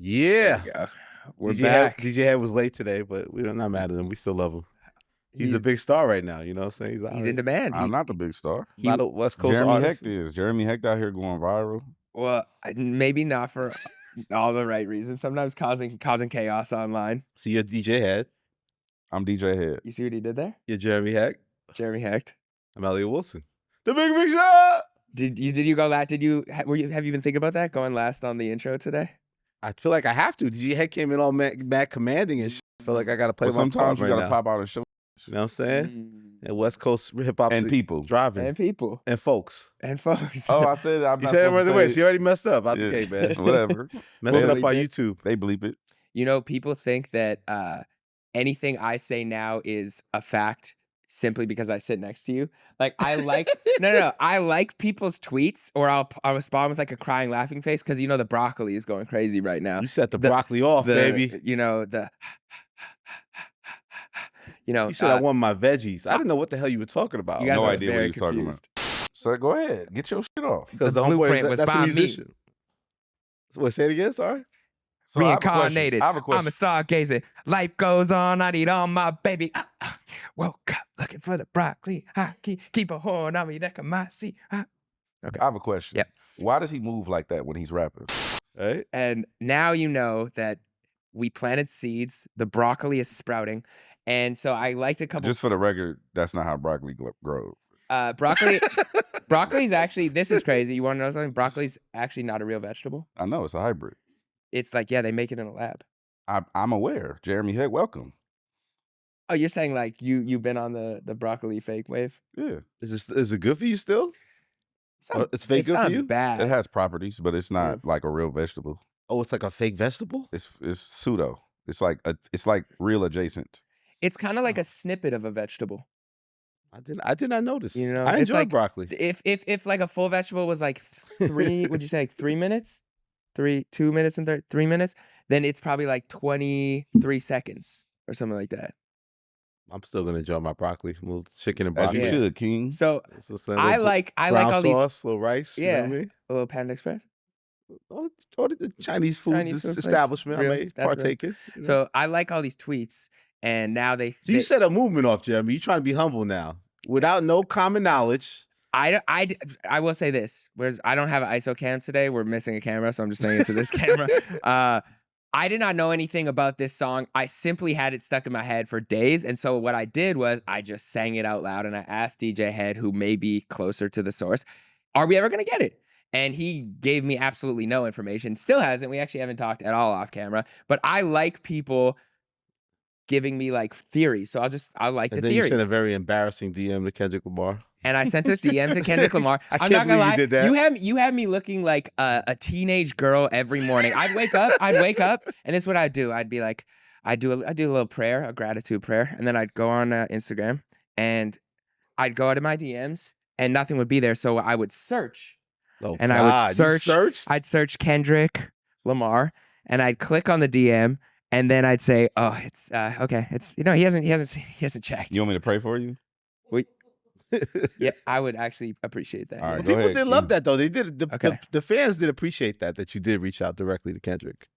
Yeah. There we go. We're DJ back. DJ Head was late today, but we're not mad at him. We still love him. He's a big star right now. You know what I'm saying? He's in demand. I'm not the big star. A lot of West Coast Jeremy artists. Hecht is. Jeremy Hecht out here going viral. Well, maybe not for all the right reasons. Sometimes causing chaos online. So you're DJ Head. I'm DJ Head. You see what he did there? You're Jeremy Hecht. Jeremy Hecht. I'm Elliott Wilson. The big shot. Did you go last? Have you been thinking about that going last on the intro today? I feel like I have to. DJ Head came in all mad commanding and shit. I feel like I gotta play my sometimes you right gotta now. pop out and show. You know what I'm saying? And West Coast hip hop And people. driving And people. and folks. And folks. Oh, I said I'm You not said it supposed right to away. say So you already messed up out the gate, man. Whatever. Messing Well, up on they YouTube. They bleep it. You know, people think that anything I say now is a fact simply because I sit next to you. Like I like no. I like people's tweets, or I'll respond with like a crying, laughing face because you know the broccoli is going crazy right now. You set the broccoli off, baby. You know the. You said I want my veggies. I didn't know what the hell you were talking about. You guys No are idea what very you're talking confused. about. So go ahead, get your shit off. Because The the homeboy blueprint was that's a by me. musician. What? Say it again. Sorry. So I have a question. Reincarnated. I have a question. I'm a stargazer. Life goes on. I need all my baby. Woke up looking for the broccoli. Keep a horn on me that can my see. Okay. I have a question. Yep. Why does he move like that when he's rapping? Right. And now you know that we planted seeds. The broccoli is sprouting. And so I liked a couple. Just for the record, that's not how broccoli grows. Broccoli's actually, this is crazy. You want to know something? Broccoli's actually not a real vegetable. I know it's a hybrid. It's like, yeah, they make it in a lab. I'm aware. Jeremy Hecht, welcome. Oh, you're saying like you've been on the broccoli fake wave? Yeah, Is it good for you still? It's fake good for not you? bad. it has properties, but it's not Yeah. like a real vegetable. Oh, it's like a fake vegetable? It's pseudo. It's like real adjacent. It's kind of like a snippet of a vegetable. I did not notice. You know, I it's enjoy like- broccoli. If like a full vegetable was like 3, would you say like 3 minutes? 2 minutes and 3 minutes? Then it's probably like 23 seconds or something like that. I'm still gonna enjoy my broccoli. A little chicken and As broccoli. you Yeah. should, King. So So it's a I little like brown all these sauce, little rice. You know what I Yeah. mean? a little Panda Express. Or the Chinese food Chinese food place. establishment. Real. I may That's real. partake in. You know? So I like all these tweets, and now So you set a movement off, Jeremy. You're trying to be humble now, without no common knowledge. I will say this, whereas I don't have an ISO cam today. We're missing a camera, so I'm just saying it to this camera. I did not know anything about this song. I simply had it stuck in my head for days. And so what I did was I just sang it out loud and I asked DJ Head, who may be closer to the source, are we ever going to get it? And he gave me absolutely no information. Still hasn't. We actually haven't talked at all off camera. But I like people giving me like theories. So I'll like And the then theories. you sent a very embarrassing DM to Kendrick Lamar. And I sent a DM to Kendrick Lamar. I I'm can't not gonna believe lie. you did that. You had me looking like a teenage girl every morning. I'd wake up, and this is what I'd do. I'd be like, I'd do a little prayer, a gratitude prayer, and then I'd go on Instagram and I'd go out of my DMs and nothing would be there. So I would search, Oh, and I God, would you search. searched? I'd search Kendrick Lamar, and I'd click on the DM, and then I'd say, oh, it's okay. It's he hasn't checked. You want me to pray for you? Yeah, I would actually appreciate that. All right, yeah. go People ahead, did love King. that though. They did. Okay. The fans did appreciate that you did reach out directly to Kendrick.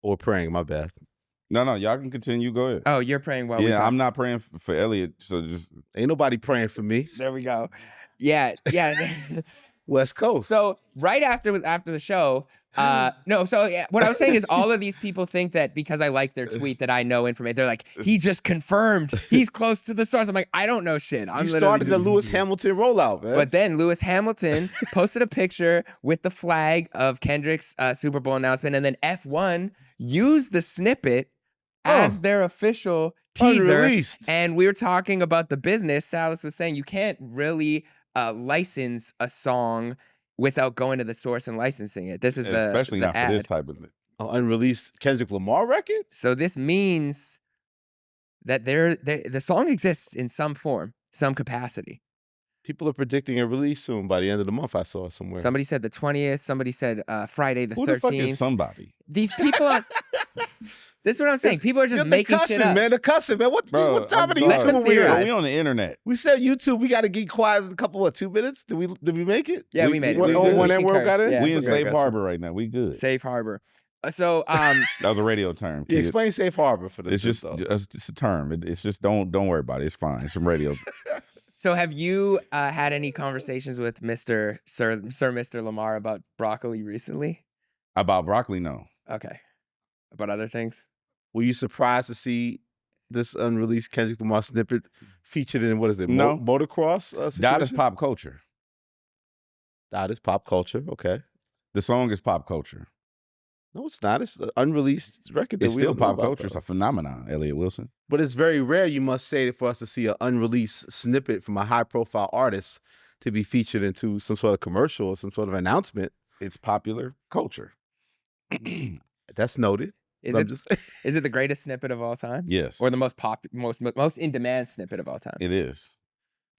Or praying. My bad. No, y'all can continue. Go ahead. Oh, you're praying while we Yeah, talk. I'm not praying for Elliott. So just Ain't nobody praying for me. There we go. Yeah. West Coast. So right after the show, what I was saying is all of these people think that because I like their tweet that I know information. They're like, he just confirmed he's close to the source. I'm like, I don't know shit. you started the Lewis Hamilton rollout, man. But then Lewis Hamilton posted a picture with the flag of Kendrick's Super Bowl announcement, and then F1 used the snippet as their official teaser. Unreleased. And we were talking about the business. Salas was saying you can't really license a song without going to the source and licensing it. This is especially the not ad. for this type of thing. Unreleased Kendrick Lamar record? So this means that the song exists in some form, some capacity. People are predicting a release soon by the end of the month. I saw somewhere. Somebody said the 20th. Somebody said Friday the Who 13th. the fuck is somebody? These people are. This is what I'm saying. People are just making cussing, shit up. man. The cussing, man. What time of the Let them YouTube we theorize. We on the internet. We said YouTube. We got to get quiet a couple 2 minutes. Did we make it? Yeah, we made it. When We that can word got curse, in. yeah. We in Okay, safe gotcha. harbor right now. We good. Safe harbor. So That was a radio term. Yeah, kids. explain safe harbor for the It's just it's a term. It's just don't worry about it. It's fine. It's some radio. So have you had any conversations with Mr. Mr. Lamar about broccoli recently? About broccoli, no. Okay. About other things? Were you surprised to see this unreleased Kendrick Lamar snippet featured in, what is it? No. Motocross? That is situation? pop culture. That is pop culture. Okay. The song is pop culture. No, it's not. It's an unreleased record. It's that we still don't know pop about, culture. It's though. a phenomenon, Elliott Wilson. But it's very rare, you must say, for us to see an unreleased snippet from a high-profile artist to be featured into some sort of commercial or some sort of announcement. It's popular culture. That's noted. Is But it I'm just is it the greatest snippet of all time? Yes, Or the most in demand snippet of all time? it is.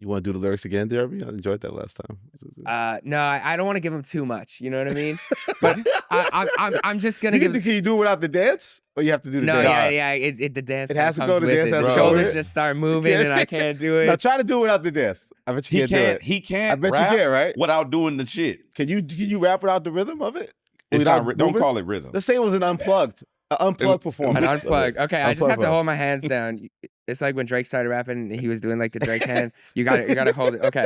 You want to do the lyrics again, Jeremy? I enjoyed that last time. No, I don't want to give him too much. You know what I mean? But I'm just gonna give. Can you do it without the dance, or you have to do the No, dance? yeah. The dance. It has to comes go to with dance, it. has The to go shoulders with it. just start moving, and I can't do it. Now try to do it without the dance. I bet you He can't do it. can't. He can't. I bet rap you can, right? Without doing the shit. Can you rap without the rhythm of it? It's Without not. Don't moving? call it rhythm. Let's say it was an unplugged performance. An unplug. Okay, I just have to Unplug. hold my hands down. It's like when Drake started rapping, he was doing like the Drake hand. You got to hold it. Okay. I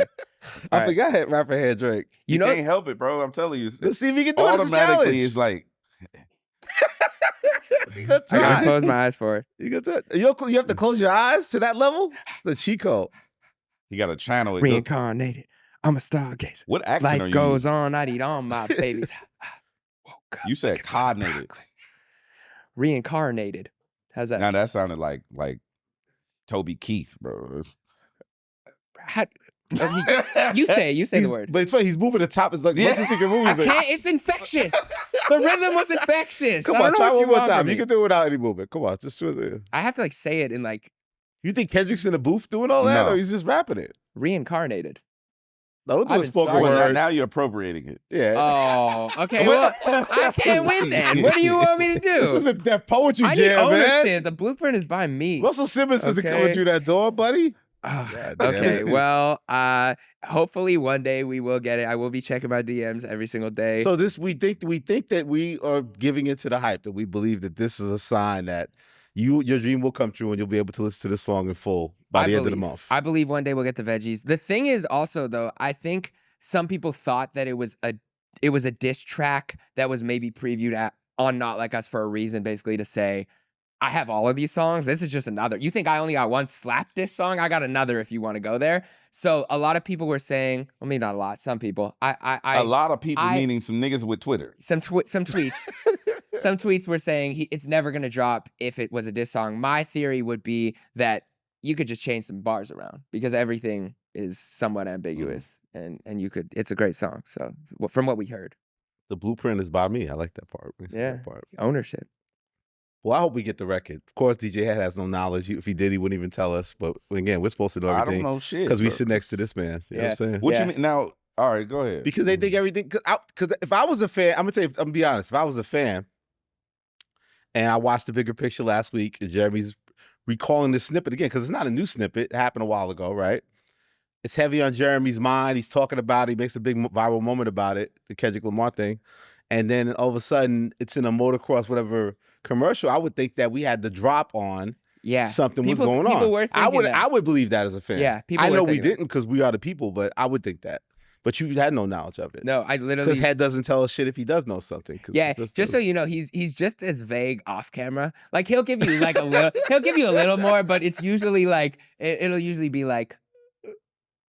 All right. forgot rapper head Drake. You know, can't help it, bro. I'm telling you. Let's see if he can do it. Automatically, it's It's like a challenge. I gotta close my eyes for it. You have to close your eyes to that level. The cheat code. you got to channel it. Reincarnated. I'm a stargazer. What accent are Life you? goes on. I'd eat all my babies. Woke up You said looking for the cognated. broccoli. Reincarnated. How's that? Now that sounded like Toby Keith, bro. How- you say the word. But it's funny. He's moving the top. It's like Yeah. most thinking movies. I Like, can't. It's infectious. The rhythm was infectious. come I on, don't know try what one you more want time. from You me. can do it without any movement. Come on, just do it. I have to like say it in like You think Kendrick's in the booth doing all that, No. or he's just rapping it? reincarnated. No, don't do I've a been spoken starting- word. Now you're appropriating it. Yeah. Oh, okay. Well, I can't win then. What do you want me to do? This is a Def Poetry I need jam, ownership. man. The blueprint is by me. Russell Simmons isn't Okay. coming through that door, buddy. Ah, God damn okay. it. Well, hopefully one day we will get it. I will be checking my DMs every single day. So we think that we are giving into the hype, that we believe that this is a sign that your dream will come true and you'll be able to listen to this song in full by the end of the month. I believe one day we'll get the veggies. The thing is also though, I think some people thought that it was a diss track that was maybe previewed on Not Like Us for a reason, basically to say, I have all of these songs. This is just another. You think I only got one slap diss song? I got another if you want to go there. So a lot of people were saying, well, maybe not a lot, some people. A lot of people, meaning some niggas with Twitter. Some tweets. Some tweets were saying it's never going to drop if it was a diss song. My theory would be that you could just change some bars around because everything is somewhat ambiguous and you could, it's a great song. So from what we heard. The blueprint is by me. I like that part. Yeah. That part. Ownership. Well, I hope we get the record. Of course, DJ Head has no knowledge. If he did, he wouldn't even tell us. But again, we're supposed to know I everything don't know shit. because we bro. sit next to this man. You know what I'm saying? What Yeah. you mean? Now, all right, go ahead. Because they think everything. Because if I was a fan, I'm gonna be honest. If I was a fan, and I watched the bigger picture last week, and Jeremy's recalling this snippet again, because it's not a new snippet. It happened a while ago, right? It's heavy on Jeremy's mind. He's talking about it. He makes a big viral moment about it, the Kendrick Lamar thing. And then all of a sudden, it's in a motocross, whatever commercial. I would think that we had the drop on. Yeah. Something was People- going on. people were thinking that. I would believe that as a fan. Yeah, people I were know we thinking that. didn't because we are the people, but I would think that. But you had no knowledge of it. No, I Because literally. Head doesn't tell us shit if he does know something. 'cause Yeah, that's just the- so you know, he's just as vague off camera. Like he'll give you like a little, he'll give you a little more, but it's usually like it'll usually be like,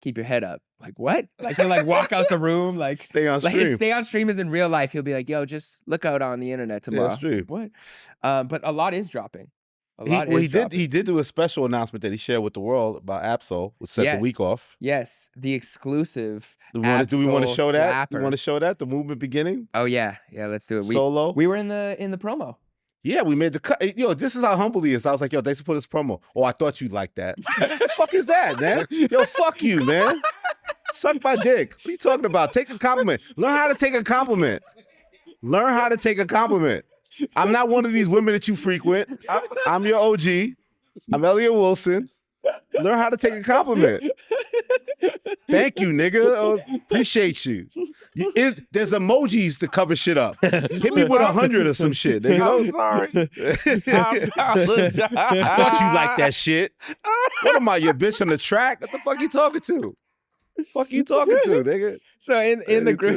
keep your head up. Like what? Like he'll like walk out the room, like Stay on like stream. his stay on stream is in real life. He'll be like, yo, just look out on the internet tomorrow. stream. What? But a lot is dropping. A He, lot well, is he did. dropping. He did do a special announcement that he shared with the world about Absol. Was set the week off. Yes, the exclusive. Do we want to Absol show that? You slapper. want to show that the movement beginning Oh yeah, let's do it. solo? We were in the promo. Yeah, we made the cut. Yo, this is how humble he is. I was like, yo, thanks for putting this promo. Oh, I thought you'd like that. What the fuck is that, man? Yo, fuck you, man. Suck my dick. What are you talking about? Take a compliment. Learn how to take a compliment. Learn how to take a compliment. I'm not one of these women that you frequent. I'm your OG. I'm Elliott Wilson. Learn how to take a compliment. Thank you, nigga. Oh, appreciate you. There's emojis to cover shit up. Hit me with 100 or some shit, nigga. I'm sorry. I apologize. I thought you liked that shit. What am I, your bitch on the track? What the fuck you talking to? Fuck you talking to, nigga? So in the group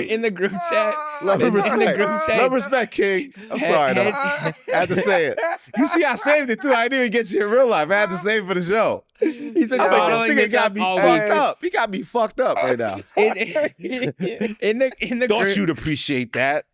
chat, Love and respect. in the group chat, Love, respect, King. I'm sorry, though. I had to say it. You see, I saved it too. I didn't even get you in real life. I had to save it for the show. he's been I was like, following this nigga this got up me all fucked week. up. He got me fucked up right now. In the Thought group, you'd appreciate that.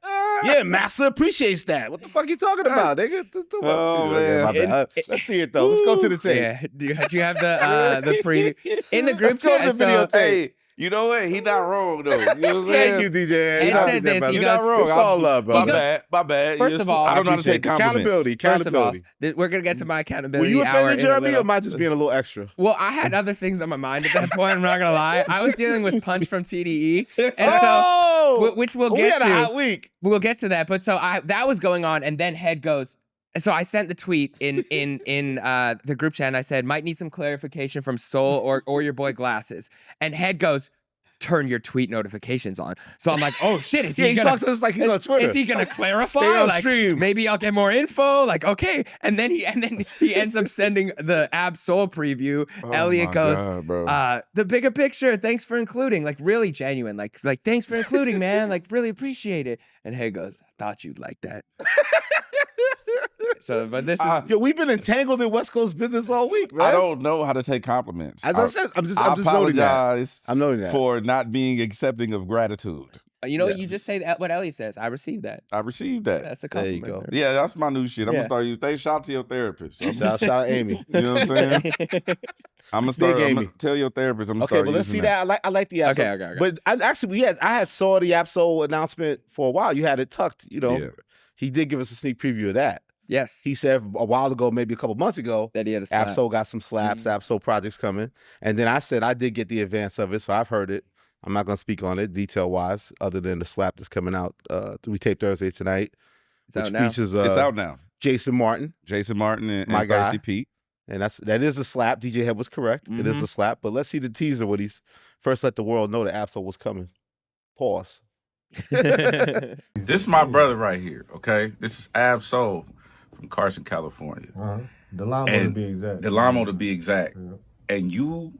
Yeah, Massa appreciates that. What the fuck you talking about, nigga? Oh, Okay, my bad. Let's see it though. Let's go to the tape. yeah. Do you have the preview in the group Let's go to chat? the video tape. Hey, you know what? He not wrong though. You know what I'm saying? Thank you, DJ. Ed said this, he You're goes- not wrong. It's all love, bro. My bad. My bad. First Yes, of all, I don't know how to take compliments. Accountability. First of all, Accountability. we're gonna get to my Were accountability you hour offended, in a Jeremy, or little. am I just being a little extra? Well, I had other things on my mind at that point. I'm not gonna lie. I was dealing with Punch from TDE, and so which we'll we get had to. a hot week. We'll get to that. But so that was going on, and then Head goes. So I sent the tweet in the group chat, and I said, "Might need some clarification from Soul or your boy Glasses." And Head goes, "Turn your tweet notifications on." So I'm like, "Oh shit, is Yeah, he he gonna?" talks to us like he's on Twitter. Is he gonna clarify? Stay on Like, stream. maybe I'll get more info. Like, okay. And then he ends up sending the Ab Soul preview. Oh Elliott my goes, God, bro. the bigger picture. Thanks for including. Like, really genuine. Like thanks for including, man. Like, really appreciate it. And Hay goes, "I thought you'd like that." So, but this is Yo, we've been entangled in West Coast business all week, man. I don't know how to take compliments. As I said, I'm just I noting that. apologize I'm noting that. for not being accepting of gratitude. you know, you Yes. just say that what Elliott says. I received that. I received that. That's a There you compliment. go. Yeah, that's my new shit. I'm Yeah. gonna start you. Thanks, shout out to your therapist. Shout out Amy. You know what I'm saying? I'm gonna start. Big I'm Amy. gonna tell your therapist. I'm gonna Okay, start but let's see using that. I like the Absol. Okay. But I had saw the Absol announcement for a while. You had it tucked. You know, Yeah. he did give us a sneak preview of that. Yes. He said a while ago, maybe a couple months ago, that he had a slap. Absol got some slaps. Absol projects coming, and then I said I did get the advance of it, so I've heard it. I'm not gonna speak on it detail wise, other than the slap that's coming out. We taped Thursday tonight, It's which out now. features It's out now. Jason Martin. Jason Martin and My guy. Thirsty Pete. And that is a slap. DJ Head was correct. It is a slap. But let's see the teaser when he's first let the world know that Absol was coming. Pause. This is my brother right here, okay? This is Ab Soul from Carson, California. Delamo to And be exact. Delamo to be exact. And you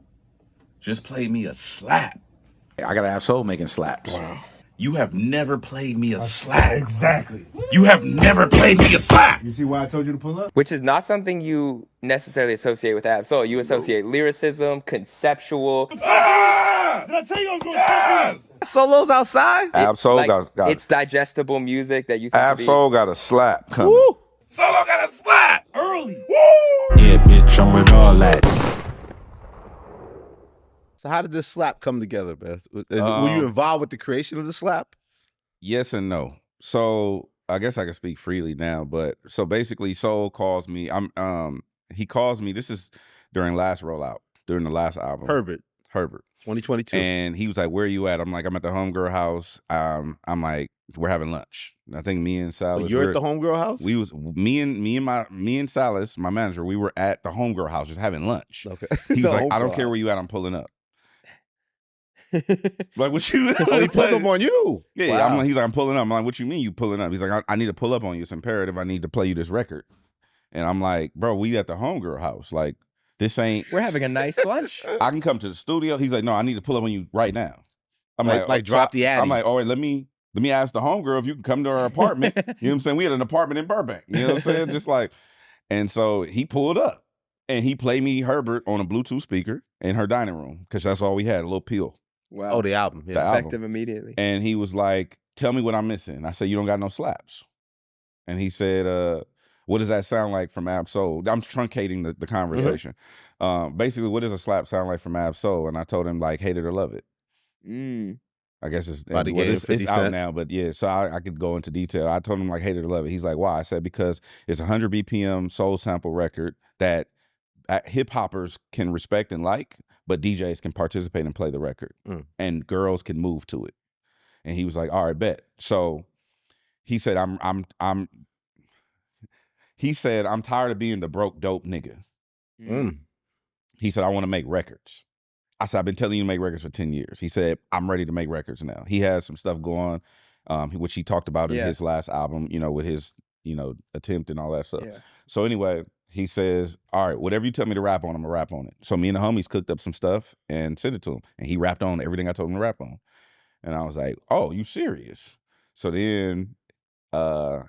just played me a slap. I got an Ab Soul making slaps. You have never played me a slap. Exactly. You have never played me a slap. You see why I told you to pull up? Which is not something you necessarily associate with Ab Soul. You associate lyricism, conceptual. Did I tell you I was going to Solos outside? Ab Soul Like, got it's digestible music that you think Ab could be- Soul got a slap coming. Woo! Solo got a slap early. Woo! Yeah, bitch, I'm with all that. So how did this slap come together, man? Were you involved with the creation of the slap? Yes and no. So I guess I can speak freely now, but so basically Soul calls me. He calls me. This is during last rollout, during the last album. Herbert, Herbert. 2022. And he was like, "Where you at?" I'm like, "I'm at the homegirl house." I'm like, "We're having lunch." I think me and Silas. You're at the homegirl house? We was me and Silas, my manager. We were at the homegirl house just having lunch. Okay. He The was like, "I don't homegirl care where house. you at. I'm pulling up." Like, what you? Oh, he pulled up on you. Yeah, Wow. I'm like, he's like, "I'm pulling up." I'm like, "What you mean you pulling up?" He's like, I need to pull up on you. It's imperative. I need to play you this record." And I'm like, "Bro, we at the homegirl house. Like, this ain't. We're having a nice lunch. I can come to the studio." He's like, "No, I need to pull up on you right now." I'm Like drop the addy. I'm like, "All right, let me ask the homegirl if you can come to her apartment." You know what I'm saying? We had an apartment in Burbank. You know what I'm saying? Just like, and so he pulled up and he played me Herbert on a Bluetooth speaker in her dining room because that's all we had, a little peel. Wow. Oh, the album. Yeah. The album. Effective immediately. And he was like, "Tell me what I'm missing." I said, "You don't got no slaps." And he said, "What does that sound like from Ab Soul?" I'm truncating the conversation. Basically, what does a slap sound like from Ab Soul? And I told him, like, hate it or love it. I guess it's About to well, get it's 50 out Cent. now, but yeah, so I could go into detail. I told him, like, hate it or love it. He's like, "Why?" I said, "Because it's a 100 BPM soul sample record that hip hoppers can respect and like, but DJs can participate and play the record, and girls can move to it." And he was like, "All right, bet." So he said, He said, "I'm tired of being the broke dope nigga." Mm. he said, I want to make records. I said, I've been telling you to make records for 10 years. He said, I'm ready to make records now. He has some stuff going, which he talked about in his last album, you know, with his, you know, attempt and all that stuff. Yeah. So anyway, he says, all right, whatever you tell me to rap on, I'm gonna rap on it. So me and the homies cooked up some stuff and sent it to him. And he rapped on everything I told him to rap on. And I was like, oh, you serious? So then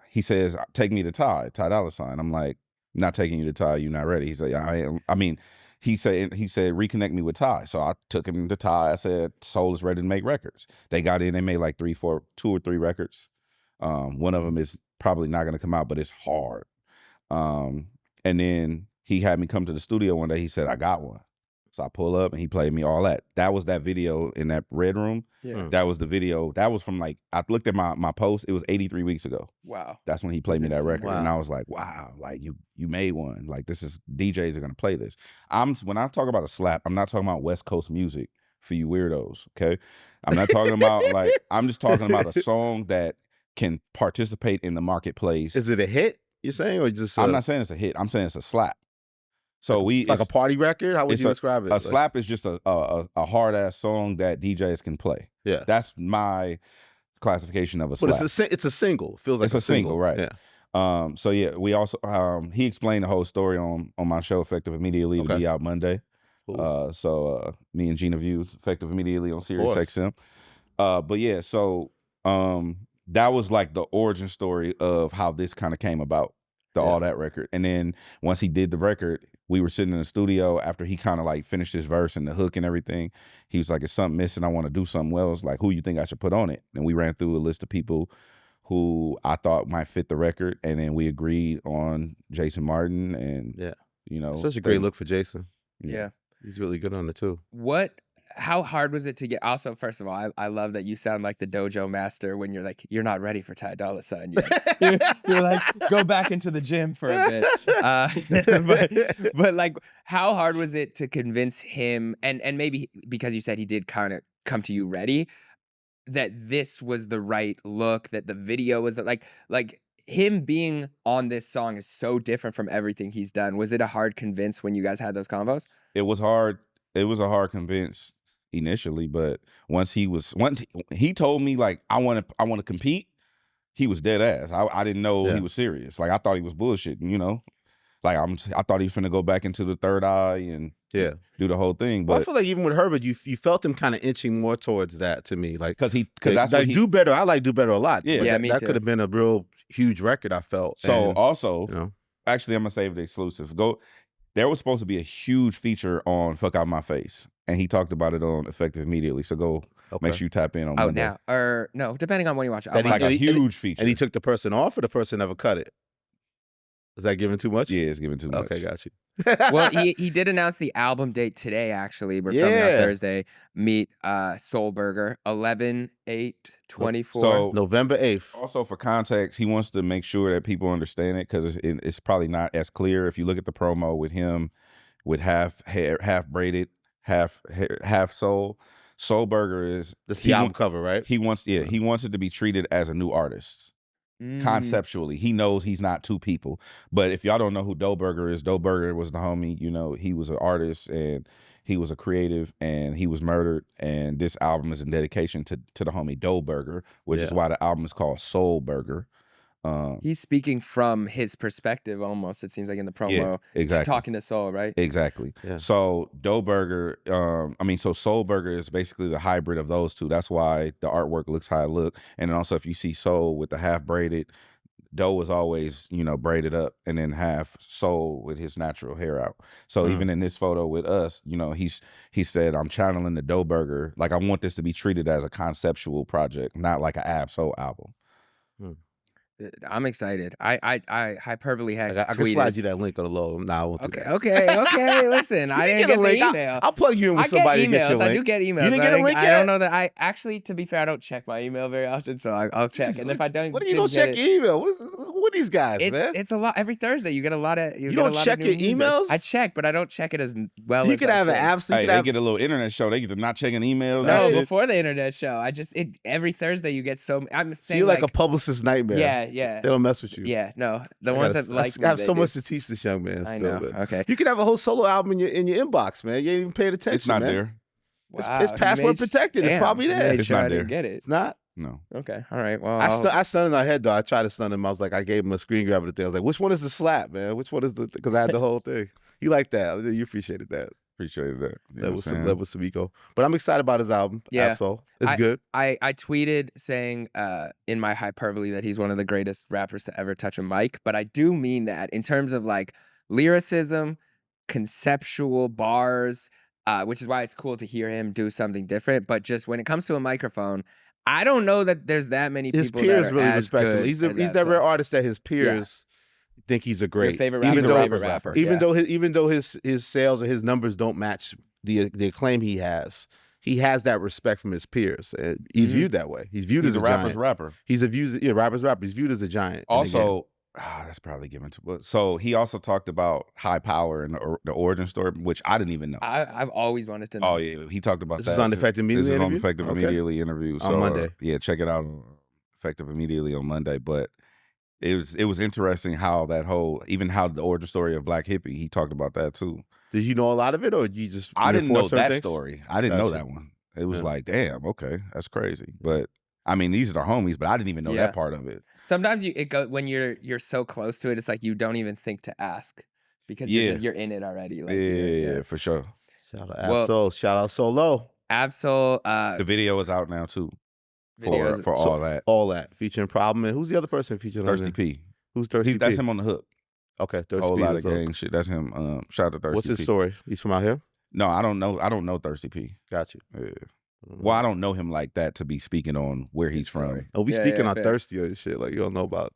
he says, take me to Ty Dolla $ign. I'm like, not taking you to Ty, you're not ready. He's like, I am. I mean, he said, reconnect me with Ty. So I took him to Ty. I said, Soul is ready to make records. They got in, they made like 2 or 3 records. One of them is probably not gonna come out, but it's hard. And then he had me come to the studio one day. He said, I got one. So I pull up and he played me all that. That was that video in that red room. Yeah. That was the video. That was from like, I looked at my post. It was 83 weeks ago. Wow. That's when he played me that record. Wow. And I was like, wow, like you made one. Like this is, DJs are going to play this. When I talk about a slap, I'm not talking about West Coast music for you weirdos, okay? I'm not talking about like, I'm just talking about a song that can participate in the marketplace. Is it a hit, you're saying, or just I'm not saying it's a hit. I'm saying it's a slap. So like a party record? How would you describe it? A slap is just a hard ass song that DJs can play. Yeah, that's my classification of a slap. But it's a single. It feels like it's a single, right? Yeah. So yeah, we also he explained the whole story on my show, Effective Immediately, to be out Monday. Cool. So me and Gina Views, Effective Immediately on Sirius XM. But yeah, so that was like the origin story of how this kind of came about. All that record. And then once he did the record, we were sitting in the studio after he kind of like finished his verse and the hook and everything. He was like, "Is something missing? I want to do something else. Like, who you think I should put on it?" And we ran through a list of people who I thought might fit the record, and then we agreed on Jason Martin. And you know, such a great look for Jason. Yeah, he's really good on it too. How hard was it to get? Also, first of all, I love that you sound like the dojo master when you're like, you're not ready for Ty Dolla $ign yet. You're like, go back into the gym for a bit. But like, how hard was it to convince him, and maybe because you said he did kind of come to you ready, that this was the right look, that the video was like him being on this song is so different from everything he's done. Was it a hard convince when you guys had those combos? It was hard. It was a hard convince initially, but once he told me like I want to compete, he was dead ass. I didn't know he was serious. Like I thought he was bullshitting, you know. Like I thought he was finna go back into the third eye and do the whole thing. But I feel like even with Herbert, you felt him kind of inching more towards that to me, like because that's like Do Better. I like Do Better a lot. Yeah, me that too. could have been a real huge record. I felt. So and, also, you know, actually, I'm gonna save the exclusive. There was supposed to be a huge feature on "Fuck Out My Face," and he talked about it on Effective Immediately. So go make sure you tap in on Monday. Now or no, depending on when you watch it. Like a huge feature. And he took the person off, or the person never cut it. Is that giving too much? Yeah, it's giving too much. Okay, got you. Well, he did announce the album date today, actually. We're filming on Thursday. Meet Soul Burger, 11/8/24. So November 8th. Also, for context, he wants to make sure that people understand it because it's probably not as clear. If you look at the promo with him with half hair, half braided, half soul. Soul Burger is the album cover, right? He wants it to be treated as a new artist. Conceptually, he knows he's not two people. But if y'all don't know who Dough Burger is, Dough Burger was the homie. You know, he was an artist and he was a creative, and he was murdered. And this album is in dedication to the homie Dough Burger, which is why the album is called Soul Burger. He's speaking from his perspective almost, it seems like in the promo. Yeah, exactly. He's talking to Soul, right? Exactly. Yeah. So Dough Burger, so Soul Burger is basically the hybrid of those two. That's why the artwork looks how it look. And then also if you see Soul with the half braided, Dough was always, braided up, and then half Soul with his natural hair out. So even in this photo with us, he said, I'm channeling the Dough Burger. Like I want this to be treated as a conceptual project, not like an Ab Soul album. I'm excited. I hyperbole had I can slide you that link on the low. Nah, I won't do that. Okay. Listen, I didn't get the email. I'll plug you in with somebody to get your link. I do get emails. You didn't get a link yet? I don't know that. I actually, to be fair, I don't check my email very often, so I'll check. And if I don't, what do you don't check your email? What these guys, man? It's a lot. Every Thursday, you get a lot of. You get don't a lot check of new your music. emails? I check, but I don't check it as well So you as could I have an should. app. So you Hey, could they have, get a little internet show. They get to not checking emails. No, and shit. before the internet show, every Thursday you get so. I'm so saying you're like a publicist's nightmare. yeah. They don't mess with you. Yeah, no, the I ones gotta- that like me, I have they so do. much to teach this young man. I still, know. man. Okay. You could have a whole solo album in your inbox, man. You ain't even paying attention. It's not man. there. It's Wow, he password made- protected. It's damn, probably he there. made It's sure not I didn't there. get it. It's not. No. Okay, all right. Well, I stunned in my head though. I tried to stun him. I was like, I gave him a screen grab of the thing. I was like, which one is the slap, man? Which one is the? Because I had the whole thing. You like that? You appreciated that. Appreciated that. You know That what was I'm some saying? that was some ego. But I'm excited about his album. Yeah. Absol. It's good. I tweeted saying in my hyperbole that he's one of the greatest rappers to ever touch a mic, but I do mean that in terms of like lyricism, conceptual bars, which is why it's cool to hear him do something different. But just when it comes to a microphone, I don't know that there's that many His people peers that are really as respect him. good He's as that Absol. rare artist that his peers think he's a great. Your favorite even rapper, though, favorite rapper. even though his sales or his numbers don't match the acclaim he has that respect from his peers. He's Mhm. viewed that way. He's viewed He's as a a rapper's giant. rapper. He's a rapper's rapper. He's viewed as a giant. in the game. Also, that's probably given to. But so he also talked about high power and the origin story, which I didn't even know. I've always wanted to know. Oh yeah, he talked about This that. is on Effective Immediately This is on interview? Effective Okay. Immediately interview. On So, Monday. Yeah, check it out on Effective Immediately on Monday. But it was interesting how that whole, even how the origin story of Black Hippie, he talked about that too. Did you know a lot of it, or you just? I didn't know reinforce certain that things? story. I didn't know Gotcha. that one. It was Yeah. like, damn, okay, that's crazy. But I mean, these are the homies, but I didn't even know Yeah. that part of it. Sometimes when you're so close to it, it's like you don't even think to ask because Yeah. you're in it already. Like, Yeah, for sure. Shout out Well- Absol. Shout out Solo. Absol The video is out now too videos. for So- all that. All that featuring Problem. And who's the other person featuring? on Thirsty there? P. Who's Thirsty P? That's him on the hook. Okay, A Thirsty whole P. lot is of up. gang shit. That's him. Shout out to Thirsty What's his P. story? He's from out here. No, I don't know. I don't know Thirsty P. Got you. Yeah. Well, I don't know him like that to be speaking on where he's from. story. Oh, we Yeah, speaking yeah, on fair. Thirsty and shit. Like you don't know about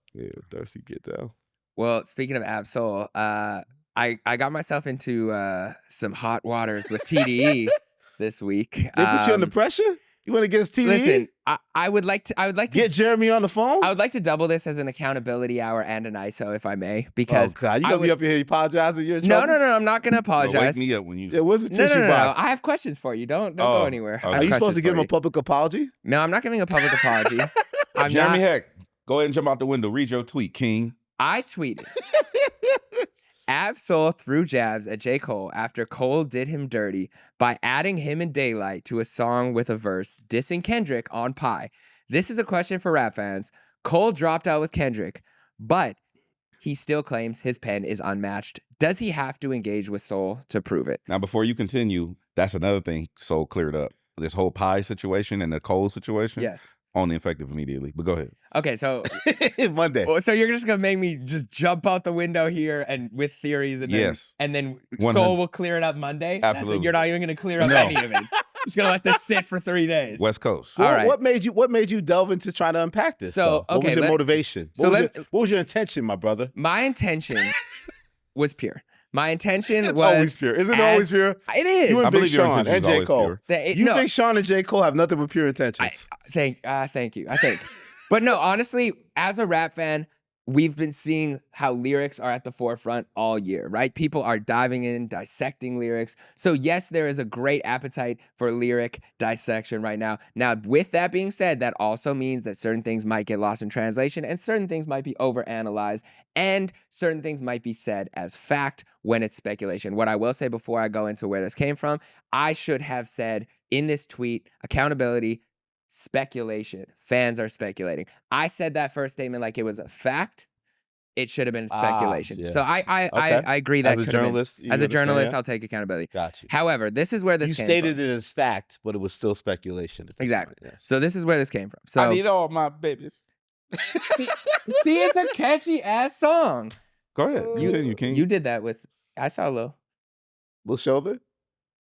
Thirsty. Get down. Well, speaking of Absol, I got myself into some hot waters with TDE this week. They put you under pressure. You went against TDE. Listen, I would like to Get Jeremy on the phone. I would like to double this as an accountability hour and an ISO, if I may, Oh because God, you I gonna be would- up here apologizing? You're in no, trouble? I'm not gonna Well, wake apologize. me up when you. It was a No, tissue no. box. I have questions for you. Don't go Oh, anywhere. I okay. have Are you supposed questions to give for him a you. public apology? No, I'm not giving a public apology. I'm Jeremy not. Heck, go ahead and jump out the window. Read your tweet, King. I tweeted. Absol threw jabs at J. Cole after Cole did him dirty by adding him and Daylight to a song with a verse dissing Kendrick on Pie. This is a question for rap fans. Cole dropped out with Kendrick, but he still claims his pen is unmatched. Does he have to engage with Soul to prove it? Now, before you continue, that's another thing Soul cleared up. This whole Pie situation and the Cole situation. Yes. On the Effective Immediately. But go ahead. Okay, so Monday. so you're just gonna make me just jump out the window here and with theories and then, Yes. and then 100. Soul will clear it up Monday. That's it? Absolutely. You're not even gonna clear up No. any of it. Just gonna let this sit for 3 days. West Coast. All right. What made you delve into trying to unpack this? So, though? What okay, was your motivation? so what was your intention, my brother? My intention was pure. My intention It's was always pure. Isn't it as- always pure? It is. You I and Big believe your Sean intention and is J. always Cole. pure. You, no, Big Sean, and J. Cole have nothing but pure intentions. thank you. I think. But no, honestly, as a rap fan, we've been seeing how lyrics are at the forefront all year, right? People are diving in, dissecting lyrics. So yes, there is a great appetite for lyric dissection right now. Now, with that being said, that also means that certain things might get lost in translation and certain things might be overanalyzed and certain things might be said as fact when it's speculation. What I will say before I go into where this came from, I should have said in this tweet, accountability, speculation. Fans are speculating. I said that first statement like it was a fact. It should have been speculation. yeah. So I Okay. agree that As a could have been. journalist, you As a understand journalist, that? I'll take accountability. Got you. However, this is where this You came stated from. it as fact, but it was still speculation. at this Exactly. point, yes. So this is where this came from. So I need all my babies. see, it's a catchy ass song. Go ahead. Continue, King. You did that with. I saw Lil. Little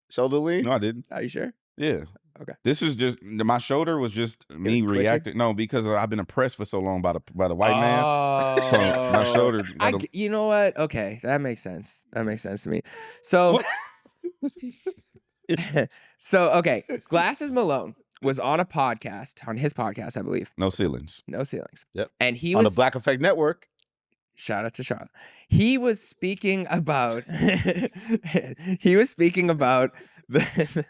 shoulder lean. No, I didn't. Are you sure? Yeah. Okay. This is just my shoulder was just me twitching? reacting. No, because I've been oppressed for so long by the white man. So my Oh. shoulder. You know what? Okay, that makes sense. That makes sense to me. So, okay, Glasses Malone was on a podcast, on his podcast, I believe. No ceilings. No ceilings. Yep. And he On was the Black Effect Network. shout out to Charlotte. He was speaking about he was speaking about the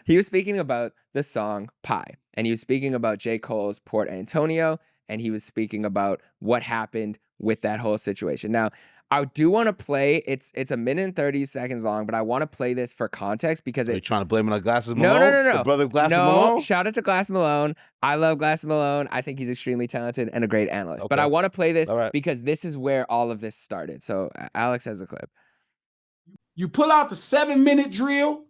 he was speaking about the song Pie, and he was speaking about J. Cole's Port Antonio, and he was speaking about what happened with that whole situation. Now, I do want to play, it's a minute and 30 seconds long, but I want to play this for context because Are you trying to blame it on Glasses No, Malone? no, no, no. The brother of Glasses no, Malone? shout out to Glass Malone. I love Glass Malone. I think he's extremely talented and a great analyst. But Okay. I want to play this All right. because this is where all of this started. So Alex has a clip. You pull out the 7-minute drill,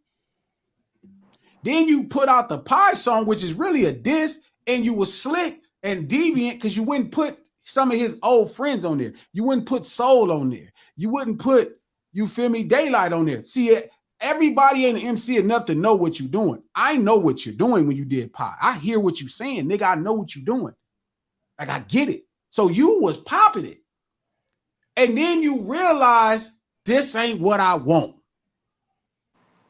then you put out the Pie song, which is really a diss, and you was slick and deviant because you wouldn't put some of his old friends on there. You wouldn't put Soul on there. You wouldn't put, you feel me, Daylight on there. See, everybody ain't an MC enough to know what you're doing. I know what you're doing when you did Pie. I hear what you're saying, nigga. I know what you're doing. Like, I get it. So you was popping it. And then you realize this ain't what I want.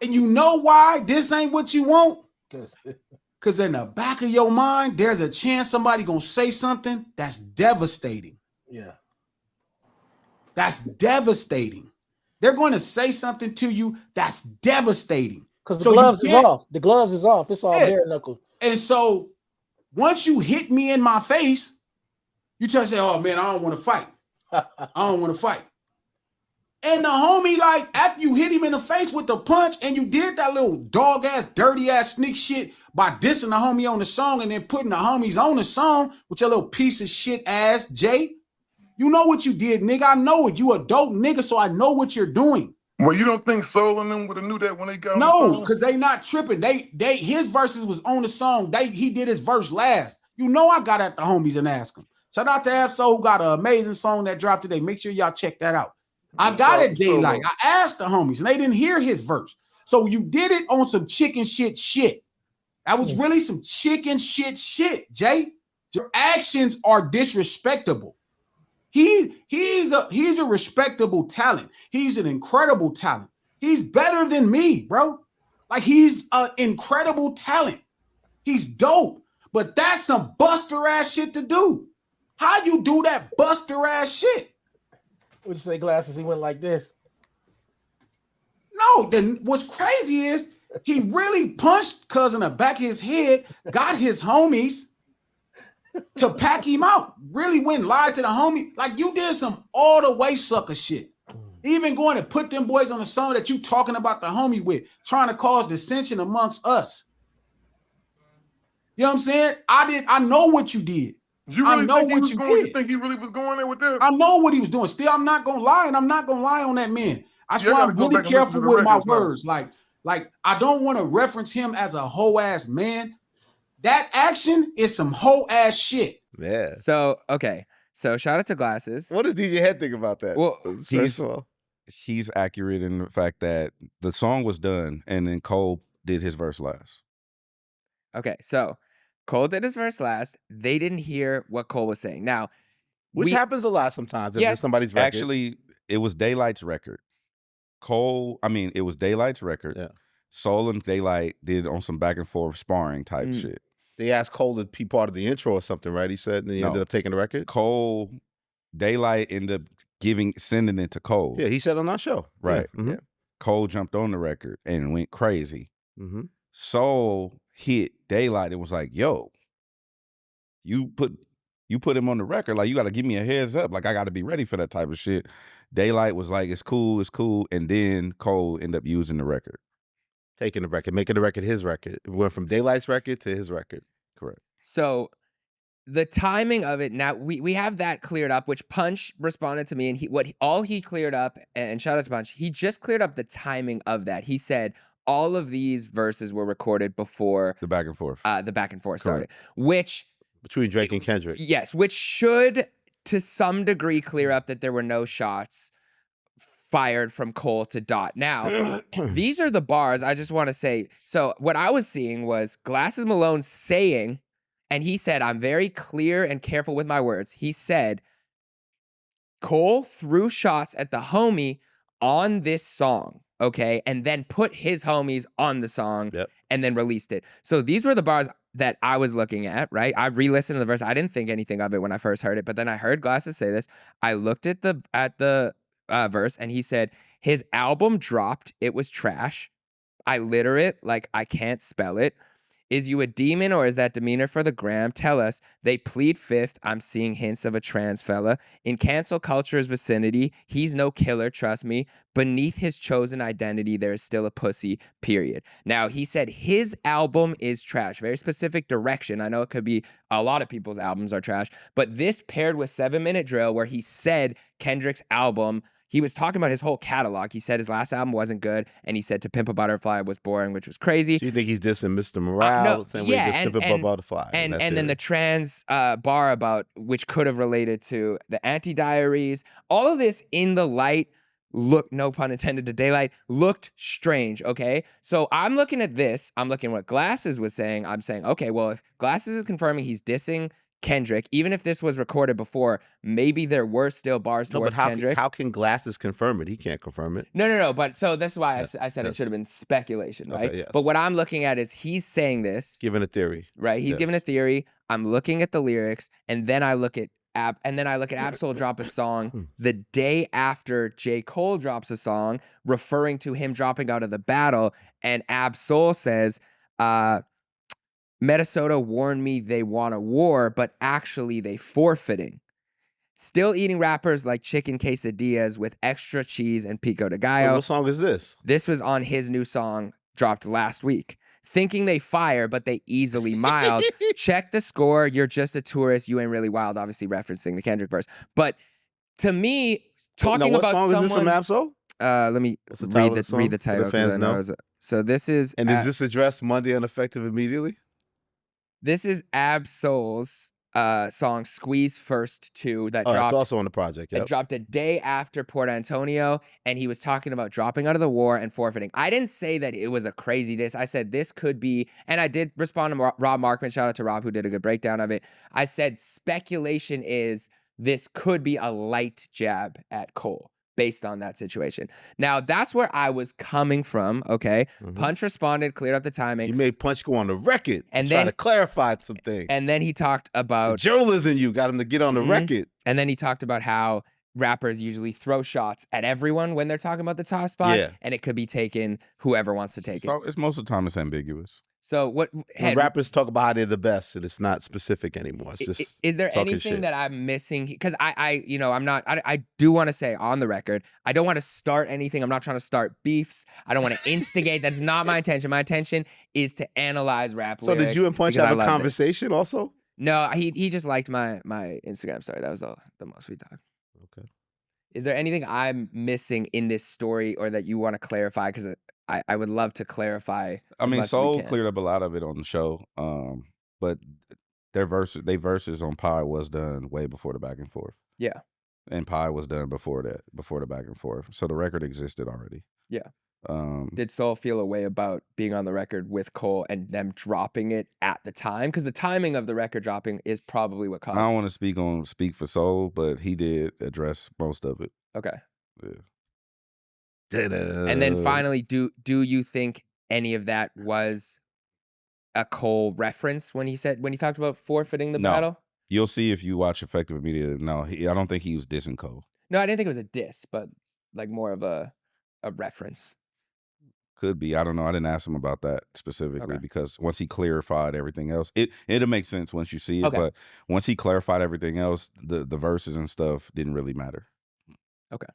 And you know why this ain't what you want? Because in the back of your mind, there's a chance somebody gonna say something that's devastating. Yeah. That's devastating. They're going to say something to you that's devastating. Because the So you gloves is can't- off. The gloves is off. It's all Yeah. bare knuckle. And so once you hit me in my face, you just say, oh man, I don't want to fight. I don't want to fight. And the homie, like, after you hit him in the face with the punch and you did that little dog ass, dirty ass sneak shit by dissing the homie on the song and then putting the homies on the song with your little piece of shit ass, Jay. You know what you did, nigga. I know it. You a dope nigga, so I know what you're doing. Well, you don't think Soul and them would have knew that when they got on the No, song? because they not tripping. They his verses was on the song. He did his verse last. You know I got at the homies and asked them. Shout out to Absol who got an amazing song that dropped today. Make sure y'all check that out. I got it Daylight. I asked the homies and they didn't hear his verse. So you did it on some chicken shit. That was really some chicken shit, Jay. Your actions are disrespectable. He's a respectable talent. He's an incredible talent. He's better than me, bro. Like, he's an incredible talent. He's dope. But that's some buster ass shit to do. How you do that buster ass shit? Would you say Glasses? He went like this. No, then what's crazy is he really punched cuz in the back of his head, got his homies to pack him out. Really went and lied to the homie. Like, you did some all the way sucker shit. Even going to put them boys on the song that you talking about the homie with, trying to cause dissension amongst us. You know what I'm saying? I know what you did. You I really know think he what was you going? You did. think he really was going there with that? I know what he was doing. Still, I'm not gonna lie, and I'm not gonna lie on that man. That's Yeah, I why gotta I'm go really back and listen careful to the with my records now. words. Like I don't want to reference him as a hoe ass man. That action is some hoe ass shit. Yeah. So, okay. So shout out to Glasses. What does DJ Head think about that? Well, First of all, He's accurate in the fact that the song was done and then Cole did his verse last. Okay, so Cole did his verse last. They didn't hear what Cole was saying. Now, which happens a lot sometimes if Yes. it's somebody's record. Actually, it was Daylight's record. It was Daylight's record. Yeah. Soul and Daylight did on some back and forth sparring type shit. They asked Cole to be part of the intro or something, right? He said, and he ended up taking the record. Daylight ended up sending it to Cole. Yeah, he said on our show. Right. Yeah. Mhm. Yeah. Cole jumped on the record and went crazy. Mm-hmm. Soul hit Daylight and was like, yo, you put him on the record. Like, you got to give me a heads up. Like, I got to be ready for that type of shit. Daylight was like, it's cool. And then Cole ended up using the record. Taking the record, making the record his record. It went from Daylight's record to his record. Correct. So the timing of it, now we have that cleared up, which Punch responded to me, and he cleared up, and shout out to Punch, he just cleared up the timing of that. He said all of these verses were recorded before the back and forth started, which between Drake and Kendrick. Yes, which should to some degree clear up that there were no shots fired from Cole to Dot. Now, these are the bars I just want to say. So what I was seeing was Glasses Malone saying, and he said, I'm very clear and careful with my words. He said, Cole threw shots at the homie on this song, okay? And then put his homies on the song. Yep. and then released it. So these were the bars that I was looking at, right? I re-listened to the verse. I didn't think anything of it when I first heard it, but then I heard Glasses say this. I looked at the verse, and he said his album dropped. It was trash. I litter it like I can't spell it. Is you a demon or is that demeanor for the gram? Tell us. They plead fifth. I'm seeing hints of a trans fella. In cancel culture's vicinity, he's no killer, trust me. Beneath his chosen identity, there is still a pussy, period. Now, he said his album is trash. Very specific direction. I know it could be a lot of people's albums are trash, but this paired with 7 Minute Drill, where he said Kendrick's album, he was talking about his whole catalog. He said his last album wasn't good, and he said To Pimp a Butterfly was boring, which was crazy. Do you think he's dissing Mr. Morale? No, yeah, and, To Pimp a Butterfly. And then the trans bar about, which could have related to the anti-diaries. All of this in the light, look, no pun intended to daylight, looked strange, okay? So I'm looking at this. I'm looking at what Glasses was saying. I'm saying, okay, well, if Glasses is confirming he's dissing Kendrick, even if this was recorded before, maybe there were still bars towards Kendrick. How can Glasses confirm it? He can't confirm it. No. But so this is why I said it should have been speculation, right? Okay, yes. But what I'm looking at is he's saying this. Given a theory. Right? He's giving a theory. I'm looking at the lyrics, and then I look at Ab-Soul drop a song the day after J. Cole drops a song referring to him dropping out of the battle, and Ab-Soul says, Minnesota warned me they want a war, but actually they forfeiting. Still eating rappers like chicken quesadillas with extra cheese and pico de gallo. What song is this? This was on his new song dropped last week. Thinking they fire, but they easily mild. Check the score. You're just a tourist. You ain't really wild. Obviously referencing the Kendrick verse. But to me, talking what about song someone, is this from Ab-Soul? Let me read the title. Fans know. So this is. And is this addressed Monday and effective immediately? This is Ab-Soul's song "Squeeze First 2" that dropped. It's also on the project. Yep. It dropped a day after Port Antonio, and he was talking about dropping out of the war and forfeiting. I didn't say that it was a crazy diss. I said this could be, and I did respond to Rob Markman. Shout out to Rob, who did a good breakdown of it. I said speculation is this could be a light jab at Cole based on that situation. Now, that's where I was coming from, okay? Punch responded, cleared up the timing. He made Punch go on the record and try then to clarify some things. And then he talked about... The journalism you got him to get on the record. And then he talked about how rappers usually throw shots at everyone when they're talking about the top spot, and it could be taken whoever wants to take it. It's most of the time it's ambiguous. So what when rappers talk about how they're the best, and it's not specific anymore. It's just is there anything shit that I'm missing? Because I do want to say on the record, I don't want to start anything. I'm not trying to start beefs. I don't want to instigate. That's not my intention. My intention is to analyze rap lyrics. So did you and Punch have a conversation also? No, he just liked my Instagram story. That was the most we talked. Okay. Is there anything I'm missing in this story or that you want to clarify? Because I would love to clarify. I mean, Soul cleared up a lot of it on the show, but their verses on Pie was done way before the back and forth. Yeah, and Pie was done before the back and forth. So the record existed already. Yeah. Did Soul feel a way about being on the record with Cole and them dropping it at the time? Because the timing of the record dropping is probably what caused. I don't want to speak for Soul, but he did address most of it. Okay. Yeah. And then finally, do you think any of that was a Cole reference when he talked about forfeiting the battle? You'll see if you watch Effective Immediately. No, I don't think he was dissing Cole. No, I didn't think it was a diss, but like more of a reference. Could be. I don't know. I didn't ask him about that specifically because once he clarified everything else, it'll make sense once you see it. But once he clarified everything else, the verses and stuff didn't really matter. Okay.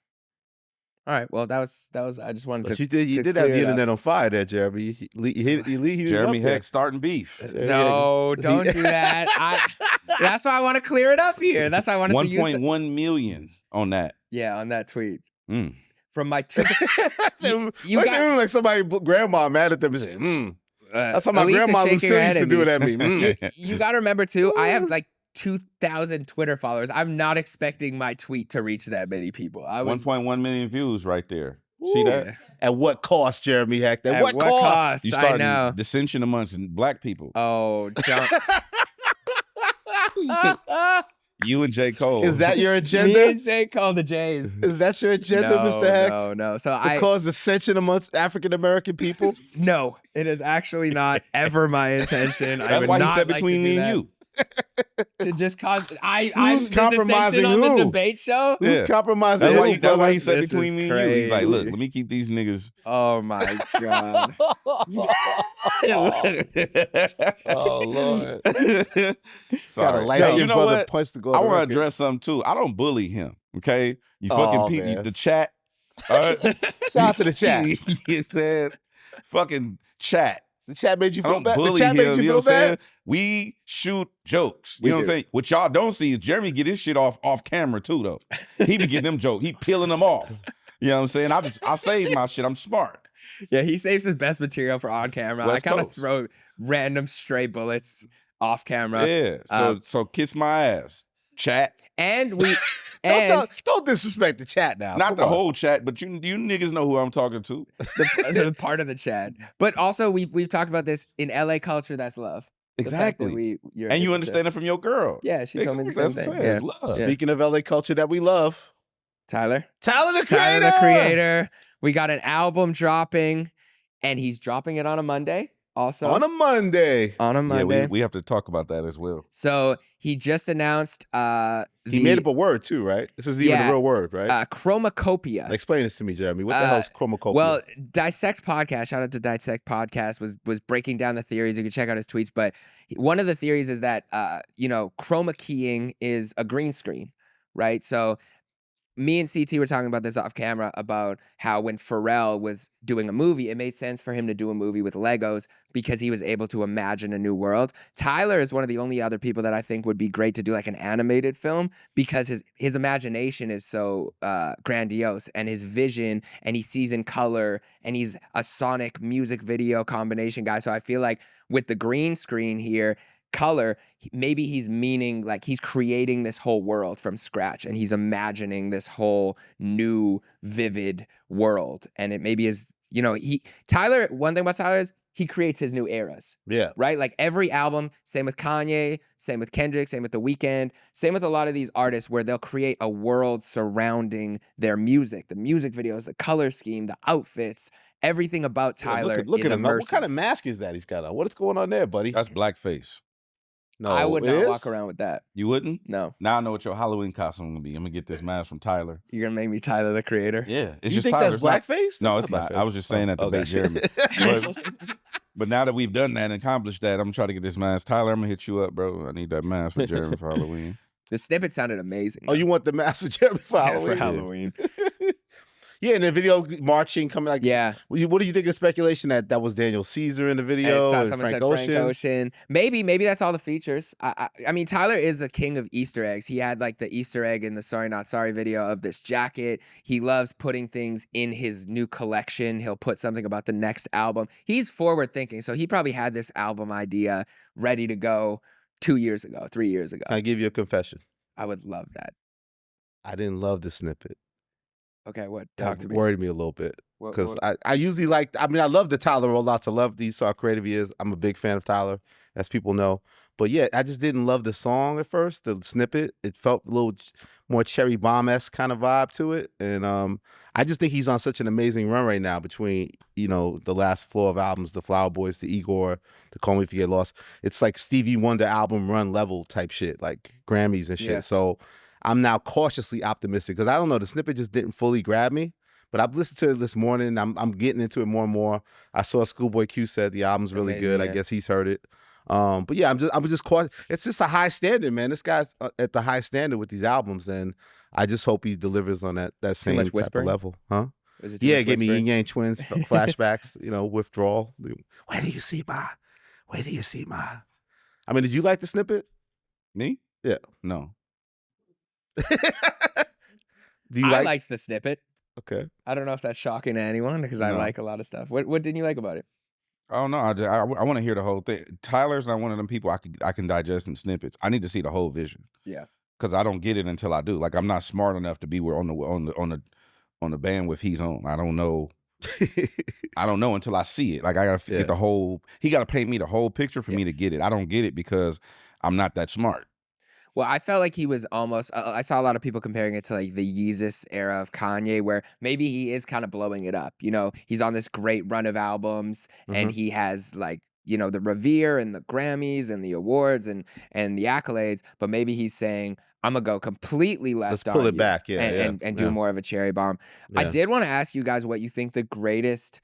All right. Well, that was. I just wanted but to. You did have the internet on fire there, Jeremy. Jeremy Heck starting beef. No, don't do that. That's why I want to clear it up here. That's why I wanted to use 1.1 million on that. Yeah, on that tweet. From my two. you got like somebody grandma mad at them and saying, that's how my grandma Lucy used to do it at me. You got to remember too. I have like 2,000 Twitter followers. I'm not expecting my tweet to reach that many people. 1.1 million views right there. See that? At what cost, Jeremy Heck? At what cost? You start dissension amongst black people. Oh, don't. You and J. Cole. Is that your Me agenda? and J. Cole, the Jays. Is that your agenda, no, Mr. Heck? No. So To cause dissension amongst African American people? no, it is actually not ever my intention. I That's would why he not said like to between do me that. and you. To just cause I'm Who's the compromising dissension on who? the debate show. Who's Yeah. compromising? That's why, who, he, that's why he brother? said This between is me and you. He's like, look, crazy. let me keep these niggas. Oh my god. Oh Lord! Got a Sorry. light Yo, skinned you know brother what? punch to go. I on the want to record. address something too. I don't bully him. Okay, you Oh, fucking people, man. the chat. All right? Shout out to the chat. You said fucking chat. The chat made you I feel don't bad. The bully chat him. made you You know feel what I'm saying? bad. We shoot jokes. We You know what do. I'm saying? What y'all don't see is Jeremy get his shit off camera too, though. He be getting them jokes. He peeling them off. You know what I'm saying? I save my shit. I'm smart. Yeah, he saves his best material for on camera. West I kind of Coast. throw random stray bullets off camera. Yeah. So kiss my ass. Chat. And we Don't disrespect the chat now. Not Come the on. whole chat, but you niggas know who I'm talking to. the part of the chat. But also we've talked about this in LA culture, that's love. The fact that Exactly. you're And you able understand it from your girl. to- Yeah, she told me the Exactly. same That's thing. what I'm saying. Yeah. It's love. Yeah. Speaking of LA culture that we love, Tyler Tyler the Creator. the Creator. We got an album dropping, and he's dropping it on a Monday. Also On a Monday. on a Monday. Yeah, we have to talk about that as well. So he just announced He made up a word too, right? This is even Yeah. a real word, right? chromacopia. Explain this to me, Jeremy. What the hell is chromacopia? Well, Dissect Podcast, shout out to Dissect Podcast, was breaking down the theories. You can check out his tweets, but one of the theories is that chroma keying is a green screen, right? So me and CT were talking about this off camera about how when Pharrell was doing a movie, it made sense for him to do a movie with Legos because he was able to imagine a new world. Tyler is one of the only other people that I think would be great to do like an animated film because his imagination is so grandiose and his vision, and he sees in color, and he's a sonic music video combination guy. So I feel like with the green screen here, color, maybe he's meaning like he's creating this whole world from scratch, and he's imagining this whole new vivid world. And it maybe is, Tyler, one thing about Tyler is he creates his new eras, yeah. right? Like every album, same with Kanye, same with Kendrick, same with The Weeknd, same with a lot of these artists where they'll create a world surrounding their music, the music videos, the color scheme, the outfits, everything about Tyler look is at him. immersive. What kind of mask is that he's got on? What is going on there, buddy? That's blackface. No, I would it not is? walk around with that. You wouldn't? No. Now I know what your Halloween costume gonna be. I'm gonna get this mask from Tyler. You're gonna make me Tyler the Creator? Yeah, it's You just think Tyler. that's It's not- blackface? No, That's it's not. blackface. I was just saying that to bait gotcha. Jeremy. But now that we've done that and accomplished that, I'm gonna try to get this mask. Tyler, I'm gonna hit you up, bro. I need that mask for Jeremy for Halloween. The snippet sounded amazing. Oh, you want the mask for Jeremy for Yes, for Halloween? Halloween. Yeah, and the video marching coming like Yeah. What do you think of the speculation that was Daniel Caesar in the video and Someone Frank said Frank Ocean? Ocean. Maybe that's all the features. I mean, Tyler is a king of Easter eggs. He had like the Easter egg in the Sorry Not Sorry video of this jacket. He loves putting things in his new collection. He'll put something about the next album. He's forward thinking, so he probably had this album idea ready to go 2 years ago, 3 years ago. Can I give you a confession? I would love that. I didn't love the snippet. Okay, what? That Talk to me. worried me a little bit. What- Because what- I usually I love the Tyler roll lots. I love these how creative he is. I'm a big fan of Tyler, as people know. But yeah, I just didn't love the song at first, the snippet. It felt a little more Cherry Bomb-esque kind of vibe to it. And I just think he's on such an amazing run right now between, the last floor of albums, the Flower Boys, the Igor, the Call Me If You Get Lost. It's like Stevie Wonder album run level type shit, like Grammys and shit. Yeah. So I'm now cautiously optimistic because I don't know, the snippet just didn't fully grab me. But I've listened to it this morning. I'm getting into it more and more. I saw Schoolboy Q said the album's really Amazing, good. I yeah. guess he's heard it. But yeah, I'm just cautious. It's just a high standard, man. This guy's at the high standard with these albums, and I just hope he delivers on that same much type of whispering? level, huh? Is it too Yeah, much give me whispering? Yin Yang Twins flashbacks. Withdrawal. Where do you see my? Where do you see my? I mean, did you like the snippet? Me? Yeah. No. Do you I like? liked the snippet. Okay. I don't know if that's shocking to anyone because I No. like a lot of stuff. What didn't you like about it? I don't know. I want to hear the whole thing. Tyler's not one of them people I can digest in snippets. I need to see the whole vision. Yeah. Because I don't get it until I do. Like I'm not smart enough to be on the bandwidth he's on. I don't know. I don't know until I see it. Like I gotta get the whole. He gotta paint me the whole picture for me to get it. I don't get it because I'm not that smart. Well, I felt like he was almost. I saw a lot of people comparing it to like the Yeezus era of Kanye, where maybe he is kind of blowing it up. You know, he's on this great run of albums, and he has like the revere and the Grammys and the awards and the accolades. But maybe he's saying, "I'm gonna go completely left. Let's pull on it you back, yeah, and do more of a cherry bomb." I Yeah. did want to ask you guys what you think the greatest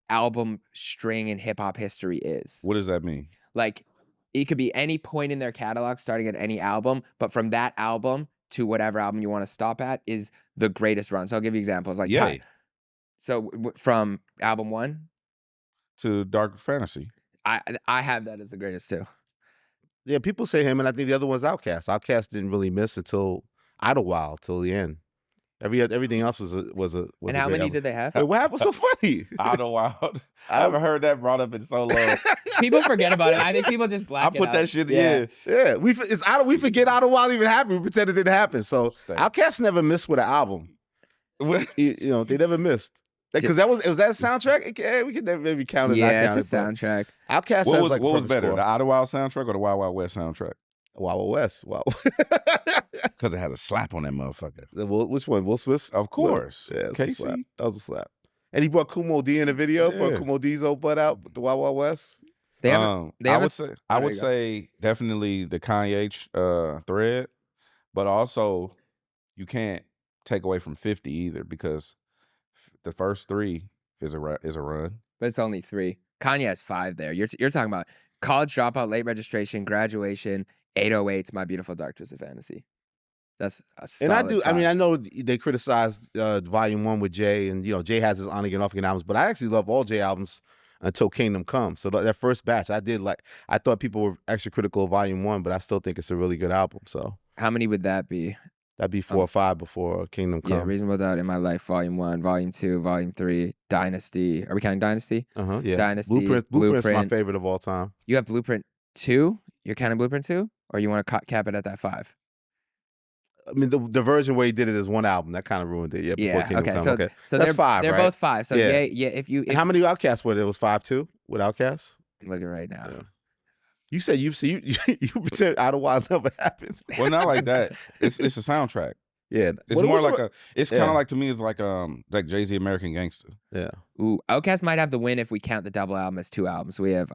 album string in hip hop history is. What does that mean? Like, it could be any point in their catalog, starting at any album, but from that album to whatever album you want to stop at is the greatest run. So I'll give you examples. Like, Yay. So from album 1 To Dark Fantasy. I have that as the greatest too. Yeah, people say him, and I think the other one's Outkast. Outkast didn't really miss until Idlewild, till the end. Everything else was a. And how many did they have? Wait, what happened? So funny. Idlewild. I haven't heard that brought up in so long. People forget about it. I think people just black I it put out. that shit. Yeah. Yeah, we forget Idlewild even happened. We pretend it didn't happen. So Outkast never missed with an album. They never missed. Because was that a soundtrack? Yeah, we could maybe count it. Yeah, not count it's a soundtrack. Outkast What has was, like what was perfect better, score. the Idlewild soundtrack or the Wild Wild West soundtrack? Wild Wild West. Wow. Because it had a slap on that motherfucker. Which one? Will Smith's? Of course. Yeah, Casey. slap. That was a slap. And he brought Kumo D in the video. Yeah. Brought Kumo D's old butt out with the Wild Wild West. They have. I would say definitely the Kanye thread, but also you can't take away from 50 either because the first 3 is a run. But it's only 3. Kanye has 5 there. You're talking about College Dropout, Late Registration, Graduation, 808's, My Beautiful Dark Twisted Fantasy. That's a solid And I do. 5. I mean, I know they criticized Volume 1 with Jay, and Jay has his on again, off again albums, but I actually love all Jay albums until Kingdom Come. So that first batch, I thought people were extra critical of Volume 1, but I still think it's a really good album. So how many would that be? That'd be 4 or 5 before Kingdom Come. Yeah, Reasonable Doubt, In My Life, Volume 1, Volume 2, Volume 3, Dynasty. Are we counting Dynasty? Yeah. Dynasty. Blueprint's my favorite of all time. You have Blueprint 2? You're counting Blueprint 2? Or you want to cap it at that 5? I mean, the version where he did it as one album, that kind of ruined it. Yeah, before Kingdom Come. So that's they're 5, They're right? both 5. So yeah, if you... And how many Outkast were there? It was 5 too? With Outkast? I'm looking right now. Yeah. You said you pretend Idlewild never happened. Well, not like that. It's a soundtrack. Yeah, it's more like it's kind of like, to me, it's like Jay-Z American Gangster. Yeah. Ooh, Outkast might have the win if we count the double album as 2 albums. We have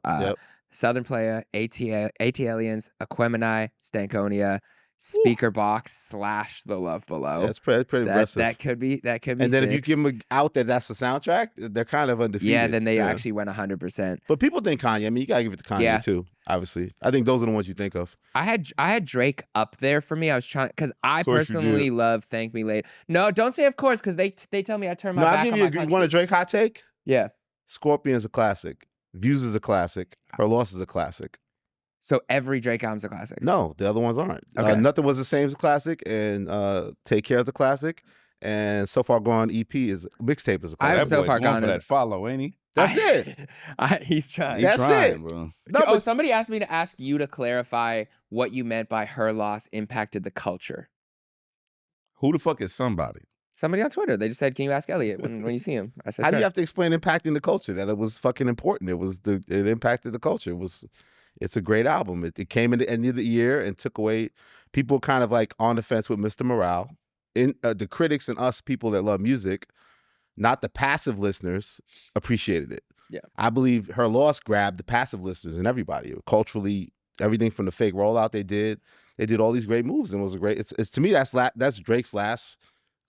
Southern Player, AT Aliens, Aquemini, Stankonia, Speaker Box / The Love Below. Yeah, it's pretty impressive. That could be. And then 6. if you give them out that's the soundtrack, they're kind of undefeated. Yeah, then they actually went 100%. But people think Kanye. I mean, you gotta give it to Kanye too. Obviously, I think those are the ones you think of. I had Drake up there for me. I was trying because I personally love "Thank Me Later." No, don't say of course because they tell me I turn my back I'll give on you my country. You want a Drake hot take? Yeah. Scorpion's a classic. Views is a classic. Her Loss is a classic. So every Drake album's a classic. No, the other ones aren't. Okay. Nothing Was the Same is a classic, and Take Care is a classic, and So Far Gone EP is mixtape is a classic. So Far Gone for is that follow, ain't he? That's it. He's trying. That's trying, it, bro. No, Somebody asked me to ask you to clarify what you meant by Her Loss impacted the culture. Who the fuck is somebody? Somebody on Twitter. They just said, "Can you ask Elliott when you see him?" I said, How do "Sure." you have to explain impacting the culture? That it was fucking important. It impacted the culture. It's a great album. It came in the end of the year and took away. People kind of like on the fence with Mr. Morale. The critics and us people that love music, not the passive listeners, appreciated it. Yeah, I believe Her Loss grabbed the passive listeners and everybody. Culturally, everything from the fake rollout they did all these great moves, and it was a great. It's to me that's Drake's last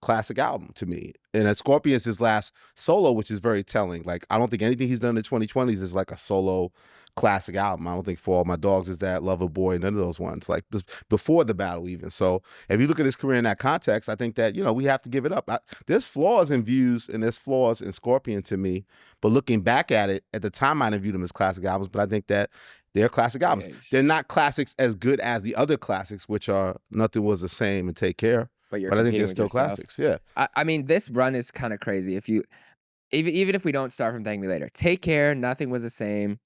classic album to me, and Scorpion's his last solo, which is very telling. Like I don't think anything he's done in the 2020s is like a solo classic album. I don't think For All My Dogs is that, Lover Boy, none of those ones. Like before the battle even. So if you look at his career in that context, I think that we have to give it up. There's flaws in Views and there's flaws in Scorpion to me, but looking back at it, at the time I didn't view them as classic albums, but I think that they're classic albums. Yeah, they're not classics as good as the other classics, which are Nothing Was the Same and Take Care. But I think they're still classics. Yeah. I mean, this run is kind of crazy. Even if we don't start from Thank Me Later, Take Care, Nothing Was the Same,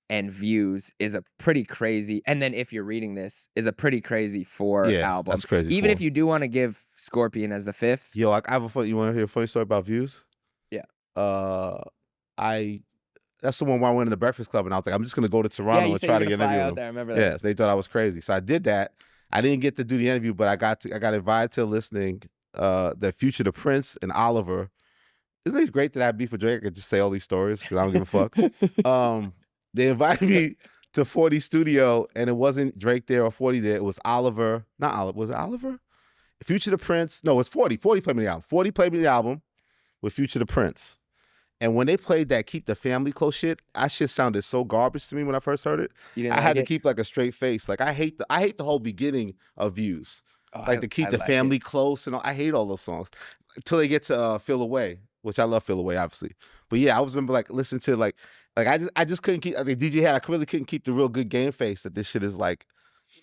and Views is a pretty crazy. And then if you're reading this, is a pretty crazy 4 album. That's crazy. Even 4. if you do want to give Scorpion as the 5th. Yo, I have you want to hear a funny story about Views? Yeah. That's the one where I went in the Breakfast Club and I was like, I'm just gonna go to Toronto and try to get an interview. I remember that. Yes, they thought I was crazy. So I did that. I didn't get to do the interview, but I got invited to listening. The Future the Prince and Oliver. Isn't it great that I have beef with Drake? I could just say all these stories because I don't give a fuck. They invited me to 40 studio, and it wasn't Drake there or 40 there. It was Oliver. Not Oliver. Was it Oliver? Future the Prince. No, it's 40. 40 played me the album. 40 played me the album with Future the Prince. And when they played that Keep the Family Close shit, that shit sounded so garbage to me when I first heard it. I had to keep like a straight face. Like I hate the whole beginning of Views. Like to Keep the Family Close and all. I hate all those songs until they get to Feel Away, which I love Feel Away, obviously. But yeah, I was remember like listening to like I just couldn't keep. I think DJ had. I really couldn't keep the real good game face that this shit is like.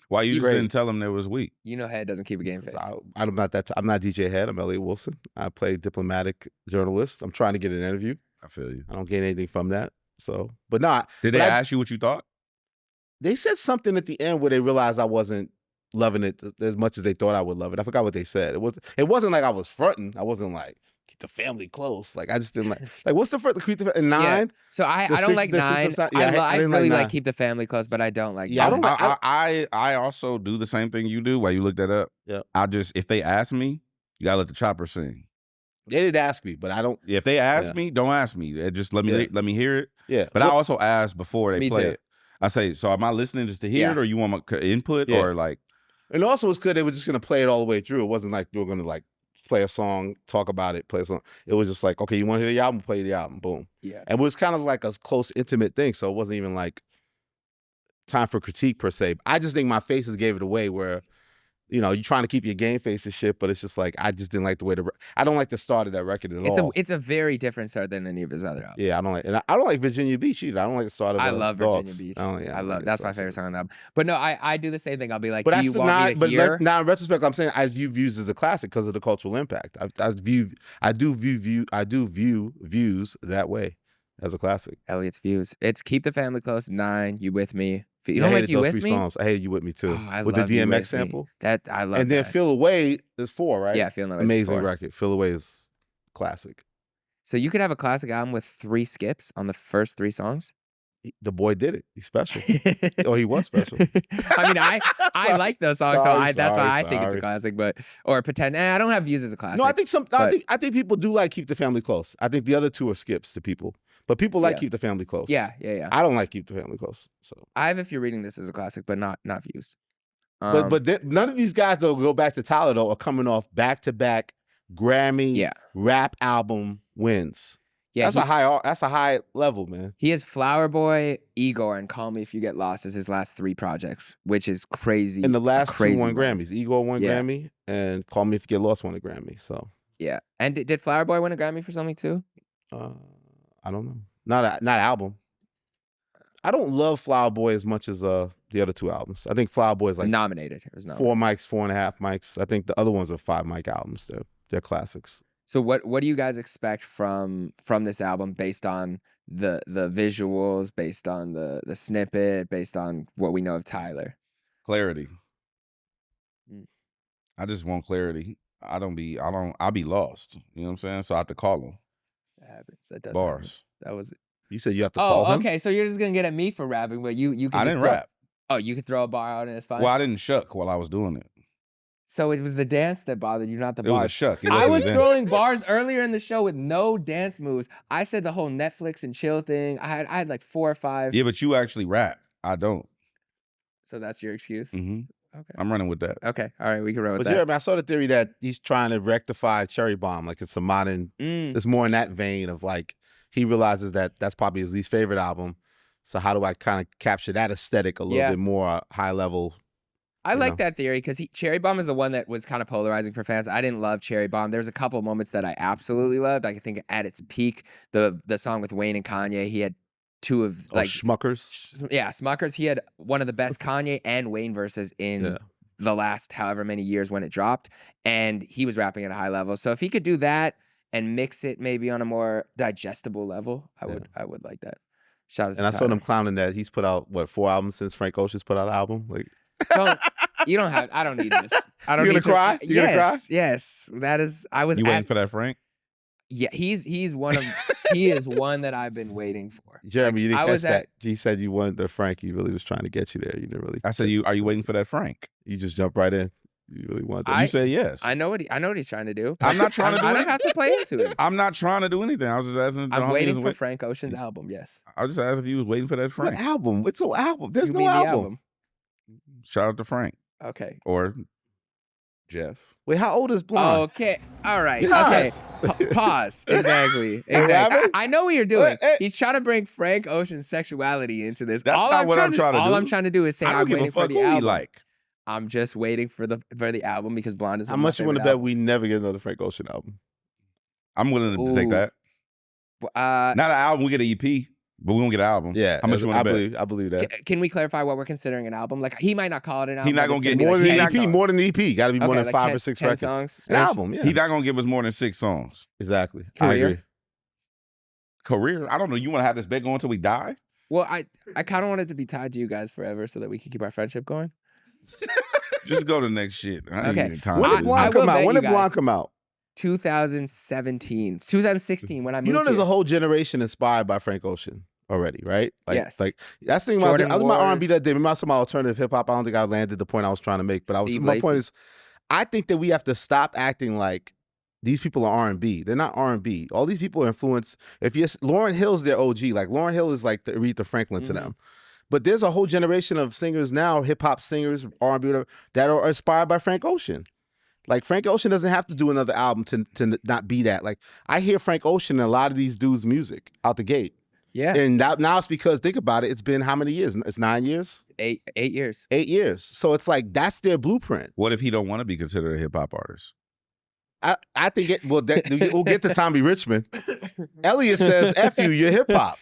Why you just didn't tell him that it was weak? You know, Head doesn't keep a game face. I'm not that. I'm not DJ Head. I'm Elliott Wilson. I play diplomatic journalist. I'm trying to get an interview. I feel you. I don't get anything from that. So, but not. Did they ask you what you thought? They said something at the end where they realized I wasn't loving it as much as they thought I would love it. I forgot what they said. It wasn't like I was fronting. I wasn't like keep the family close. Like I just didn't like what's the first keep the 9? Yeah. So I don't like 9. I really like Keep the Family Close, but I don't like. Yeah, 9. I also do the same thing you do. While you look that up, yeah. If they ask me, you gotta let the chopper sing. They did ask me, but I don't. If they ask me, don't ask me. Just let me hear it. Yeah. But I also ask before they play too. it. I say, so am I listening just to hear it, or you want my input, or like? And also, it's good they were just gonna play it all the way through. It wasn't like they were gonna like play a song, talk about it, play a song. It was just like, okay, you want to hear the album? Play the album. Boom. Yeah. And it was kind of like a close, intimate thing. So it wasn't even like time for critique per se. I just think my faces gave it away where, you know, you're trying to keep your game face and shit, but it's just like, I just didn't like the way I don't like the start of that record at all. It's a very different start than any of his other albums. Yeah, I don't like, and I don't like Virginia Beach either. I don't like the start of I love Virginia Dogs. Beach. I love that's my favorite song on the album. But no, I do the same thing. I'll be like, but do you want me to hear? Now in retrospect, I'm saying I view Views as a classic because of the cultural impact. I do view Views that way as a classic. Elliott's Views. It's Keep the Family Close, 9, You With Me. You don't like You With Me? Songs. I hated You With Me too. Oh, with the DMX sample. That I love. And then Feel Away is 4, right? Yeah, Feel Away. Amazing record. Feel Away is classic. So you could have a classic album with 3 skips on the first 3 songs. The boy did it. He's special. Oh, he was special. I mean, I like those songs, that's why I think it's a classic. But or pretend. I don't have Views as a classic. No, I think I think people do like Keep the Family Close. I think the other 2 are skips to people. But people like Keep the Family Close. Yeah. I don't like Keep the Family Close. So I have If You're Reading This as a classic, but not Views. But none of these guys though go back to Tyler though are coming off back-to-back Grammy rap album wins. Yeah, that's a high level, man. He has Flower Boy, Igor, and Call Me If You Get Lost as his last 3 projects, which is crazy. And the last 2 won Grammys. Igor won Grammy, and Call Me If You Get Lost won a Grammy. So yeah, and did Flower Boy win a Grammy for something too? I don't know. Not album. I don't love Flower Boy as much as the other 2 albums. I think Flower Boy is like nominated. It was 4 mics, 4.5 mics. I think the other ones are 5 mic albums. They're classics. So what do you guys expect from this album based on the visuals, based on the snippet, based on what we know of Tyler? Clarity. I just want clarity. I'll be lost. You know what I'm saying? So I have to call him. That happens. That does Bars. Happen. That was it. You said you have to call him? Okay. So you're just gonna get at me for rapping, but you can I just didn't rap. Oh, you could throw a bar out and it's fine. Well, I didn't shuck while I was doing it. So it was the dance that bothered you, not the bars. It was a shuck. I was throwing bars earlier in the show with no dance moves. I said the whole Netflix and chill thing. I had like 4 or 5. Yeah, but you actually rap. I don't. So that's your excuse? Mm-hmm. Okay. I'm running with that. Okay. All right. We can roll with that. Jeremy, I saw the theory that he's trying to rectify Cherry Bomb. Like it's a modern, it's more in that vein of like, he realizes that that's probably his least favorite album. So how do I kind of capture that aesthetic a little bit more high level? I like that theory because Cherry Bomb is the one that was kind of polarizing for fans. I didn't love Cherry Bomb. There's a couple moments that I absolutely loved. I think at its peak, the song with Wayne and Kanye, he had 2 of like Schmuckers. Yeah, Schmuckers. He had one of the best Kanye and Wayne verses in the last however many years when it dropped, and he was rapping at a high level. So if he could do that and mix it maybe on a more digestible level, I would like that. Shout out to I saw them clowning that he's put out 4 albums since Frank Ocean's put out an album. Like, you don't have. I don't need this. I don't. You gonna cry? You gonna cry? Yes. That is. I was. You waiting for that, Frank? Yeah, he's one of he is one that I've been waiting for. Jeremy, you didn't I catch was that. G said you wanted the Frank. He really was trying to get you there. You didn't really. I said, are you waiting for that Frank? You just jumped right in. You really wanted that. You said yes. I know what he's trying to do. I'm not trying to do I don't anything. have to play into it. I'm not trying to do anything. I was just asking. I'm waiting for Frank Ocean's album. Yes. I was just asking if you was waiting for that What Frank. album? It's an album. There's You no mean the album. Shout out to Frank Okay. or Jeff. Wait, how old is Blonde? Okay. All right. Pause. Okay. Pause. Exactly. happened? Exactly. I know what you're doing. Hey. He's trying to bring Frank Ocean's sexuality into this. That's not what I'm trying to do. All I'm trying to do is say I don't I'm give a waiting for fuck the who he album. like. I'm just waiting for the album because Blonde is. How one of my much you want to favorite bet we albums. never get another Frank Ocean album? I'm willing to take Ooh. that. Not an album. We get an EP, but we don't get an album. Yeah. How much you want to bet? I believe that. Can we clarify what we're considering an album? Like he might not call it an album. He not but gonna it's get be More like than 10 the EP. songs. More than the EP. Got to be more Okay, than like 5 or 10 6 10 records. songs. An album. Yeah. He not gonna give us more than 6 songs. Exactly. I Career? agree. Career. I don't know. You want to have this bet going until we die? Well, I kind of want it to be tied to you guys forever so that we can keep our friendship going. Just go to the next shit. I ain't Okay. even time When for did this. Blonde I will come out? bet When you did Blonde guys- come out? 2017, 2016 when I moved You know, there's here. a whole generation inspired by Frank Ocean already, right? Like, Yes. Like that's the thing about Jordan I was my Ward. R&B that day. Remember some alternative hip hop. I don't think I landed the point I was trying to make, but Steve my point Lacy. is, I think that we have to stop acting like these people are R&B. They're not R&B. All these people are influenced. If you're Lauryn Hill's their OG, like Lauryn Hill is like the Aretha Franklin to them. But there's a whole generation of singers now, hip hop singers, R&B, whatever, that are inspired by Frank Ocean. Like Frank Ocean doesn't have to do another album to not be that. Like I hear Frank Ocean in a lot of these dudes' music out the gate. Yeah, And now it's because, think about it, it's been how many years? It's 9 years? 8 years. 8 years. So it's like, that's their blueprint. What if he don't want to be considered a hip hop artist? I think we'll get to Tommy Richman. Elliott says, F you, you're hip hop.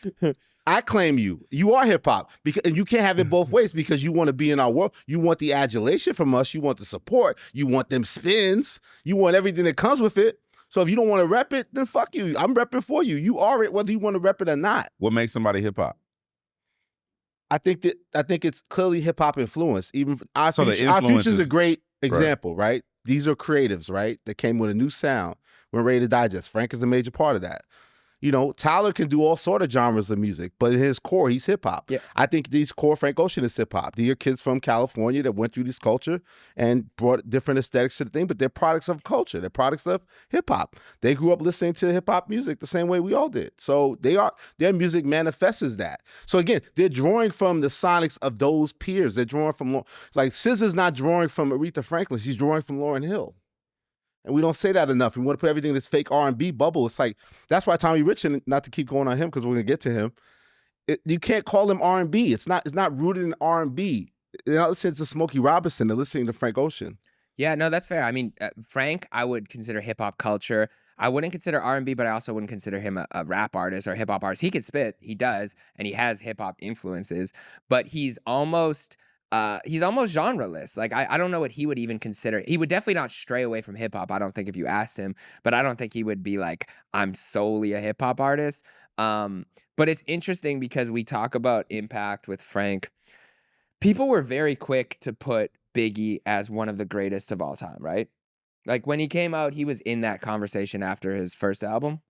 I claim you. You are hip hop. And you can't have it both ways because you want to be in our world. You want the adulation from us. You want the support. You want them spins. You want everything that comes with it. So if you don't want to rep it, then fuck you. I'm repping for you. You are it whether you want to rep it or not. What makes somebody hip hop? I think it's clearly hip hop influenced. Even our So the Future's a influences- great example, right? These are creatives, right? That came with a new sound. We're ready to digest. Frank is a major part of that. You know, Tyler can do all sort of genres of music, but in his core, he's hip hop. Yeah. I think these core Frank Ocean is hip hop. These are kids from California that went through this culture and brought different aesthetics to the thing, but they're products of culture. They're products of hip hop. They grew up listening to hip hop music the same way we all did. So their music manifests as that. So again, they're drawing from the sonics of those peers. They're drawing from, like SZA's not drawing from Aretha Franklin. She's drawing from Lauryn Hill. And we don't say that enough. We want to put everything in this fake R&B bubble. It's like, that's why Tommy Richman, not to keep going on him because we're going to get to him, you can't call him R&B. It's not rooted in R&B. They're not listening to Smokey Robinson. They're listening to Frank Ocean. Yeah, no, that's fair. I mean, Frank, I would consider hip hop culture. I wouldn't consider R&B, but I also wouldn't consider him a rap artist or hip hop artist. He could spit, he does, and he has hip hop influences, but he's almost genreless. Like I don't know what he would even consider. He would definitely not stray away from hip hop. I don't think if you asked him, but I don't think he would be like, I'm solely a hip hop artist. But it's interesting because we talk about impact with Frank. People were very quick to put Biggie as one of the greatest of all time, right? Like when he came out, he was in that conversation after his first album.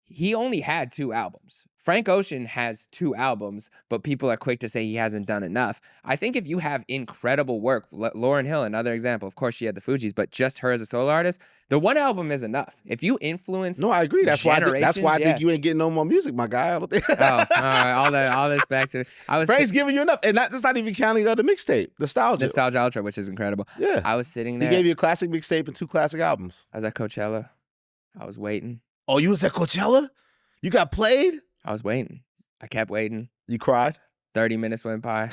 He only had 2 albums. Frank Ocean has 2 albums, but people are quick to say he hasn't done enough. I think if you have incredible work, Lauryn Hill, another example, of course she had the Fugees, but just her as a solo artist, the 1 album is enough. If you influence No, I agree. That's why I yeah. think you ain't getting no more music, my guy. I don't think. Oh, all right, all this back to Frank's giving you enough. And that's not even counting the other mixtape, Nostalgia. Nostalgia Ultra, which is incredible. Yeah. I was sitting He there. gave you a classic mixtape and 2 classic albums. I was at Coachella. I was waiting. Oh, you was at Coachella? You got played? I was waiting. I kept waiting. You cried? 30 minutes went by.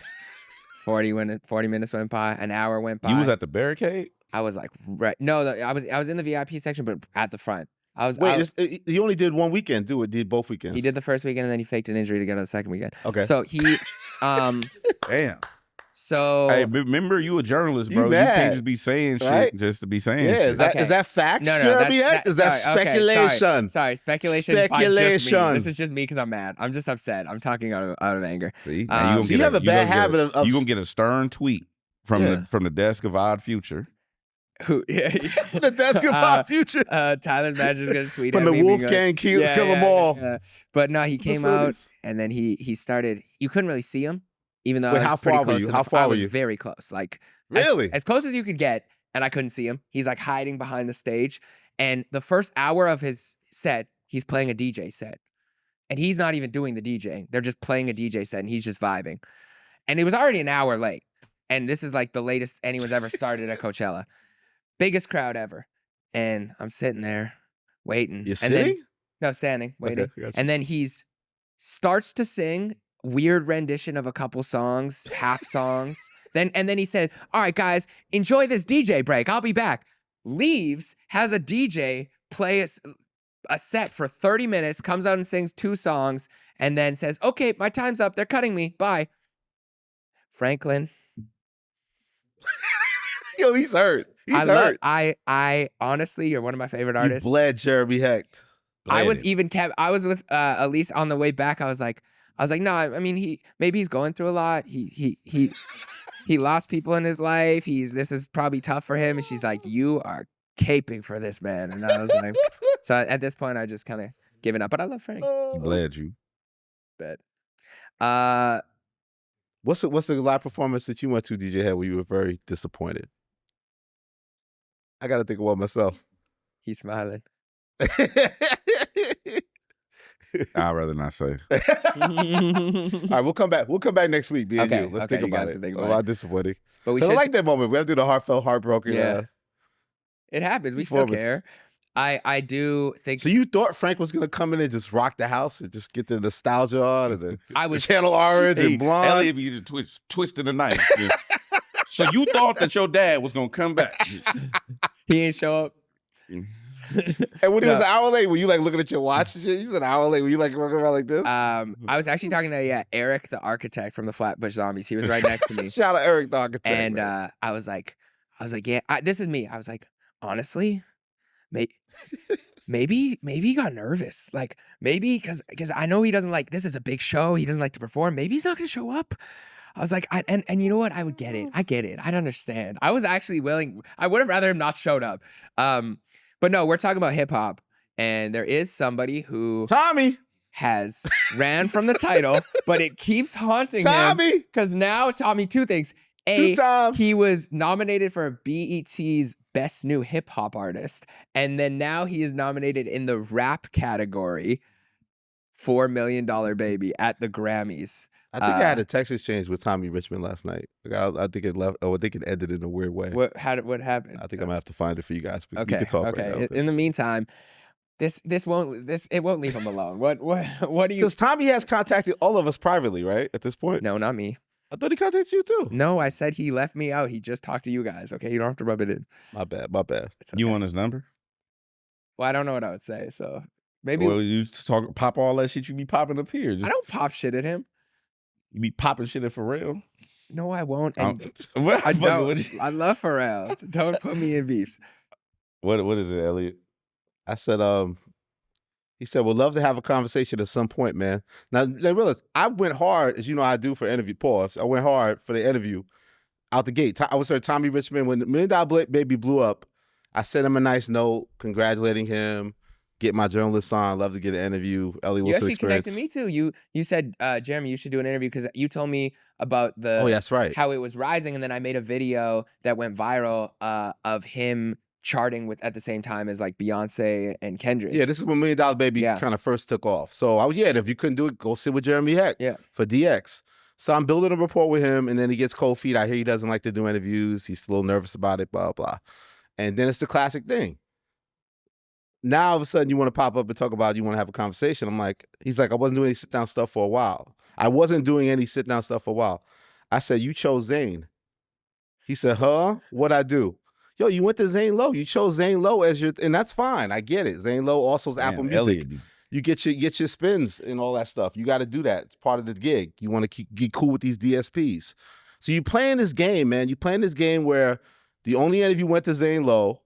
40 minutes went by. An hour went by. You was at the barricade? I was like, no, I was in the VIP section, but at the front. He only did one weekend. Did both weekends. He did the first weekend and then he faked an injury to get on the second weekend. Okay. So he, Damn. so Hey, remember you a journalist, bro. You mad, can't just be saying right? shit just to be saying Yeah, shit. is that facts? No, Jeremy? that's Is that sorry, okay, speculation? sorry, speculation. By just me. Speculation. This is just me because I'm mad. I'm just upset. I'm talking out of anger. See, now so you have a bad habit of you gonna get a stern tweet from the desk of Odd Future, Who? Yeah, The desk of our future. Tyler's manager's gonna tweet From at the me, being Wolfgang kill yeah, them yeah, all. yeah. But no, he came out Facilities. and then he started. You couldn't really see him, even though Wait, I was how pretty far were close. you? To How the, far I were was you? very close, like Really? as close as you could get, and I couldn't see him. He's like hiding behind the stage. And the first hour of his set, he's playing a DJ set, and he's not even doing the DJing. They're just playing a DJ set, and he's just vibing. And it was already an hour late. And this is like the latest anyone's ever started at Coachella. Biggest crowd ever. And I'm sitting there waiting. You're and sitting? Then, no, standing, waiting. Okay, gotcha. And then he's starts to sing weird rendition of a couple songs, half songs. And then he said, all right, guys, enjoy this DJ break. I'll be back. Leaves, has a DJ play a set for 30 minutes, comes out and sings 2 songs, and then says, okay, my time's up. They're cutting me. Bye. Franklin. Yo, he's hurt. He's hurt. I honestly, you're one of my favorite You artists. bled Jeremy Hecht. I was with Elise on the way back. I was like, no, I mean, maybe he's going through a lot. He lost people in his life. This is probably tough for him. And she's like, you are caping for this man. And I was like, so at this point, I just kind of given up. But I love Frank. He bled you. Bet. What's the live performance that you went to, DJ Head, where you were very disappointed? I got to think about myself. He's smiling. I'd rather not say. All right, we'll come back. We'll come back next week, me and Okay, you. Let's okay, think you about guys it. can think A about lot disappointing. But we I should. like that moment. We have to do the heartfelt, heartbroken. Yeah. It happens. We still performance. care. I do think. So you thought Frank was going to come in and just rock the house and just get the nostalgia on and I the was Channel Orange and Blonde? Elliott be twisting the knife. Yeah. So you thought that your dad was gonna come back? He ain't show up. And when he was an hour late, were you like looking at your watch and shit? You said an hour late. Were you like walking around like this? I was actually talking to Eric, the architect from the Flatbush Zombies. He was right next to me. Shout out Eric the architect. And man. I was like, yeah, this is me. I was like, honestly, maybe he got nervous. Like maybe because I know he doesn't like, this is a big show. He doesn't like to perform. Maybe he's not going to show up. I was like, and you know what? I would get it. I get it. I'd understand. I was actually willing. I would have rather him not showed up. But no, we're talking about hip hop, and there is somebody who Tommy has ran from the title, but it keeps haunting him. Tommy! Because now, Tommy, 2 things. 2 times. He was nominated for BET's Best New Hip Hop Artist, and then now he is nominated in the rap category for $1 Million Baby at the Grammys. I think I had a text exchange with Tommy Richman last night. Like I think it left. Oh, I think it ended in a weird way. What happened? I think I'm gonna have to find it for you guys. But Okay. you can talk Okay. right now. In the meantime, it won't leave him alone. What do you? Because Tommy has contacted all of us privately, right? At this point, No, not me. I thought he contacted you too. No, I said he left me out. He just talked to you guys. Okay, you don't have to rub it in. My bad. My bad. It's okay. You want his number? Well, I don't know what I would say. So maybe Well, you pop all that shit you be popping up here. I don't pop shit at him. You be popping shit at Pharrell. No, I won't. And What? I don't. I love Pharrell. Don't put me in beefs. What is it, Elliott? I said, he said, "We'd love to have a conversation at some point, man." Now, realize I went hard, as you know I do for interview. Pause. I went hard for the interview out the gate. I was there, Tommy Richman, when $1 Million Baby blew up, I sent him a nice note congratulating him, get my journalist on, love to get an interview. Ellie You Wilson actually experience. connected me too. You said, Jeremy, you should do an interview because you told me about Oh, that's right. how it was rising, and then I made a video that went viral of him charting at the same time as like Beyonce and Kendrick. Yeah, this is when $1 Million Baby Yeah. kind of first took off. So and if you couldn't do it, go sit with Jeremy Hecht for DX. So I'm building a rapport with him, and then he gets cold feet. I hear he doesn't like to do interviews. He's a little nervous about it, blah, blah. And then it's the classic thing. Now all of a sudden you want to pop up and talk about you want to have a conversation. I'm like, he's like, I wasn't doing any sit-down stuff for a while. I wasn't doing any sit-down stuff for a while. I said, you chose Zane. He said, huh? What'd I do? Yo, you went to Zane Lowe. You chose Zane Lowe as your, and that's fine. I get it. Zane Lowe also is Apple Music. Elliott. You get your spins and all that stuff. You got to do that. It's part of the gig. You want to get cool with these DSPs. So you playing this game, man. You playing this game where the only interview went to Zane Lowe,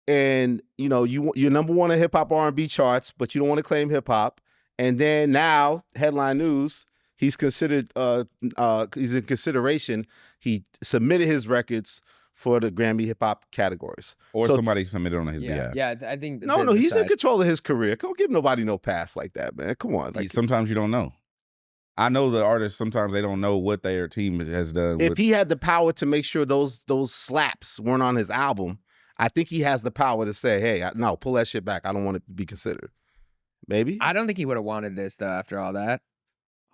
and you know you're number one in hip hop R&B charts, but you don't want to claim hip hop. And then now headline news, he's considered. He's in consideration. He submitted his records for the Grammy hip hop categories. Or So- somebody submitted on his Yeah, behalf. yeah. I think the No, business he's in side. control of his career. Don't give nobody no pass like that, man. Come on. Like, Sometimes you don't know. I know the artists, sometimes they don't know what their team has done. if he had the power to make sure those slaps weren't on his album, I think he has the power to say, hey, no, pull that shit back. I don't want it to be considered. Maybe? I don't think he would have wanted this though. After all that,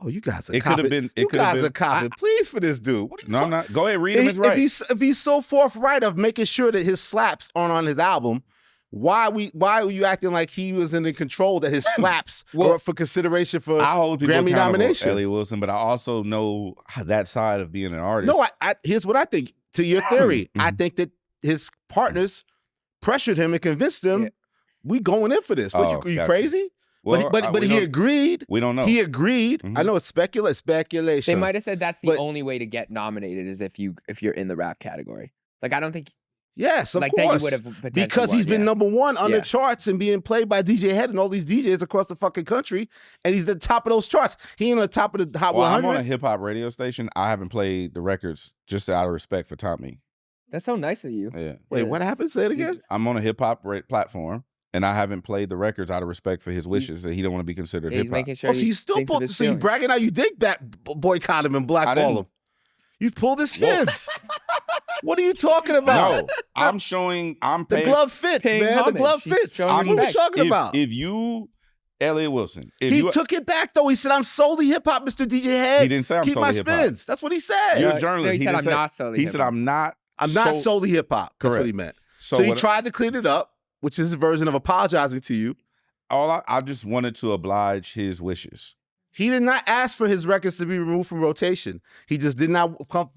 Oh, you guys are It could have copping. been. It You could have guys been. are copping. Please for this dude. What are you No, I'm talking- not. Go ahead, read him. It's right. If he's so forthright of making sure that his slaps aren't on his album, why were you acting like he was in control that his slaps Well, are up for consideration for I hold people Grammy accountable, nomination? Elliott Wilson, but I also know that side of being an artist. No, here's what I think. To your theory, I Mhm. think that his partners pressured him and convinced him, Yeah. we going in for this. What, Oh, you gotcha. crazy? Well, but we he don't- agreed. We don't know. He agreed. I Mhm. know it's speculation. they might have said that's the But- only way to get nominated is if you're in the rap category. Like I don't think Yes, of like course. that you would have potentially Because he's won, been yeah. number one on the Yeah. charts and being played by DJ Head and all these DJs across the fucking country, and he's at the top of those charts. He ain't on the top of the Hot Well, I'm 100. on a hip hop radio station. I haven't played the records just out of respect for Tommy. That's so nice of you. Yeah, Wait, what happened? Say it again. I'm on a hip hop platform, and I haven't played the records out of respect for his wishes that he don't want to be considered He's hip hop. making sure. Oh, so he you still thinks of pulled, his so you feelings. bragging out you dig back boycott him and I blackball didn't. him. You pulled his spins. What are you talking about? No, I'm showing. I'm The paying. glove fits, paying man. The homage. glove He's fits. showing What are we respect. talking about? If you, Elliott Wilson, if He you, took it back though. He said, "I'm solely hip hop, Mr. DJ Head. he didn't say I'm Keep my solely hip hop. spins." That's what he said. You're No, a journalist. no, he said, didn't "I'm say- not solely He said, hip-hop." "I'm not. I'm not so- solely hip hop. That's what he Correct. meant. So, So he what- tried to clean it up, which is his version of apologizing to you. I just wanted to oblige his wishes. He did not ask for his records to be removed from rotation. He just did not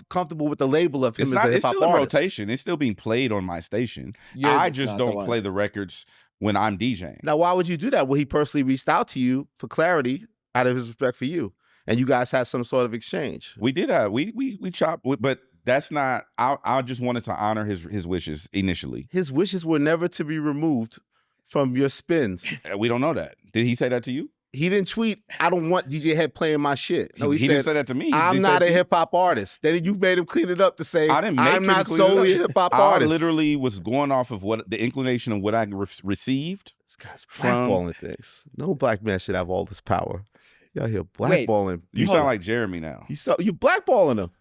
comfortable with the label of him It's as not. a hip It's hop still in artist. rotation. It's still being played on my station. You're I just just not the don't one. play the records when I'm DJing. Now, why would you do that? Well, he personally reached out to you for clarity out of his respect for you, and you guys had some sort of exchange. We did have we chopped, but that's not. I just wanted to honor his wishes initially. His wishes were never to be removed from your spins. We don't know that. Did he say that to you? He didn't tweet, "I don't want DJ Head playing my shit." No, he didn't said, say that to me. "I'm He not said a to you. hip hop artist." Then you made him clean it up to say, I didn't make "I'm him not clean it up. solely a hip hop I artist." literally was going off of what the inclination of what I received. This guy's From- blackballing things. No black man should have all this power. Y'all here Wait, blackballing. You sound like Jeremy now. you blackballing him.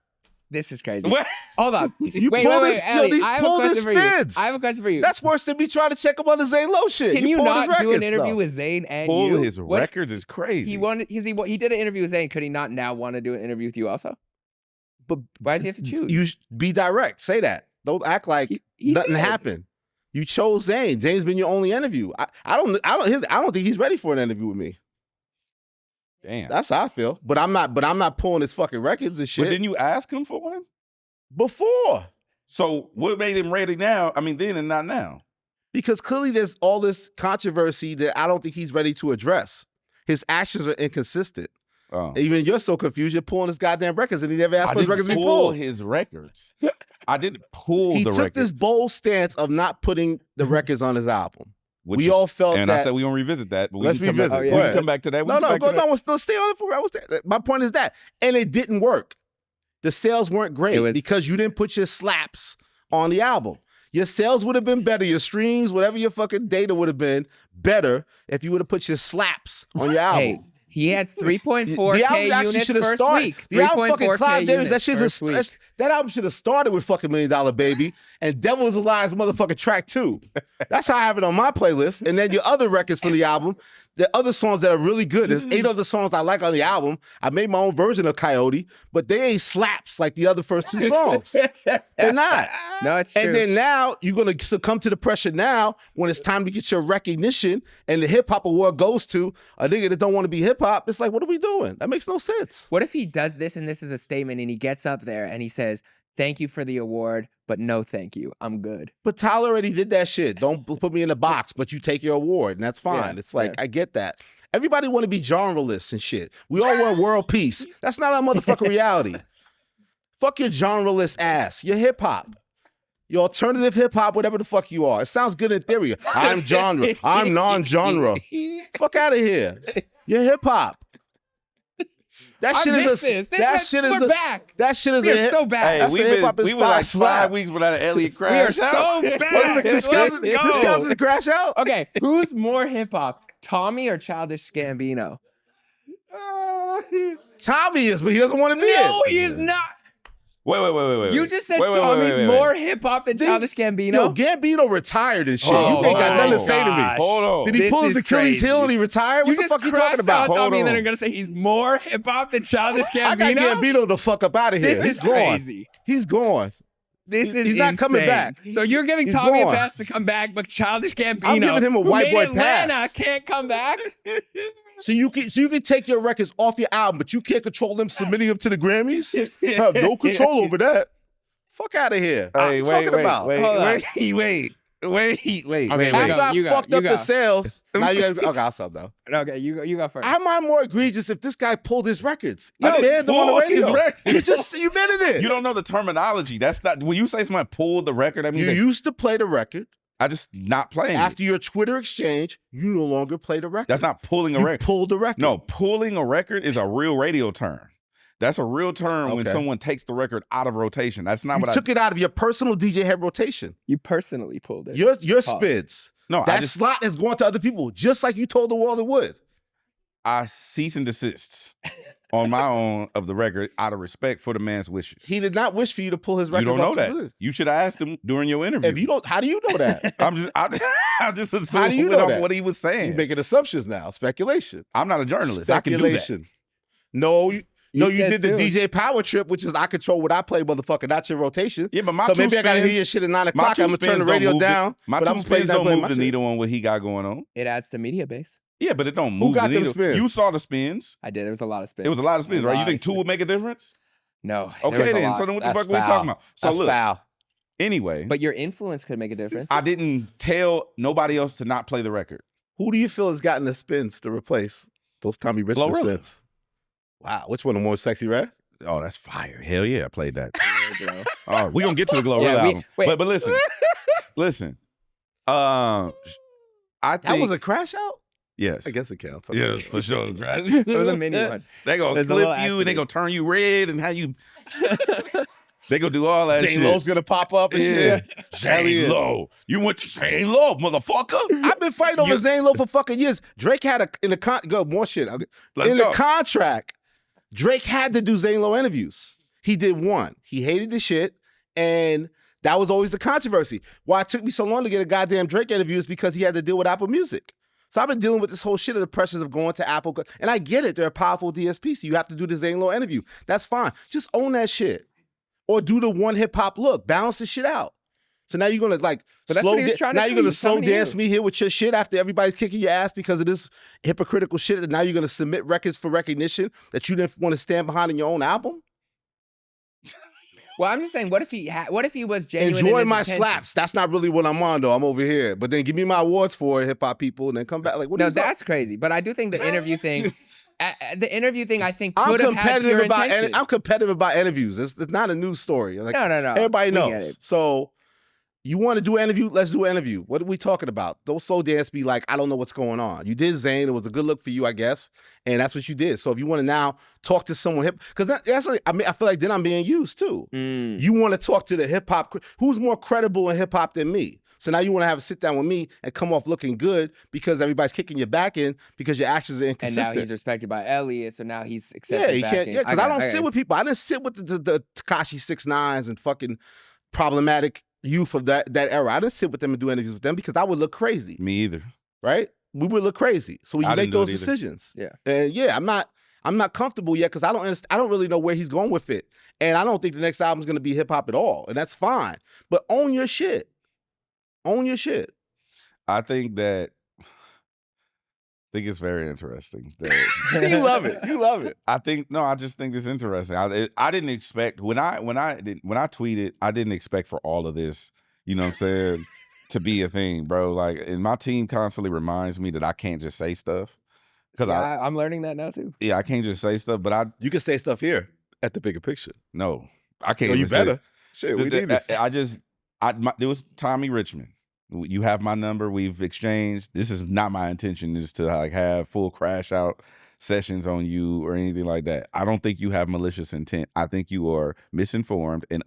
This is crazy. What? Hold on. You wait, pulled wait, his- wait, yo, Ellie, these I have a pulled his question for you. spins. I have a question for you. That's worse than me trying to check him on the Zane Lowe shit. Can you pulled not his do an records, interview though. with Zayn and Pull you? his What- records is crazy. He did an interview with Zayn. Could he not now want to do an interview with you also? But Why does he have to choose? You be direct. Say that. Don't act like He nothing said. happened. You chose Zane. Zane's been your only interview. I don't think he's ready for an interview with me. Damn. That's how I feel. But I'm not pulling his fucking records and But shit. didn't you ask him for one? Before. So what made him ready now? I mean, then and not now. Because clearly there's all this controversy that I don't think he's ready to address. His actions are inconsistent. Oh. Even you're so confused, you're pulling his goddamn records and he never asked I for his didn't records to be pull pulled. his records. I didn't pull He the took records. this bold stance of not putting the records on his album. which We is- all felt and that. I said we're gonna revisit that. But we Let's can come back- revisit. we Go can ahead. come back to that. We No, can no, come back go, to that. no, stay on it for my point is that. And it didn't work. The sales weren't great It was- because you didn't put your slaps on the album. Your sales would have been better, your streams, whatever your fucking data would have been better if you would have put your slaps on your album. Hey, he had 3.4K The album actually units should have first started. week. The album fucking 3.4K Clive Davis, units first week. that album should have started with fucking $1 Million Baby and Devil's a Lie's motherfucking track 2. That's how I have it on my playlist. And then your other records from the album, the other songs that are really good. There's 8 other songs I like on the album. I made my own version of Coyote, but they ain't slaps like the other first 2 songs. They're not. No, it's true. And then now you're gonna succumb to the pressure now when it's time to get your recognition and the hip hop award goes to a nigga that don't want to be hip hop. It's like, what are we doing? That makes no sense. What if he does this and this is a statement and he gets up there and he says, "Thank you for the award, but no thank you. I'm good." But Tyler already did that shit. Don't put me in a box, but you take your award, and that's fine. Yeah, It's like, yeah. I get that. Everybody want to be genrelists and shit. We all want world peace. That's not our motherfucking reality. Fuck your genrelist ass. You're hip hop. Your alternative hip hop, whatever the fuck you are. It sounds good in theory. I'm genre. I'm non-genre. Fuck out of here. You're hip hop. That I shit missed is this. that shit is We're back. That shit is We are a so bad. Hey, That's we a hip-hop were like inspired slap. 5 weeks without an Elliott We are crash so out. bad. This Let's counts as a go. crash out. Okay, who's more hip hop, Tommy or Childish Gambino? Tommy is, but he doesn't want to be No, it. he is not. Wait. You just said Wait, Tommy's wait. more hip hop than Childish Gambino. Yo, Gambino retired and shit. Oh you ain't got my nothing to say to me. gosh. Hold on. Did he This pull his is Achilles crazy. heel and he retired? You What the just fuck you talking crashed about? out Hold Tommy, and then on. are gonna say he's more hip hop than Childish Gambino. I got Gambino the fuck up out of here. This He's is gone. crazy. He's gone. This is He's not coming insane. back. So you're giving He's Tommy gone. a pass to come back, but Childish Gambino, I'm giving him a who white made boy Atlanta, pass. can't come back. So you can take your records off your album, but you can't control them submitting them to the Grammys? Have no control over that. Fuck out of here. Hey, What you talking about? wait. Okay, After I you go, fucked you up go. the sales, now you got okay, I'll stop though. Okay, you go first. Am I more egregious if this guy pulled his records? I I didn't banned them on the pull his radio. records. You admitted it. You don't know the terminology. That's not when you say somebody pulled the record. That means You they- used to play the record. I just not playing. After your Twitter exchange, you no longer play the record. That's not pulling a you record. pulled the record. No, pulling a record is a real radio term. That's a real term when Okay. someone takes the record out of rotation. That's not you what took it out of your personal DJ head rotation. You personally pulled it. Your spids. No, That slot is going to other people, just like you told the world it would. I cease and desists on my own of the record out of respect for the man's wishes. He did not wish for you to pull his record. You don't know off the that. list. You should have asked him during your interview. If you don't, how do you know that? I just assumed How do you know that? what he was saying. You're making assumptions now. Speculation. I'm not a journalist. I can do that. Speculation. No, you said did the soon. DJ power trip, which is I control what I play, motherfucker, not your rotation. Yeah, but my So two maybe I gotta hear spins- your shit at 9 my o'clock. two I'm gonna turn spins the don't radio move down. My but two I'm gonna play spins that don't play move my the shit. needle on what he got going on. It adds to media base. Yeah, but it don't move got the them needle. spins? You saw the spins. I did. There was a lot of spins. It was a lot of spins, A right? You lot think of two would make a difference? No. there Okay, was a then. lot. So then what the That's fuck are we foul. talking about? So That's look, foul. anyway, But your influence could make a difference. I didn't tell nobody else to not play the record. Who do you feel has gotten the spins to replace those Tommy Richman GloRilla. spins? Wow, which one the more sexy, red? Oh, that's fire. Hell yeah, I played that. Bro. All right, we're gonna get to the GloRilla Yeah, album. wait. But listen. Listen. I think That was a crash out? yes. I guess it counts. Yes, for sure. Right? It was a mini one. They gonna There's a clip little you and they gonna accident. turn you red and how you they gonna do all that Zane Lowe's shit. gonna pop up and Yeah. shit. Zane Elliott. Lowe. You went to Zane Lowe, motherfucker. I've been fighting over You- Zane Lowe for fucking years. Drake had more shit. Let's In go. the contract, Drake had to do Zane Lowe interviews. He did one. He hated the shit, and that was always the controversy. Why it took me so long to get a goddamn Drake interview is because he had to deal with Apple Music. So I've been dealing with this whole shit of the pressures of going to Apple. And I get it. They're a powerful DSP, so you have to do the Zane Lowe interview. That's fine. Just own that shit. Or do the one hip-hop look. Balance the shit out. So now you're gonna like But that's slow what he was da- trying to now do. you're gonna He was slow coming to dance you. me here with your shit after everybody's kicking your ass because of this hypocritical shit. And now you're gonna submit records for recognition that you didn't want to stand behind in your own album. Well, I'm just saying, what if he was genuine? in Enjoy his my intentions? slaps. That's not really what I'm on though. I'm over here. But then give me my awards for hip hop people and then come back. Like what? No, are you talking- that's crazy. But I do think the interview thing, I think I'm could have had competitive pure about. intention. I'm competitive about interviews. It's not a news story. Like, No. everybody We get knows. it. So you want to do an interview? Let's do an interview. What are we talking about? Don't slow dance be like, I don't know what's going on. You did Zayn. It was a good look for you, I guess. And that's what you did. So if you want to now talk to someone hip, because that's like, I mean, I feel like then I'm being used too. You want to talk to the hip hop, who's more credible in hip hop than me? So now you want to have a sit down with me and come off looking good because everybody's kicking your back in because your actions are And inconsistent. now he's respected by Elliott, so now he's Yeah, accepted you back can't. in. Yeah, because I don't sit get it. with people. I didn't sit with the Tekashi 6ix9ines and fucking problematic youth of that era. I didn't sit with them and do interviews with them because I would look crazy, Me either. right? We would look crazy. So you I make didn't do those it either. decisions. Yeah. And yeah, I'm not comfortable yet because I don't really know where he's going with it. And I don't think the next album's gonna be hip hop at all. And that's fine. But own your shit. Own your shit. I think it's very interesting. That You love it. You love it. I just think it's interesting. I didn't expect when I tweeted, I didn't expect for all of this, you know what I'm saying, to be a thing, bro. Like, and my team constantly reminds me that I can't just say stuff. Because See, I'm learning that now too. I can't just say stuff, but You can say stuff here at the bigger picture. no, I can't Oh, you even say- better. Shit, we need this. There was Tommy Richman. You have my number. We've exchanged. This is not my intention, is to like have full crash out sessions on you or anything like that. I don't think you have malicious intent. I think you are misinformed and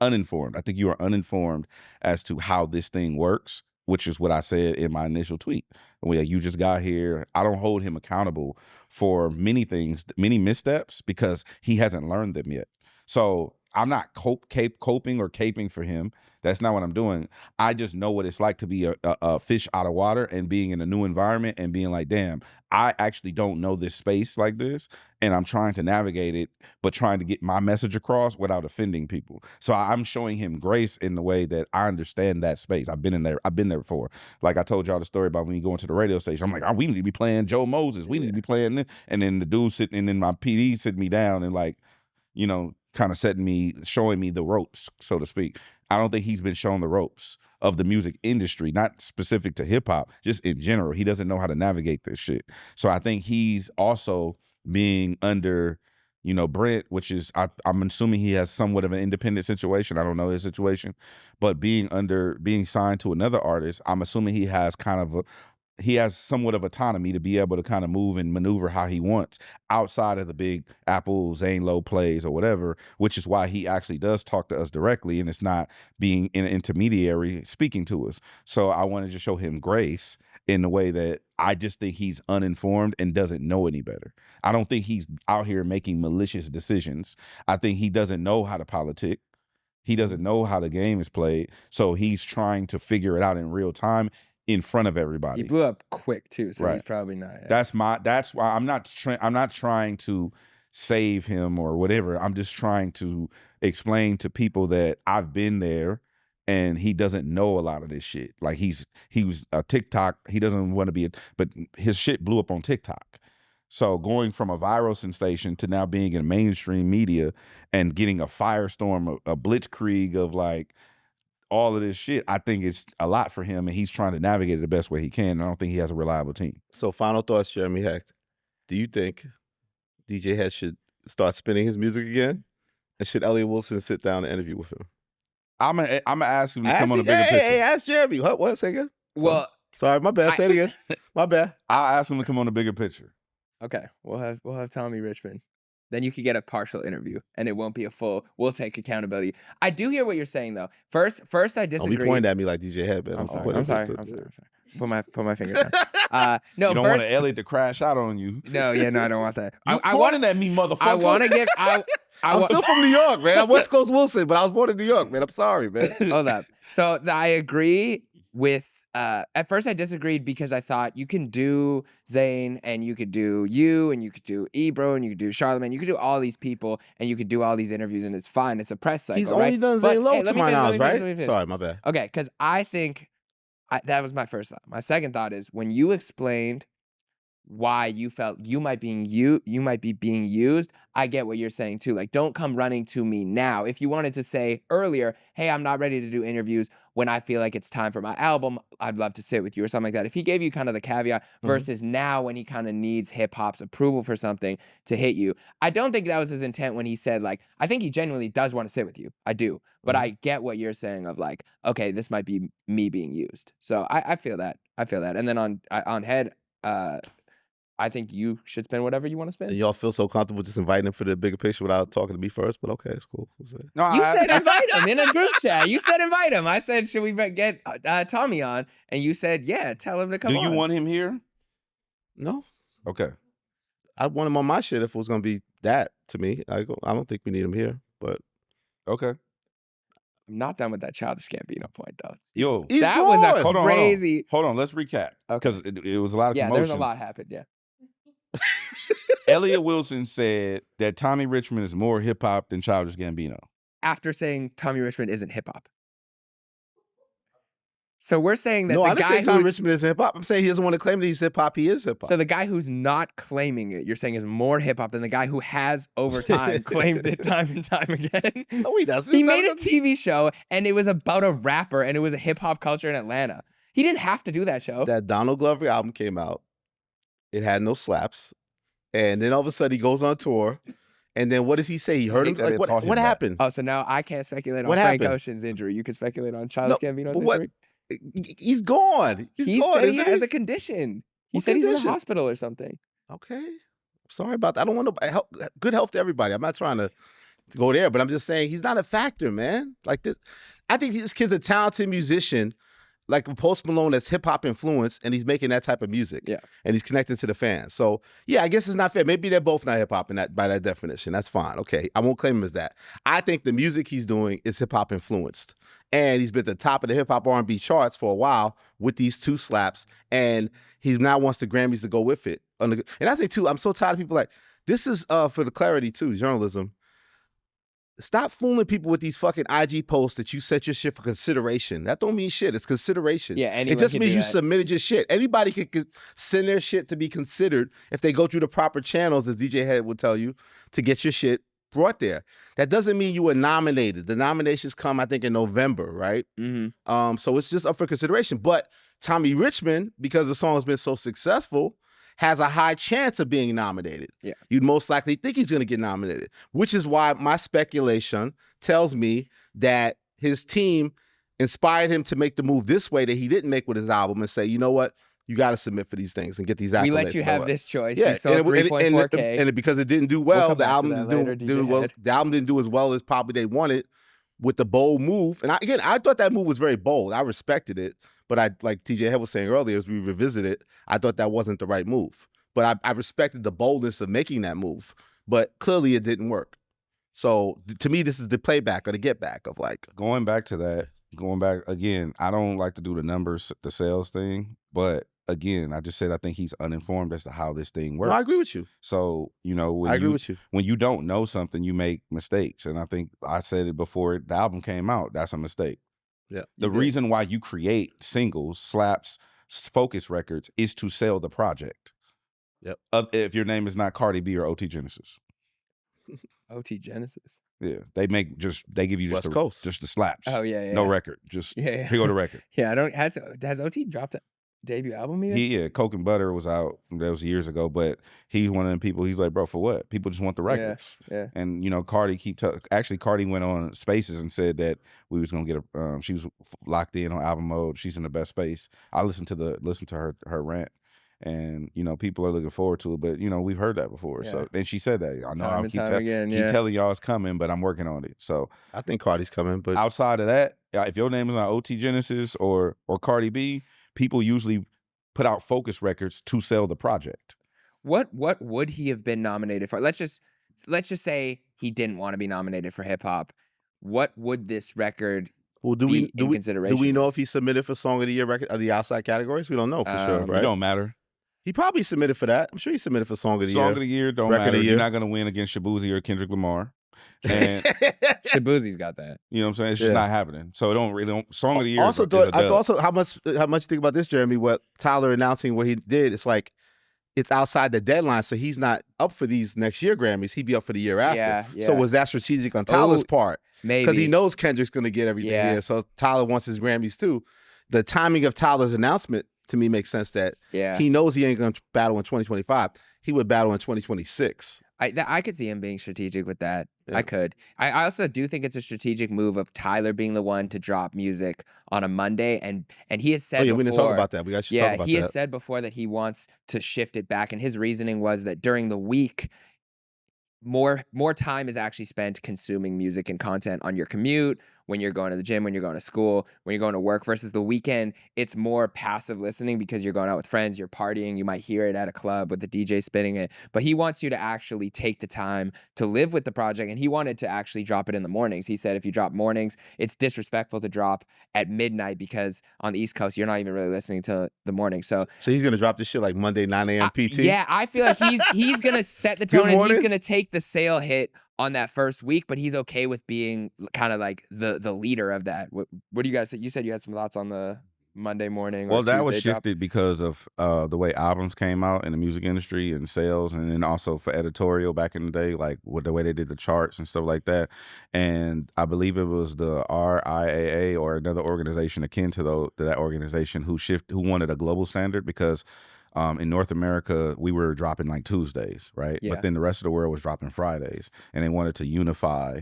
uninformed. I think you are uninformed as to how this thing works, which is what I said in my initial tweet. Well, you just got here. I don't hold him accountable for many things, many missteps, because he hasn't learned them yet. So I'm not coping or caping for him. That's not what I'm doing. I just know what it's like to be a fish out of water and being in a new environment and being like, damn, I actually don't know this space like this. And I'm trying to navigate it, but trying to get my message across without offending people. So I'm showing him grace in the way that I understand that space. I've been in there. I've been there before. Like I told y'all the story about when you go into the radio station. I'm like, oh, we need to be playing Joe Moses. We need to be playing this. And then the dude sitting, and then my PD sitting me down and like, you know, kind of showing me the ropes, so to speak. I don't think he's been shown the ropes of the music industry, not specific to hip hop, just in general. He doesn't know how to navigate this shit. So I think he's also being under, you know, Brent, which is, I'm assuming he has somewhat of an independent situation. I don't know his situation, but being signed to another artist, I'm assuming he has somewhat of autonomy to be able to kind of move and maneuver how he wants outside of the big Apple, Zane Lowe plays or whatever, which is why he actually does talk to us directly and it's not being an intermediary speaking to us. So I wanted to show him grace in the way that I just think he's uninformed and doesn't know any better. I don't think he's out here making malicious decisions. I think he doesn't know how to politic. He doesn't know how the game is played. So he's trying to figure it out in real time in front of everybody. He blew up quick too, so Right. he's probably not. Yeah. That's why I'm not trying to save him or whatever. I'm just trying to explain to people that I've been there and he doesn't know a lot of this shit. Like he was a TikTok, he doesn't want to be but his shit blew up on TikTok. So going from a viral sensation to now being in mainstream media and getting a firestorm, a blitzkrieg of like all of this shit, I think it's a lot for him, and he's trying to navigate it the best way he can. I don't think he has a reliable team. So final thoughts, Jeremy Hecht. Do you think DJ Head should start spinning his music again? And should Elliott Wilson sit down and interview with him? I'm gonna ask him to come on a bigger picture. Hey, ask Jeremy. What? Say again? Well, sorry, my bad. Say it again. My bad. I'll ask him to come on a bigger picture. okay, we'll have Tommy Richman. Then you could get a partial interview, and it won't be a full. We'll take accountability. I do hear what you're saying, though. First, I disagree. Don't be pointing at me like DJ Head, man. I'm sorry. Put my fingers down. No, you don't want Elliott to crash out on you. No, I don't want that. I wanted at me, motherfucker. I want to give. I'm still from New York, man. I'm West Coast Wilson, but I was born in New York, man. I'm sorry, man. Hold up. So I agree with. At first, I disagreed because I thought you can do Zayn and you could do you and you could do Ebro and you could do Charlamagne. You could do all these people and you could do all these interviews and it's fine. It's a press cycle. He's only done Zayn Lowe to my knowledge, right? Sorry, my bad. Okay, because I think that was my first thought. My second thought is when you explained why you felt you might be being used, I get what you're saying too. Like, don't come running to me now. If you wanted to say earlier, hey, I'm not ready to do interviews when I feel like it's time for my album, I'd love to sit with you or something like that. If he gave you kind of the caveat versus now when he kind of needs hip hop's approval for something to hit you, I don't think that was his intent when he said, like, I think he genuinely does want to sit with you. I do. But I get what you're saying of like, okay, this might be me being used. So I feel that. And then on Head, I think you should spend whatever you want to spend. And y'all feel so comfortable just inviting him for the bigger picture without talking to me first, but okay, it's cool. No, you said invite him in a group chat. You said invite him. I said, should we get Tommy on? And you said, yeah, tell him to come on. Do you want him here? No. Okay. I want him on my shit if it was going to be that to me. I don't think we need him here, but. Okay. I'm not done with that Childish Gambino point, though. Yo, that was a crazy. Hold on. Let's recap. Because it was a lot of commotion. Yeah, there's a lot happened, yeah. Elliott Wilson said that Tommy Richman is more hip hop than Childish Gambino. After saying Tommy Richman isn't hip hop. So we're saying that I didn't say Tommy Richman is hip hop. I'm saying he doesn't want to claim that he's hip hop. He is hip hop. So the guy who's not claiming it, you're saying is more hip hop than the guy who has over time claimed it time and time again. No, he doesn't. He made a TV show and it was about a rapper and it was a hip hop culture in Atlanta. He didn't have to do that show. That Donald Glover album came out. It had no slaps. And then all of a sudden he goes on tour. And then what does he say? He hurt him? Like, what happened? Oh, so now I can't speculate on Frank Ocean's injury. You can speculate on Childish Gambino's injury? He's gone. He said he has a condition. He said he's in the hospital or something. Okay. Sorry about that. I don't want to help. Good health to everybody. I'm not trying to go there, but I'm just saying he's not a factor, man. Like this, I think this kid's a talented musician, like Post Malone, that's hip hop influenced, and he's making that type of music. Yeah, and he's connected to the fans. So yeah, I guess it's not fair. Maybe they're both not hip hop in that by that definition. That's fine. Okay, I won't claim him as that. I think the music he's doing is hip hop influenced, and he's been at the top of the hip hop R&B charts for a while with these 2 slaps, and he now wants the Grammys to go with it. And I say too, I'm so tired of people like this is for the clarity too, journalism. Stop fooling people with these fucking IG posts that you set your shit for consideration. That don't mean shit. It's consideration. Yeah, it just means you submitted your shit. Anybody can send their shit to be considered if they go through the proper channels, as DJ Head would tell you, to get your shit brought there. That doesn't mean you were nominated. The nominations come, I think, in November, right? Mm-hmm. So it's just up for consideration. But Tommy Richman, because the song has been so successful, has a high chance of being nominated. Yeah. You'd most likely think he's going to get nominated, which is why my speculation tells me that his team inspired him to make the move this way that he didn't make with his album and say, you know what? You got to submit for these things and get these accolades. We let you have this choice. Yeah, You sold 3.4K. and because it didn't do well, come the back to album that didn't later, do DJ well. Head. The album didn't do as well as probably they wanted with the bold move. And I thought that move was very bold. I respected it, but like TJ Head was saying earlier, as we revisit it, I thought that wasn't the right move. But I respected the boldness of making that move. But clearly it didn't work. So to me, this is the playback or the get back of like. Going back again, I don't like to do the numbers, the sales thing. But again, I just said I think he's uninformed as to how this thing works. No, I agree with you. So, when I agree with you. When you don't know something, you make mistakes. And I think I said it before the album came out. That's a mistake. Yeah. The reason why you create singles, slaps, focus records is to sell the project. Yep. If your name is not Cardi B or OT Genesis. OT Genesis. Yeah. They give you West Coast. just the slaps. Oh yeah. No record. Just yeah. here go the record. Yeah, I don't has OT dropped a debut album yet? Yeah, Coke and Butter was out. That was years ago, but he's one of them people. He's like, bro, for what? People just want the records. Yeah. And Cardi actually Cardi went on Spaces and said that we was gonna get she was locked in on album mode. She's in the best space. I listened to her rant. And people are looking forward to it, but we've heard that before. Yeah. So, and she said that I know I keep again, telling y'all it's coming, but I'm working on it. So I think Cardi's coming, but outside of that, if your name is on OT Genesis or Cardi B, people usually put out focus records to sell the project. What would he have been nominated for? Let's just say he didn't want to be nominated for hip hop. What would this record be in consideration? Do we know if he submitted for Song of the Year record of the outside categories? We don't know for sure, right? It don't matter. He probably submitted for that. I'm sure he submitted for Song of the Year. Song of the Year don't matter. You're not going to win against Shabuzi or Kendrick Lamar. And Shabuzi's got that. You know what I'm saying? It's just not happening. So Song of the Year. How much you think about this, Jeremy? What Tyler announcing what he did? It's like it's outside the deadline, so he's not up for these next year Grammys. He'd be up for the year after. Yeah. So was that strategic on Tyler's part? Maybe because he knows Kendrick's going to get everything here. So Tyler wants his Grammys too. The timing of Tyler's announcement to me makes sense that he knows he ain't going to battle in 2025. He would battle in 2026. I could see him being strategic with that. Yeah. I could. I also do think it's a strategic move of Tyler being the one to drop music on a Monday, and he has said before, we didn't talk about that. We got to talk about that. He has said before that he wants to shift it back, and his reasoning was that during the week, more time is actually spent consuming music and content on your commute, when you're going to the gym, when you're going to school, when you're going to work, versus the weekend, it's more passive listening because you're going out with friends, you're partying, you might hear it at a club with the DJ spinning it. But he wants you to actually take the time to live with the project, and he wanted to actually drop it in the mornings. He said if you drop mornings, it's disrespectful to drop at midnight because on the East Coast, you're not even really listening to the morning. So he's going to drop this shit like Monday, 9 a.m. PT? Yeah, I feel like he's going to set the tone, and he's going to take the sale hit on that first week, but he's okay with being kind of like the leader of that. What do you guys say? You said you had some thoughts on the Monday morning. Well, that Tuesday was drop? shifted because of the way albums came out in the music industry and sales, and then also for editorial back in the day, like with the way they did the charts and stuff like that. And I believe it was the RIAA or another organization akin to that organization who wanted a global standard because in North America, we were dropping like Tuesdays, right? Yeah. But then the rest of the world was dropping Fridays, and they wanted to unify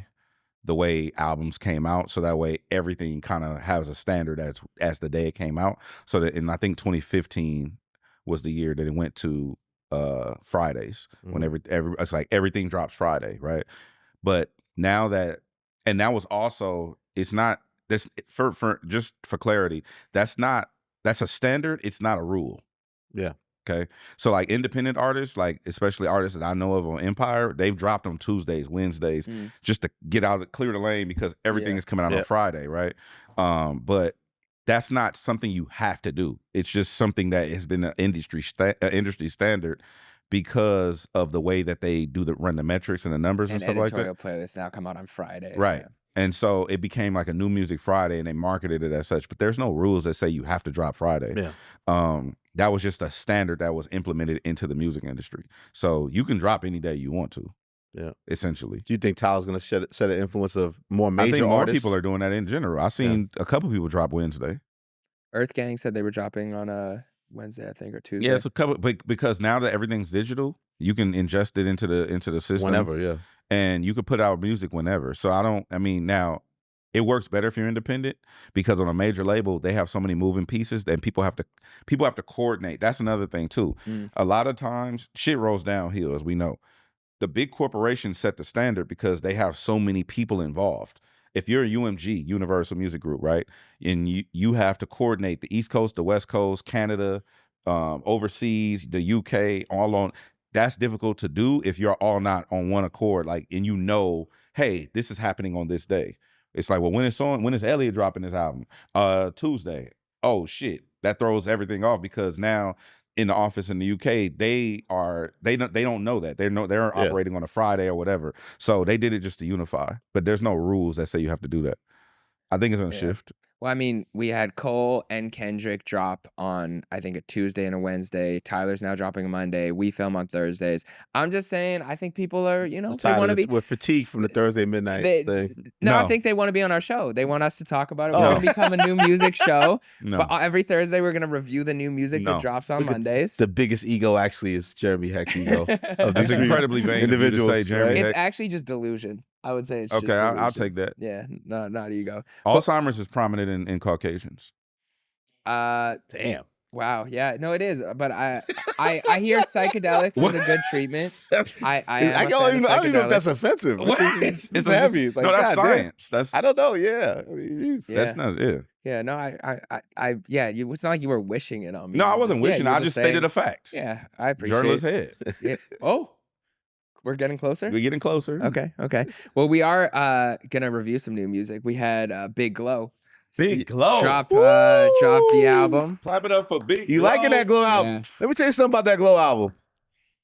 the way albums came out, so that way everything kind of has a standard as the day it came out. So that, and I think 2015 was the year that it went to Fridays when every it's like everything drops Friday, right? But now that, and that was also, it's not this for just for clarity, that's a standard, it's not a rule. Yeah. Okay. So like independent artists, like especially artists that I know of on Empire, they've dropped on Tuesdays, Wednesdays, just to get out, clear the lane, because everything is coming out on Friday, right? But that's not something you have to do. It's just something that has been an industry standard because of the way that they run the metrics and the numbers and stuff like that. Editorial playlists now come out on Friday. Right. Yeah. And so it became like a New Music Friday, and they marketed it as such. But there's no rules that say you have to drop Friday. Yeah. That was just a standard that was implemented into the music industry. So you can drop any day you want to. Yeah. Essentially. Do you think Tyler's going to set an influence of more major I think more artists? people are doing that in general. I've seen a couple people drop Wednesday. Earth Gang said they were dropping on a Wednesday, I think, or Tuesday. Yeah, it's a couple, because now that everything's digital, you can ingest it into the system whenever. Yeah. And you could put out music whenever. So now it works better if you're independent, because on a major label, they have so many moving pieces that people have to coordinate. That's another thing too. A lot of times shit rolls downhill, as we know. The big corporations set the standard because they have so many people involved. If you're a UMG, Universal Music Group, right, and you have to coordinate the East Coast, the West Coast, Canada, overseas, the UK, all on, that's difficult to do if you're all not on one accord, like, and hey, this is happening on this day. It's like, well, when is Elliott dropping his album? Tuesday. Oh shit, that throws everything off, because now in the office in the UK, they don't know that. They're operating on a Friday or whatever. So they did it just to unify. But there's no rules that say you have to do that. I think it's gonna shift. Well, I mean, we had Cole and Kendrick drop on, I think, a Tuesday and a Wednesday. Tyler's now dropping a Monday. We film on Thursdays. I'm just saying, I think people are, they want to be. We're fatigued from the Thursday midnight thing. No, I think they want to be on our show. They want us to talk about it. We're going to become a new music show. But every Thursday, we're going to review the new music that drops on Mondays. The biggest ego actually is Jeremy Heck's ego. That's incredibly vain individuals. To say, Jeremy Heck. It's actually just delusion. I would say it's okay. Just I'll take that. Yeah, not ego. Alzheimer's is prominent in Caucasians. Damn. Wow. Yeah. No, it is. But I hear psychedelics is a good treatment. I don't even know if that's offensive. It's heavy. Like, no, that's science. That's I don't know. Yeah. I mean, that's not it. Yeah. No. It's not like you were wishing it on me. No, I wasn't wishing. I just stated a fact. Yeah, I appreciate. Journalist head. Yeah. Oh. We're getting closer? We're getting closer. Okay. Well, we are gonna review some new music. We had Big Glow. Big Glow. Drop the album. Clap it up for Big Glow. You liking that Glow album? Yeah. Let me tell you something about that Glow album.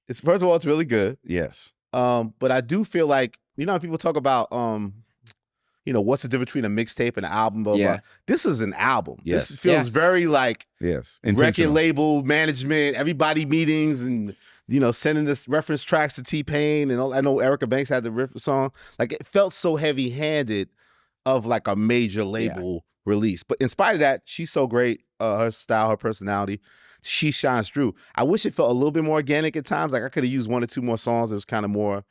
It's, first of all, it's really good. Yes. But I do feel like, how people talk about what's the difference between a mixtape and an album, blah, blah. This is an album. Yes. This feels very like record label management, everybody meetings, and sending this reference tracks to T-Pain, and I know Erica Banks had the riff song. Like, it felt so heavy-handed of like a major label release. But in spite of that, she's so great. Her style, her personality, she shines through. I wish it felt a little bit more organic at times. Like, I could have used 1 or 2 more songs. It was kind of more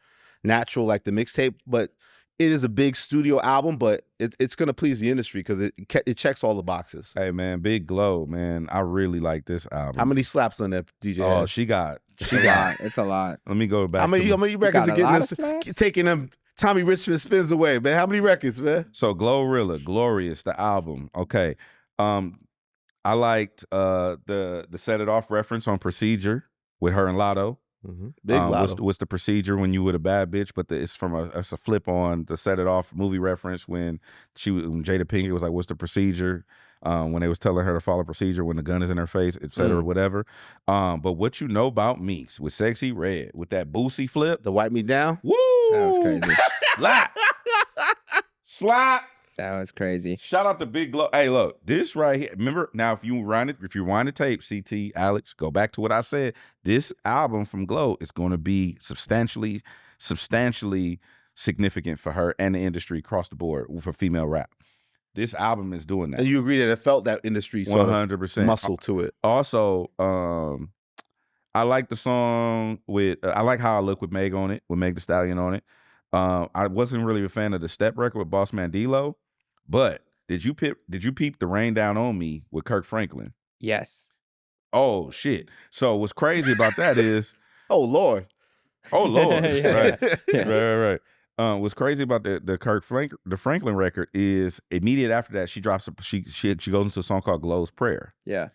natural, like the mixtape. But it is a big studio album, but it's going to please the industry because it checks all the boxes. Hey, man, Big Glow, man. I really like this album. How many slaps on that, DJ? Oh, she got. It's a lot. Let me go back. How many records are getting this, taking them Tommy Richman spins away, man? How many records, man? So GloRilla, Glorious, the album. Okay. I liked the Set It Off reference on Procedure with her and Lotto. Big Lotto. What's the procedure when you with a bad bitch? But it's it's a flip on the Set It Off movie reference when Jada Pinkett was like, "What's the procedure?" When they was telling her to follow procedure when the gun is in her face, etc., whatever. But What You Know About Me with Sexy Red with that Boosie flip, the Wipe Me Down. Woo! That was crazy. Slap. That was crazy. Shout out to Big Glow. Hey, look, this right here. Remember now, if you wind the tape, CT, Alex, go back to what I said. This album from Glow is going to be substantially significant for her and the industry across the board for female rap. This album is doing that. And you agree that it felt that industry sort 100% muscle to it. Also, I like the song with I like How I Look with Meg on it, with Meg Thee Stallion on it. I wasn't really a fan of the Step record with Boss Man D-Lo, but did you peep the Rain Down on Me with Kirk Franklin? Yes. Oh shit. So what's crazy about that is Oh Lord. Oh Lord, Yeah. right. What's crazy about the Franklin record is immediate after that she drops she goes into a song called Glow's Prayer. Yeah.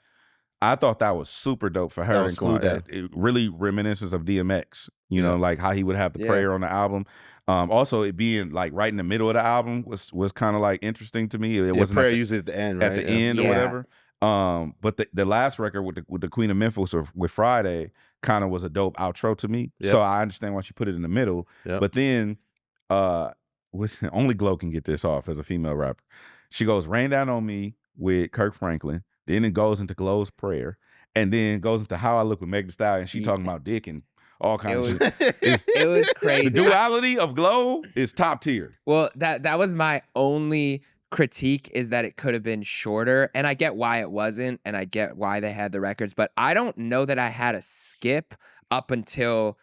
I thought that was super dope for her That to was include smart, that. It really reminiscence of DMX, you know, like how he would have the Yeah. prayer on the album. Also, it being like right in the middle of the album was kind of like interesting to me. It wasn't prayer at the, usually at the end, right? at the end or Yeah. whatever. But the last record with the Queen of Memphis or with Friday kind of was a dope outro to me. Yep. So I understand why she put it in the middle. Yep. But then only Glow can get this off as a female rapper. She goes Rain Down on Me with Kirk Franklin. Then it goes into Glow's Prayer. And then goes into How I Look with Meg Thee Stallion. She talking about dick and all kinds of shit. It was crazy. The duality of Glow is top tier. Well, that was my only critique, is that it could have been shorter, and I get why it wasn't, and I get why they had the records, but I don't know that I had a skip up until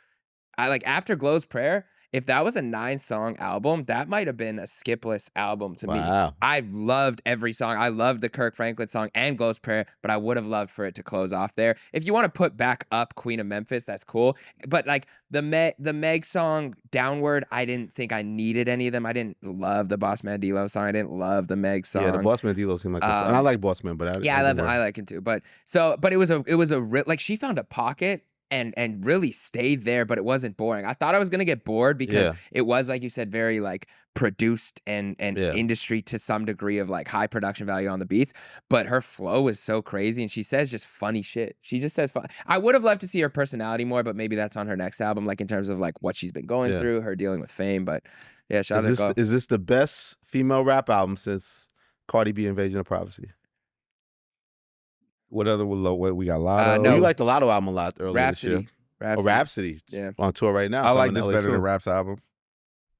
after Glow's Prayer. If that was a 9-song album, that might have been a skipless album to me. I loved every song. I loved the Kirk Franklin song and Glow's Prayer, but I would have loved for it to close off there. If you want to put back up Queen of Memphis, that's cool. But like the Meg song Downward, I didn't think I needed any of them. I didn't love the Boss Man D-Lo song. I didn't love the Meg song. Yeah, the Boss Man D-Lo seemed like and I like Boss Man, but I love him. I like him too. But it was a like she found a pocket and really stayed there, but it wasn't boring. I thought I was gonna get bored because it was, like you said, very like produced and industry to some degree of like high production value on the beats. But her flow was so crazy, and she says just funny shit. She just says fun. I would have loved to see her personality more, but maybe that's on her next album, like in terms of like what she's been going through, her dealing with fame. But yeah, shout out to Glow. Is this the best female rap album since Cardi B Invasion of Privacy? What other what we got? Lotto. No, you liked the Lotto album a lot earlier this year. Rhapsody. Rhapsody. Yeah. On tour right now. I like this better than Rap's album.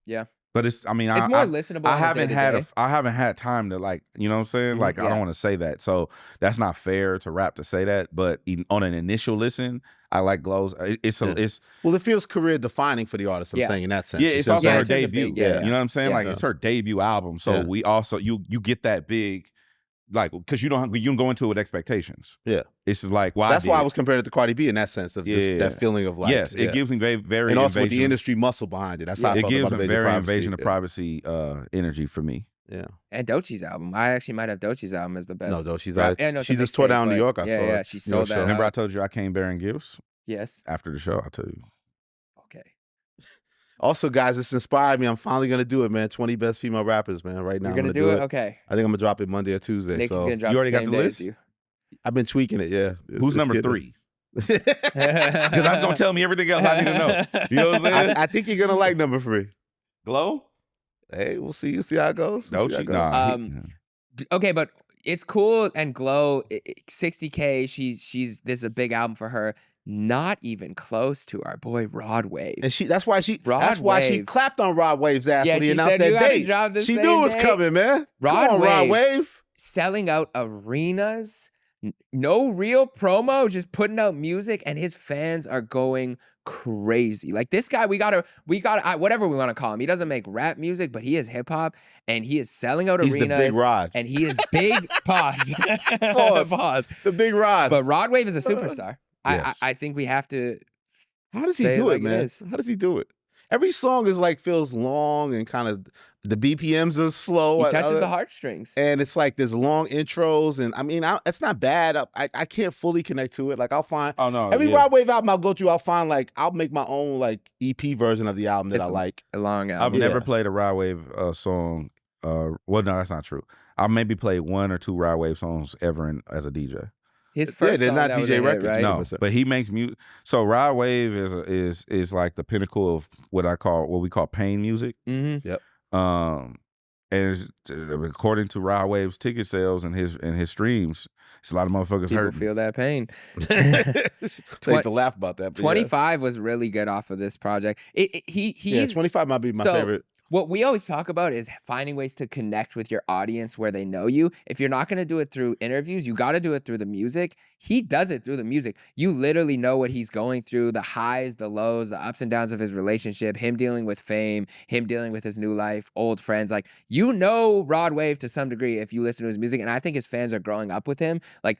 Yeah. But it's more listenable. I haven't had time to like, you know what I'm saying? Like I don't want to say that. So that's not fair to Rap to say that. But on an initial listen, I like Glow's. Well, it feels career defining for the artist. I'm saying in that sense. Yeah, it's also her debut. You know what I'm saying? Yeah. Like it's her debut album. So we also you get that big. Like, because you don't go into it with expectations. Yeah, it's just like that's why I was comparing it to Cardi B in that sense of just that feeling of like. Yes, it gives me very and also with the industry muscle behind it. That's how I felt gives about a very Invasion of Privacy energy for me. Yeah, and Doechie's album. I actually might have Doechie's album as the best. No, Doechie's. She just tore down New York. I saw. Yeah, she sold that. Remember, I told you I came bearing gifts. Yes. After the show, I tell you. Okay. Also, guys, this inspired me. I'm finally gonna do it, man. 20 best female rappers, man. Right now, you're gonna do it. Okay. I think I'm gonna drop it Monday or Tuesday. Nick is gonna drop. You already the got same the list. I've been tweaking it. Yeah. Who's number 3? Because that's gonna tell me everything else I need to know. You know what I'm saying? I think you're gonna like number 3. Glow. Hey, we'll see. You see how it goes. Okay, but it's cool. And Glow, 60K. She's this is a big album for her. Not even close to our boy Rod Wave. And that's why she clapped on Rod Wave's ass when he announced that date. She knew it was coming, man. Rod Wave selling out arenas, no real promo, just putting out music, and his fans are going crazy. Like this guy, we gotta whatever we want to call him. He doesn't make rap music, but he is hip hop, and he is selling out arenas. He's the big Rod, and he is big. Pause. Pause. The big Rod. But Rod Wave is a superstar. Yes. I think we have to. How does he do it, man? How does he do it? Every song is like feels long and kind of the BPMs are slow. He touches the heartstrings, and it's like there's long intros, and I mean, it's not bad. I can't fully connect to it. Like I'll find every Rod Wave album I'll go through. I'll make my own like EP version of the album that I like. A long album. I've never played a Rod Wave song. Well, no, that's not true. I maybe played 1 or 2 Rod Wave songs ever as a DJ. His first they're not song DJ records, right? No, but he makes music. So Rod Wave is like the pinnacle of what we call pain music. Mm-hmm. Yep. And according to Rod Wave's ticket sales and his streams, it's a lot of motherfuckers People hurting. feel that pain. Take to laugh about that. 25 was really good off of this project. He's 25 might be my favorite. What we always talk about is finding ways to connect with your audience where they know you. If you're not going to do it through interviews, you got to do it through the music. He does it through the music. You literally know what he's going through, the highs, the lows, the ups and downs of his relationship, him dealing with fame, him dealing with his new life, old friends. Like, you know Rod Wave to some degree if you listen to his music, and I think his fans are growing up with him. Like,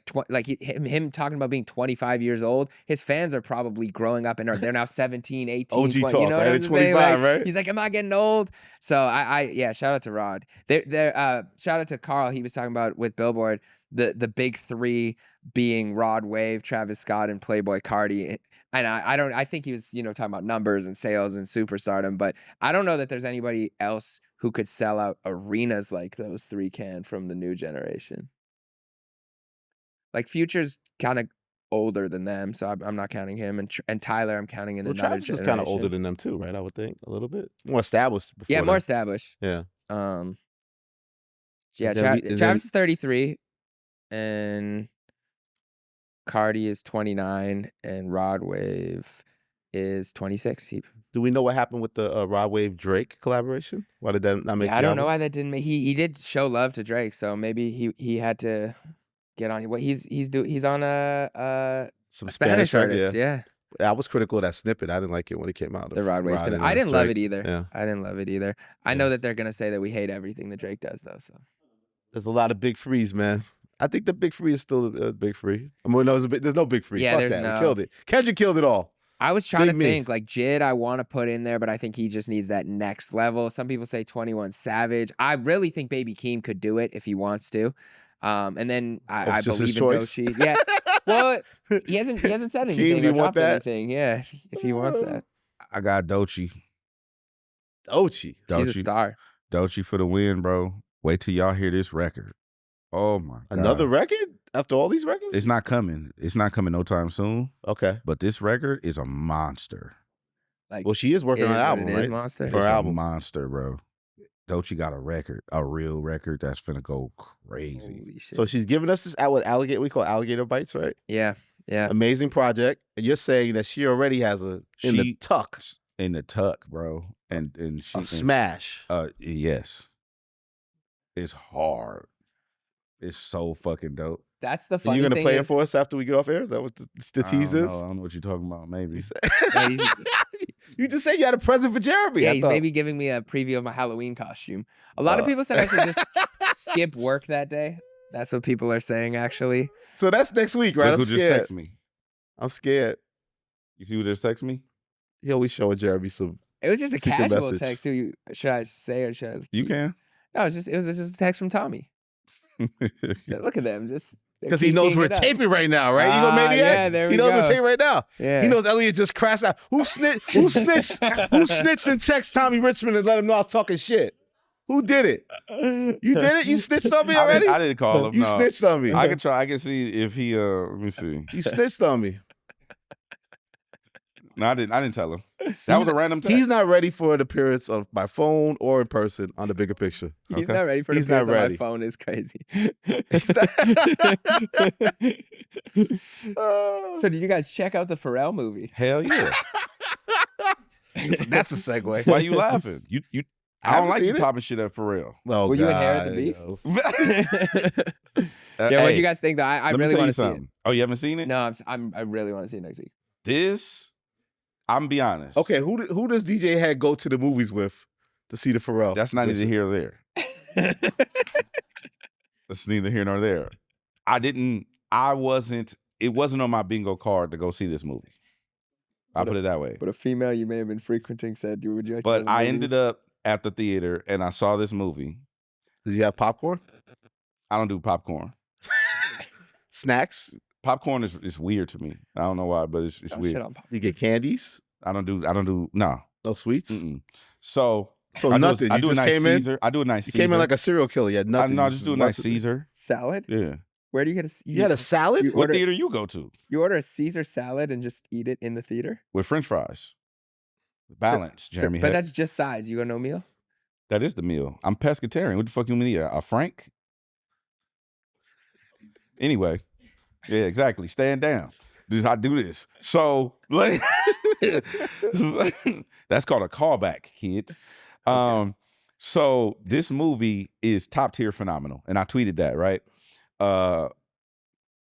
him talking about being 25 years old, his fans are probably growing up and they're now 17, 18, OG 20, talk, you know right? what At I'm 25, saying? Like, right? He's like, am I getting old? So yeah, shout out to Rod. Shout out to Carl. He was talking about with Billboard the big three being Rod Wave, Travis Scott, and Playboi Carti. And I think he was talking about numbers and sales and superstardom, but I don't know that there's anybody else who could sell out arenas like those three can from the new generation. Like Future's kind of older than them, so I'm not counting him. And Tyler, I'm counting in another Travis generation. is kind of older than them too, right? I would think a little bit more established. Before Yeah, more them. established. Yeah. Yeah, Travis is 33, and Cardi is 29, and Rod Wave is 26. Do we know what happened with the Rod Wave Drake collaboration? Why did that not make? I don't know why that didn't make. He did show love to Drake, so maybe he had to get on. What he's on a Spanish artist. Yeah. I was critical of that snippet. I didn't like it when it came out. The Rod Wave snippet. I didn't love it either. Yeah. I didn't love it either. I know that they're gonna say that we hate everything that Drake does, though. So there's a lot of big frees, man. I think the big free is still a big free. I mean, there's no big free. Yeah, Fuck there's that. no. We killed it. Kendrick killed it all. I was trying Big to me. think, like, Jid, I want to put in there, but I think he just needs that next level. Some people say 21 Savage. I really think Baby Keem could do it if he wants to. And then I just his believe in choice? Doechii. Yeah. Well, he hasn't said anything you or want dropped that? anything. Yeah, if he wants that. I got Doechii. Doechii. She's a star. Doechii for the win, bro. Wait till y'all hear this record. Oh my God. Another record after all these records? It's not coming. It's not coming no time soon. Okay. But this record is a monster. Like, Well, she is working on an album, it right? is Monster. For It's her a album. monster, bro. Doechii got a record, a real record that's finna go crazy. Holy shit. So she's giving us this alligator. We call it Alligator Bites, right? Yeah. Amazing project. And you're saying that she already has in the tuck In the tuck, bro. And she a smash. Yes. It's hard. It's so fucking dope. That's the And funny you're gonna thing play it is- for us after we get off air? Is that what the tease I is? don't know what you're talking about. Maybe. Yeah, he's- You just said you had a present for Jeremy. Yeah, I he's thought. maybe giving me a preview of my Halloween costume. A lot of people said I should just skip work that day. That's what people are saying, actually. So that's next week, right? Look I'm who just scared. texted me. I'm scared. You see who just texted me? He always showing Jeremy some. It was just a Secret casual message. text. Should I say or should I? You can. No, it was just a text from Tommy. Look at them, just Because he knows we're taping right now, right? You know, Maniac? Yeah, there we he knows go. we're taping right now. Yeah. He knows Elliott just crashed out. Who snitched? Who snitched and text Tommy Richman and let him know I was talking shit? Who did it? You did it? You snitched on me already? I didn't call him. You no. snitched on me. I can try. I can see if he. Let me see. You snitched on me. No, I didn't tell him. That was a random text. He's not ready for an appearance of my phone or in person on the bigger picture. He's Okay. not ready for He's the not appearance on ready. my phone. Is crazy. So did you guys check out the Pharrell movie? Hell yeah. That's a segue. Why you laughing? You. I don't haven't like you seen it. popping shit at Pharrell. Oh, Were you in Hair at God, the Beef? yo. Yeah, what do you guys think though? I let me really tell want you to see it. something. Oh, you haven't seen it? No, I really want to see it next week. This, I'm be honest. Okay, who does DJ Head go to the movies with to see the Pharrell? That's not neither here or there. That's neither here nor there. It wasn't on my bingo card to go see this movie. I'll put it that way. But a female you may have been frequenting said, "Would you like?" But I ended up at the theater and I saw this movie. Did you have popcorn? I don't do popcorn. Snacks? Popcorn is weird to me. I don't know why, but it's weird. You get candies? I don't do no. No sweets? Mm-mm. So So I nothing. Do, I You do a just nice came in? Caesar. I do a nice You Caesar. came in like a serial killer. You had nothing. No, I just do a nice Caesar. salad. Yeah. Where do you get a? You had a salad? You What order, theater you go to? you order a Caesar salad and just eat it in the theater. With French fries. Balance, Jeremy. But Heck. that's just sides. You go no meal. That is the meal. I'm pescatarian. What the fuck you mean? A Frank? Anyway. Yeah, exactly. Stand down. I do this. So, like, that's called a callback, kid. So this movie is top tier phenomenal, and I tweeted that, right?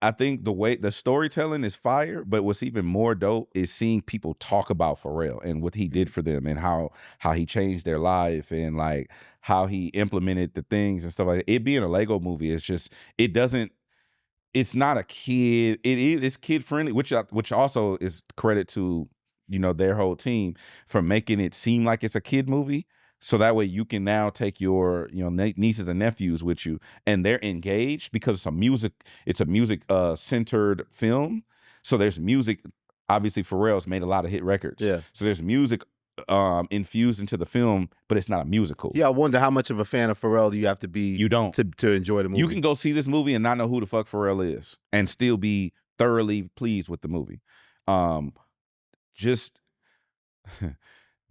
I think the way the storytelling is fire, but what's even more dope is seeing people talk about Pharrell and what he did for them, and how he changed their life, and like how he implemented the things and stuff like that. It being a Lego movie, it's just it's not a kid. It's kid friendly, which also is credit to their whole team for making it seem like it's a kid movie. So that way you can now take your nieces and nephews with you, and they're engaged because it's a music centered film. So there's music. Obviously, Pharrell's made a lot of hit records. Yeah. So there's music infused into the film, but it's not a musical. Yeah, I wonder how much of a fan of Pharrell do you have to be? You don't to enjoy the movie. You can go see this movie and not know who the fuck Pharrell is, and still be thoroughly pleased with the movie. Just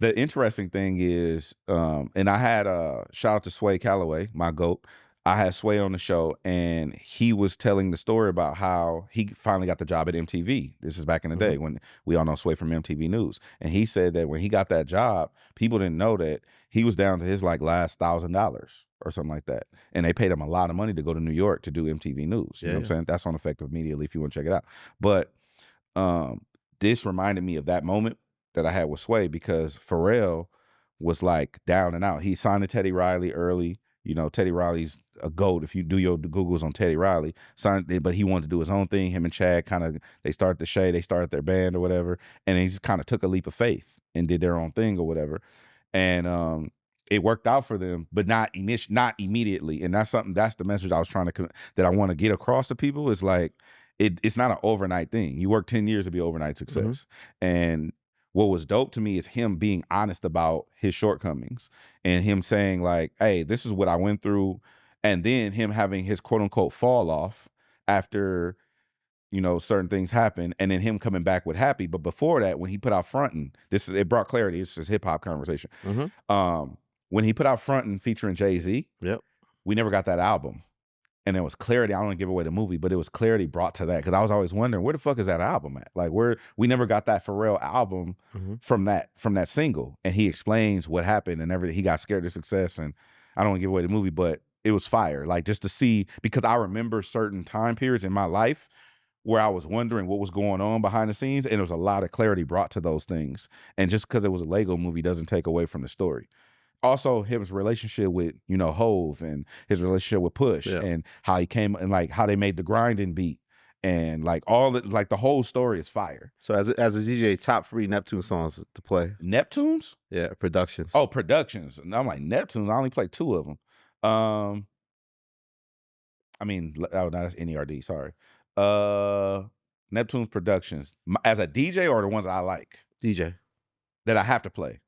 the interesting thing is, and I had shout out to Sway Calloway, my GOAT. I had Sway on the show, and he was telling the story about how he finally got the job at MTV. This is back in the day when we all know Sway from MTV News. And he said that when he got that job, people didn't know that he was down to his like last $1,000 or something like that. And they paid him a lot of money to go to New York to do MTV News. You know what I'm saying? That's on Effective Immediately if you want to check it out. But this reminded me of that moment that I had with Sway, because Pharrell was like down and out. He signed to Teddy Riley early. Teddy Riley's a GOAT. If you do your Googles on Teddy Riley, but he wanted to do his own thing. Him and Chad they started they started their band or whatever, and they just kind of took a leap of faith and did their own thing or whatever. And it worked out for them, but not immediately. And that's the message I was that I want to get across to people is like, it's not an overnight thing. You work 10 years to be overnight success. And what was dope to me is him being honest about his shortcomings and him saying like, hey, this is what I went through. And then him having his quote unquote fall off after, certain things happen, and then him coming back with Happy. But before that, when he put out Frontin', it brought clarity. It's just hip hop conversation. When he put out Frontin' featuring Jay-Z, we never got that album. And there was clarity. I don't want to give away the movie, but it was clarity brought to that, because I was always wondering, where the fuck is that album at? Like, we never got that Pharrell album from that single. And he explains what happened and everything. He got scared of success, and I don't want to give away the movie, but it was fire. Like, just to see, because I remember certain time periods in my life where I was wondering what was going on behind the scenes, and there was a lot of clarity brought to those things. And just because it was a Lego movie doesn't take away from the story. Also, his relationship with Hove, and his relationship with Push, and how he came, and like how they made the grinding beat, and like all the the whole story is fire. So as a DJ, top 3 Neptune songs to play. Neptunes? Yeah, productions. Oh, productions. And I'm like, Neptunes, I only play 2 of them. I mean, that's NERD, sorry. Neptune's productions. As a DJ, or the ones I like? DJ. That I have to play.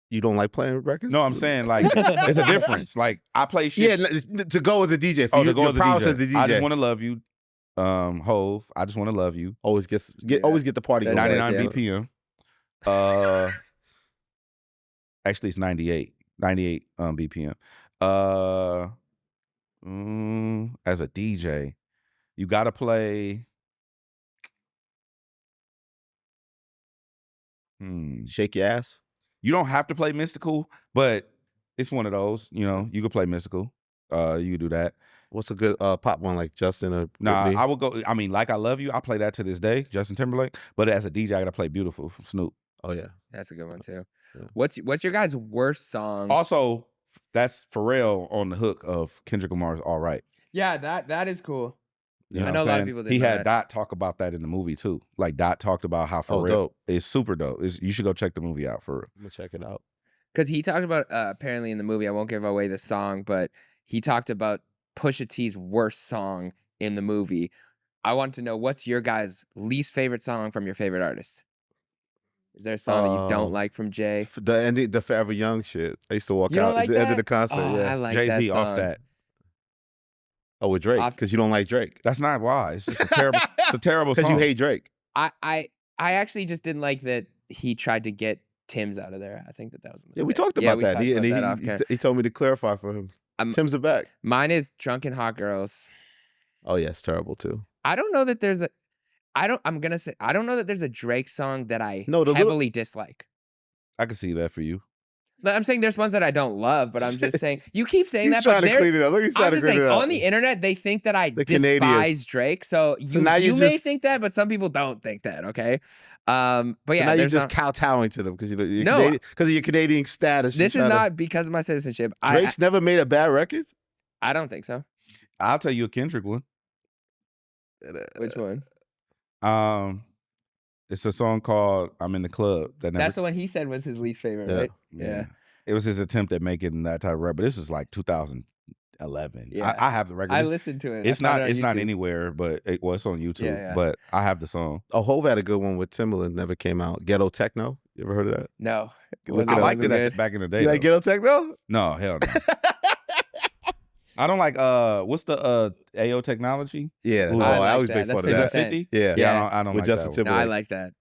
You don't like playing records? No, I'm saying like there's a difference. Like I play shit. Yeah, to go as a DJ. For to go as a DJ. I Just Want to Love You. Hove, I Just Want to Love You. Always get the party going. 99 BPM. Actually it's 98 BPM. As a DJ, you gotta play. Shake Your Ass. You don't have to play Mystical, but it's one of those. You can play Mystical. You can do that. What's a good pop one, like Justin or Nah, Britney? I would go. I mean, Like I Love You, I play that to this day, Justin Timberlake. But as a DJ, I gotta play Beautiful from Snoop. Oh yeah, that's a good one too. Yeah. What's your guys' worst song? Also, that's Pharrell on the hook of Kendrick Lamar's All Right. Yeah, that is cool. You know I know a what I'm lot of saying? people did He had that. Dot talk about that in the movie too. Like Dot talked about how Pharrell dope. is super dope. You should go check the movie out for real. I'm gonna check it out. Because he talked about apparently in the movie, I won't give away the song, but he talked about Pusha T's worst song in the movie. I want to know, what's your guys' least favorite song from your favorite artist? Is there a song that you don't like from Jay? The ending, the Forever Young shit. I used to walk You don't out like at the end of that? the concert. Oh, yeah, I like Jay-Z that off song. that. Oh, with Drake, because you don't like Drake. That's not why. It's just a terrible. It's a terrible song. Because you hate Drake. I actually just didn't like that he tried to get Tim's out of there. I think that was a mistake. Yeah, we talked about that. He told me to clarify for him. Tim's are back. Mine is Drunken Hot Girls. Oh yeah, it's terrible too. I don't know that there's a. I don't know that there's a Drake song that I No, heavily dislike. I can see that for you. I'm saying there's ones that I don't love, but I'm just saying you keep saying He's that. trying But to clean it up. Look, he's trying I'm to just clean saying it up. on the internet they think that I The despise Canadians. Drake. So now you you're may just- think that, but some people don't think that. Okay. But So yeah, now you're there's just not, kowtowing to them because you're No. Canadian, because of your Canadian status. this is not because of my citizenship. Drake's never made a bad record. I don't think so. I'll tell you a Kendrick one. Which one? It's a song called "I'm in the Club." That's the one he said was his least favorite, right? Yeah. It was his attempt at making that type of rap, but this is like 2011. Yeah. I have the record. I listened to it. It's I found not. it on It's not YouTube. anywhere, but it's on YouTube. Yeah. But I have the song. Oh, Hove had a good one with Timbaland. Never came out. Ghetto Techno. You ever heard of that? No. Look it I up. liked it Wasn't good. back in the day. You like though. Ghetto Techno? No, hell no. I don't like what's the AO Technology? Yeah. Ooh, Oh, I I like always that. make That's fun of Is that. that 50? Yeah. Yeah. I don't With like Justin that one. No, I Timberlake. like that.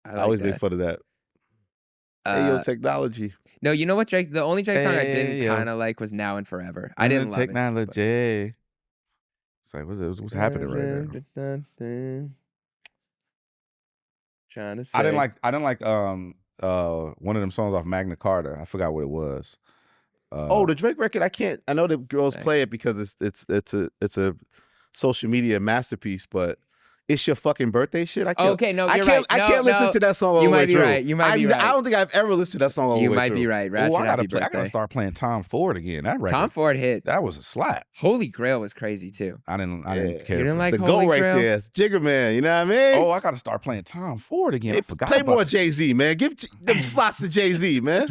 I always make that. fun of that. Uh, AO Technology. No, you know what, Drake? The only Drake song I didn't Ayo. kind of like was Now and Forever. I didn't love Technology. it. It's like what's happening right now? Trying to say. I didn't like one of them songs off Magna Carta. I forgot what it was. Oh, the Drake record. I know that girls Right. play it because it's a social media masterpiece, but it's your fucking birthday shit. I can't. Okay, no, I you're can't. right. I can't No, listen no. to that song all You the way might be through. right. You might be right. I don't think I've ever listened to that song all the You way might through. be right. Oh, Ratchet I Happy gotta Birthday. start playing Tom Ford again. That record, Tom Ford hit. that was a slap. Holy Grail was crazy too. I didn't Yeah. care. You for didn't it. like It's the Holy goal right Grail? there. It's Jigger Man. You know what I mean? Oh, I gotta start playing Tom Ford again. Hey, I forgot play about more Jay-Z, man. Give them slots to Jay-Z, man.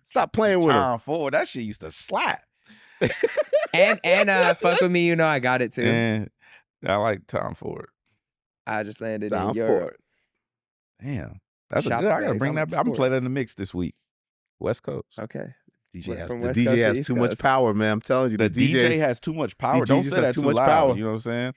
Stop playing with him. Tom Ford. That shit used to slap. And Fuck With Me, You Know I Got It too. And I like Tom Ford. I just landed Tom in Europe. Ford. Damn, that's Shop a good. I gotta bags bring on that. the I'm gonna play that in tours. the mix this week. West Coast. Okay. DJ has, From the West DJ Coast to has East too much Coast. power, man. I'm telling you, The DJ DJs has too much power. DJs Don't just say have that too too much loud. power. You know what I'm saying?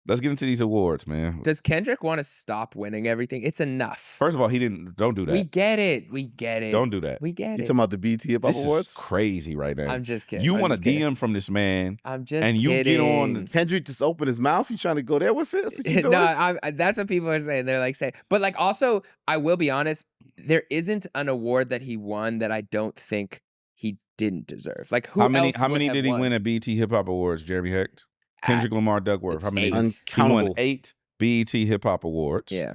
Let's get into these awards, man. Does Kendrick want to stop winning everything? It's enough. First of all, he didn't. Don't do that. We get it. We get it. Don't do that. We get You it. talking about the BT Hip Hop This Awards? is crazy right now. I'm just kidding. You I'm want a just kidding. DM from this man, I'm just and you kidding. get on. Kendrick just opened his mouth. He's trying to go there with it. That's what you doing? No, that's what people are saying. They're like saying, but like also, I will be honest. There isn't an award that he won that I don't think he didn't deserve. Like who How many? else How would many have did he won? win at BET Hip Hop Awards? Jeremy Hecht, Kendrick Lamar, Duckworth. How it's many? eight. He won Uncountable. 8 BET Hip Hop Awards. Yeah.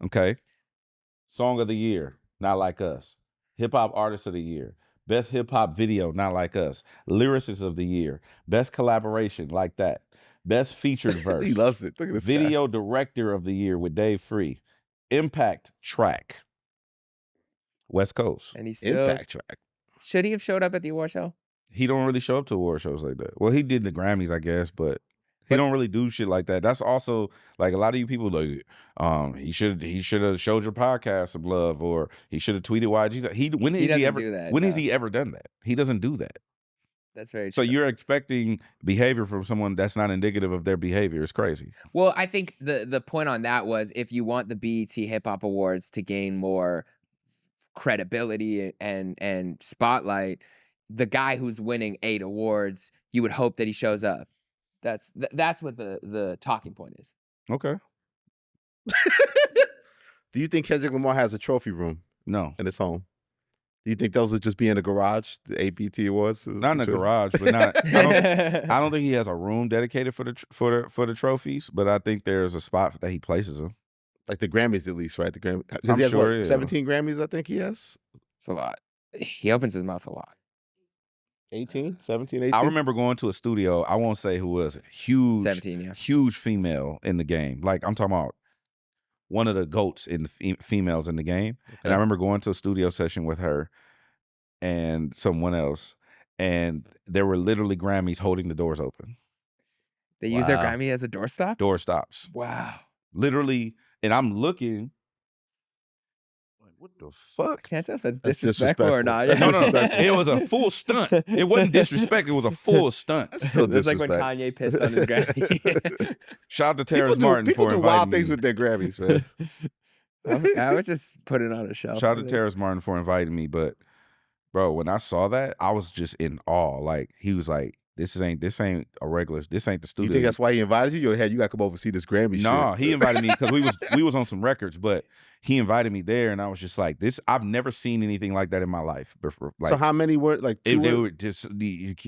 Okay. Song of the Year, Not Like Us. Hip Hop Artist of the Year. Best Hip Hop Video, Not Like Us. Lyricist of the Year. Best Collaboration, Like That. Best Featured Verse. He loves it. Look at this guy. Video Director of the Year with Dave Free. Impact Track. West Coast. And he still Impact track. should he have showed up at the award show? He don't really show up to award shows like that. Well, he did the Grammys, I guess, but he don't really do shit like that. That's also like a lot of you people like he should have showed your podcast some love, or he should have tweeted YG. When has he doesn't ever do that, when has no. he ever done that? He doesn't do that. That's very So true. you're expecting behavior from someone that's not indicative of their behavior. It's crazy. Well, I think the point on that was if you want the BET Hip Hop Awards to gain more credibility and spotlight, the guy who's winning 8 awards, you would hope that he shows up. That's what the talking point is. Okay. Do you think Kendrick Lamar has a trophy room No. in his home? Do you think those would just be in the garage, the APT Awards? Not in the garage, but not. I don't think he has a room dedicated for the trophies, but I think there's a spot that he places them. Like the Grammys, at least, right? The Grammy. I'm Because he has sure, yeah. 17 Grammys, I think he has. It's a lot. He opens his mouth a lot. 18, 17, 18. I remember going to a studio. I won't say who was huge, 17, yeah. huge female in the game. Like I'm talking about one of the goats in the females in the game. And I remember going to a studio session with her and someone else, and there were literally Grammys holding the doors open. They use their Wow. Grammy as a doorstop? Door stops, Wow. literally. And I'm looking. Like, what the fuck? Can't tell if that's That's disrespectful or not. disrespectful. No, no, disrespectful. it was a full stunt. It wasn't disrespect. It was a full stunt. Still It's like when disrespect. Kanye pissed on his Grammy. Shout out to People Terrence do, Martin people for do inviting wild things me. with their Grammys, man. I would just put it on a shelf. Shout out to Terrence Martin for inviting me. But bro, when I saw that, I was just in awe. Like he was like, this ain't a regular. This ain't the You studio. think that's why he invited you? Yo, hey, you got to come over and see this Grammy No, shit. he invited me because we was on some records, but he invited me there, and I was just like, this. I've never seen anything like that in my life before. Like, So how many were like? Two they were, were just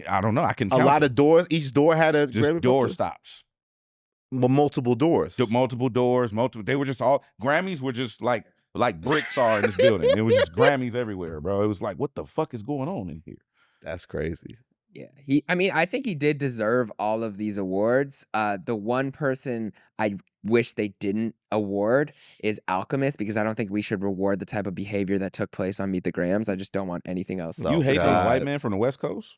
I don't know. I can a count lot them. of doors. Each door had a just Grammy door poster? stops. Multiple doors. Multiple doors, They were just all Grammys were just like bricks are in this building. It was just Grammys everywhere, bro. It was like, what the fuck is going on in here? That's crazy. Yeah, I think he did deserve all of these awards. The one person I wish they didn't award is Alchemist, because I don't think we should reward the type of behavior that took place on Meet the Grams. I just don't want anything else. No, You hate on a God. white man from the West Coast?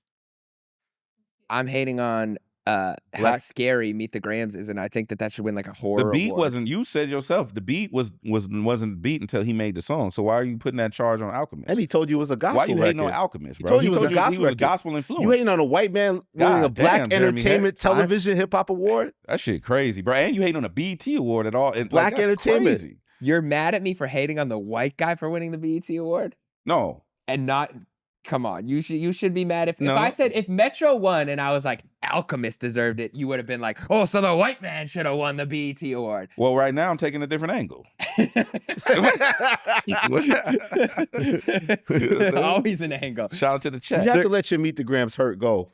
I'm hating on how Black- scary Meet the Grams is, and I think that should win like a horror The beat award. wasn't. You said yourself the beat wasn't beat until he made the song. So why are you putting that charge on Alchemist? And he told you it was a gospel why you hating record. on Alchemist, He bro? told you it was a he gospel was record. gospel influence. You hating on a white man winning a God Black damn, Jeremy Entertainment Head. Television Hip Hop Award? That shit crazy, bro. And you hating on a BET award at all? And, Black that's Entertainment. crazy. You're mad at me for hating on the white guy for winning the BET award? No, And not, come on, you should be mad if No. I said if Metro won and I was like Alchemist deserved it, you would have been like, oh, so the white man should have won the BET award. well, right now I'm taking a different angle. Always an angle. Shout out to the You chat. have to let your Meet the Grams hurt go.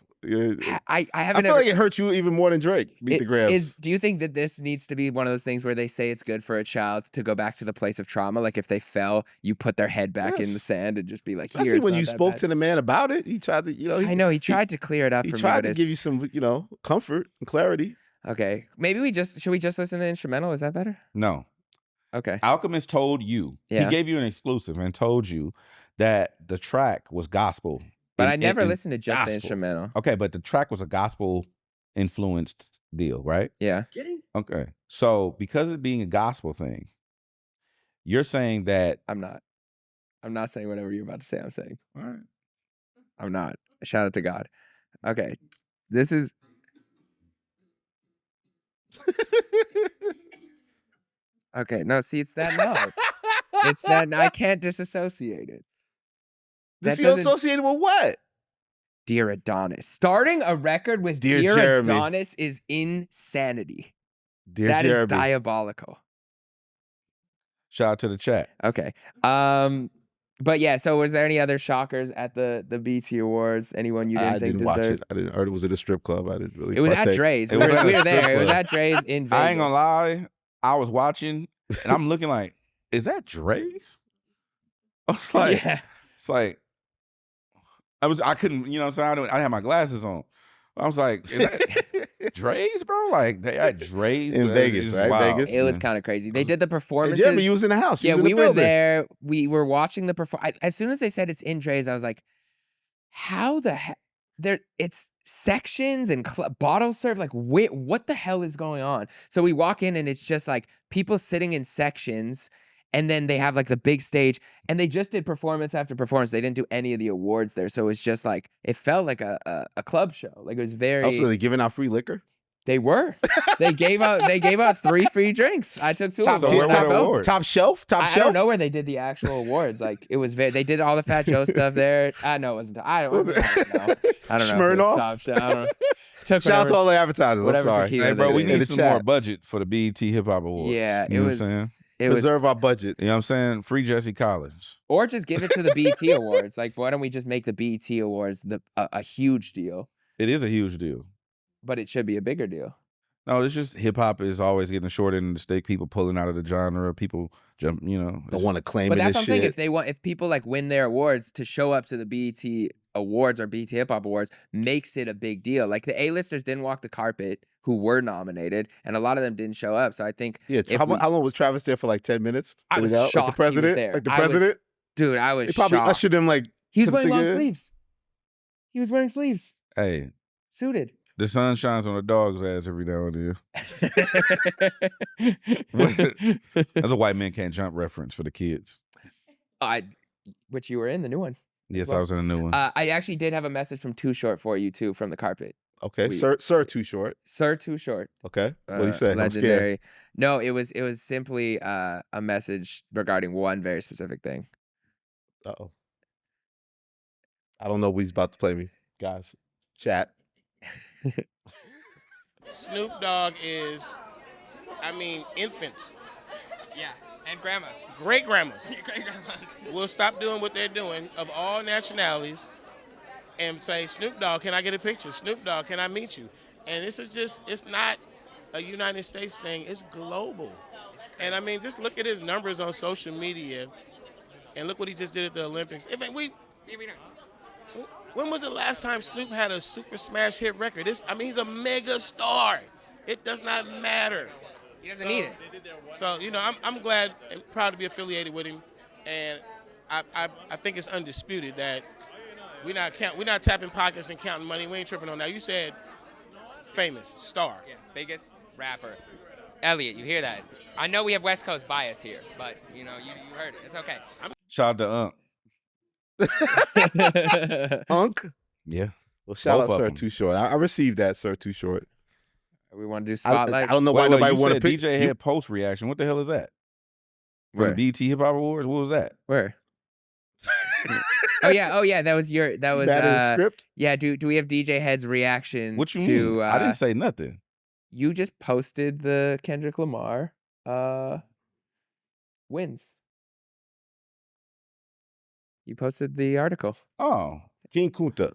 I I haven't feel ever. like it hurt you even more than Drake. Meet the Grams. Do you think that this needs to be one of those things where they say it's good for a child to go back to the place of trauma? Like if they fell, you put their head back in the Yes. sand and just be like, Especially here, it's when not you that spoke bad. to the man about it. He tried to, I know he tried to clear it up He for me. tried but to give you it's- some, comfort and clarity. Okay, maybe should we just listen to the instrumental? Is that better? No, Okay. Alchemist told you. Yeah. He gave you an exclusive and told you that the track was gospel. But in- I never in- listened to just the gospel. instrumental. Okay, but the track was a gospel influenced deal, right? Yeah. Okay. So because of being a gospel thing, you're saying that I'm not saying whatever you're about to say. I'm saying. all right. I'm not. Shout out to God. Okay. This is. Okay. No, see, it's that note. It's that I can't disassociate it. This That you doesn't- associated with what? Dear Adonis. Starting a record with Dear Dear Jeremy. Adonis is insanity. Dear That is Jeremy. diabolical. Shout out to the chat. Okay. But yeah, so was there any other shockers at the BT Awards? Anyone you didn't I think didn't watch deserved? it. I didn't heard it was at a strip club. I didn't really It was at partake. Dre's. It We was were, at we a were there. strip It was club. at Dre's in Vegas. I ain't gonna lie. I was watching and I'm looking like, is that Dre's? I was like, Yeah. it's like I couldn't, you know what I'm saying? I didn't have my glasses on. I was like, is that Dre's, bro? Like they had Dre's In but Vegas, it's right? wild. Vegas? It was kind of crazy. They did the Hey, performances. Jeremy, you was in the house. You Yeah, was in we the were building. there. We were watching the as soon as they said it's in Dre's, I was like, how the heck? It's sections and bottle serve. Like, wait, what the hell is going on? So we walk in and it's just like people sitting in sections, and then they have like the big stage, and they just did performance after performance. They didn't do any of the awards there, so it's just like it felt like a club show. Like it was very. Also, they giving out free liquor. They were. They gave out 3 free drinks. I took 2 Top, of them. So where were I the felt- awards? top shelf. Top I shelf. don't know where they did the actual awards. Like it was very. They did all the Fat Joe stuff there. I know it wasn't. I don't know. I don't know. if it was Smirnoff? Top Shelf. I don't know. Took Shout out to whatever- all the advertisers. I'm whatever sorry. tequila Hey, bro, they we did. In need the some chat. more budget for the BET Hip Hop Awards. Yeah, You it know was. what I'm saying? It was. Preserve our budgets. You know what I'm saying? Free Jesse Collins. Or just give it to the BET Awards. Like, why don't we just make the BET Awards a huge deal? It is a huge deal. But it should be a bigger deal. No, it's just hip hop is always getting the short end of the stick. People pulling out of the genre. People jump, Don't want to claim But it that's as what I'm shit. saying. If people like win their awards, to show up to the BET Awards or BET Hip Hop Awards makes it a big deal. Like the A-listers didn't walk the carpet who were nominated, and a lot of them didn't show up. So I think, Yeah, if how we- long was Travis there for? Like 10 minutes? I In was and out? shocked Like he the was president? there. Like the I was president? dude, I was They probably shocked. ushered him like. He was to the wearing long thing in. sleeves. He was wearing sleeves, Hey, suited. the sun shines on a dog's ass every now and then. That's a white man can't jump reference for the kids. Which you were in the new one. Yes, I was in a new one. I actually did have a message from Too Short for you too, from the carpet. Okay, We- sir, too short. Sir Too Short. Okay, what do you say? I'm scared. Legendary. No, it was simply a message regarding one very specific thing. Uh-oh. I don't know what he's about to play me. Guys, chat. Snoop Dogg is, infants, Yeah, and grandmas. great grandmas Great grandmas. will stop doing what they're doing of all nationalities and say, Snoop Dogg, can I get a picture? Snoop Dogg, can I meet you? And this is just, it's not a United States thing, it's global. And just look at his numbers on social media and look what he just did at the Olympics. When was the last time Snoop had a super smash hit record? He's a mega star. It does not matter. He doesn't need it. So, I'm glad and proud to be affiliated with him. And I think it's undisputed that we're not tapping pockets and counting money. We ain't tripping on that. You said famous, star. Yeah, biggest rapper. Elliott, you hear that? I know we have West Coast bias here, but you heard it. It's okay. Shout out to Unk. Yeah. Well, shout Both out of Sir them. Too Short. I received that, Sir Too Short. We want to do I spotlight. don't know why Wait, nobody you want to said pick. DJ had post reaction. What the hell is that? From Where? the BT Hip Hop Awards? What was that? Where? Oh yeah. That was That is script. Yeah. Do we have DJ Head's reaction? What you to, mean? I didn't say nothing. You just posted the Kendrick Lamar wins. You posted the article. Oh, King Kunta.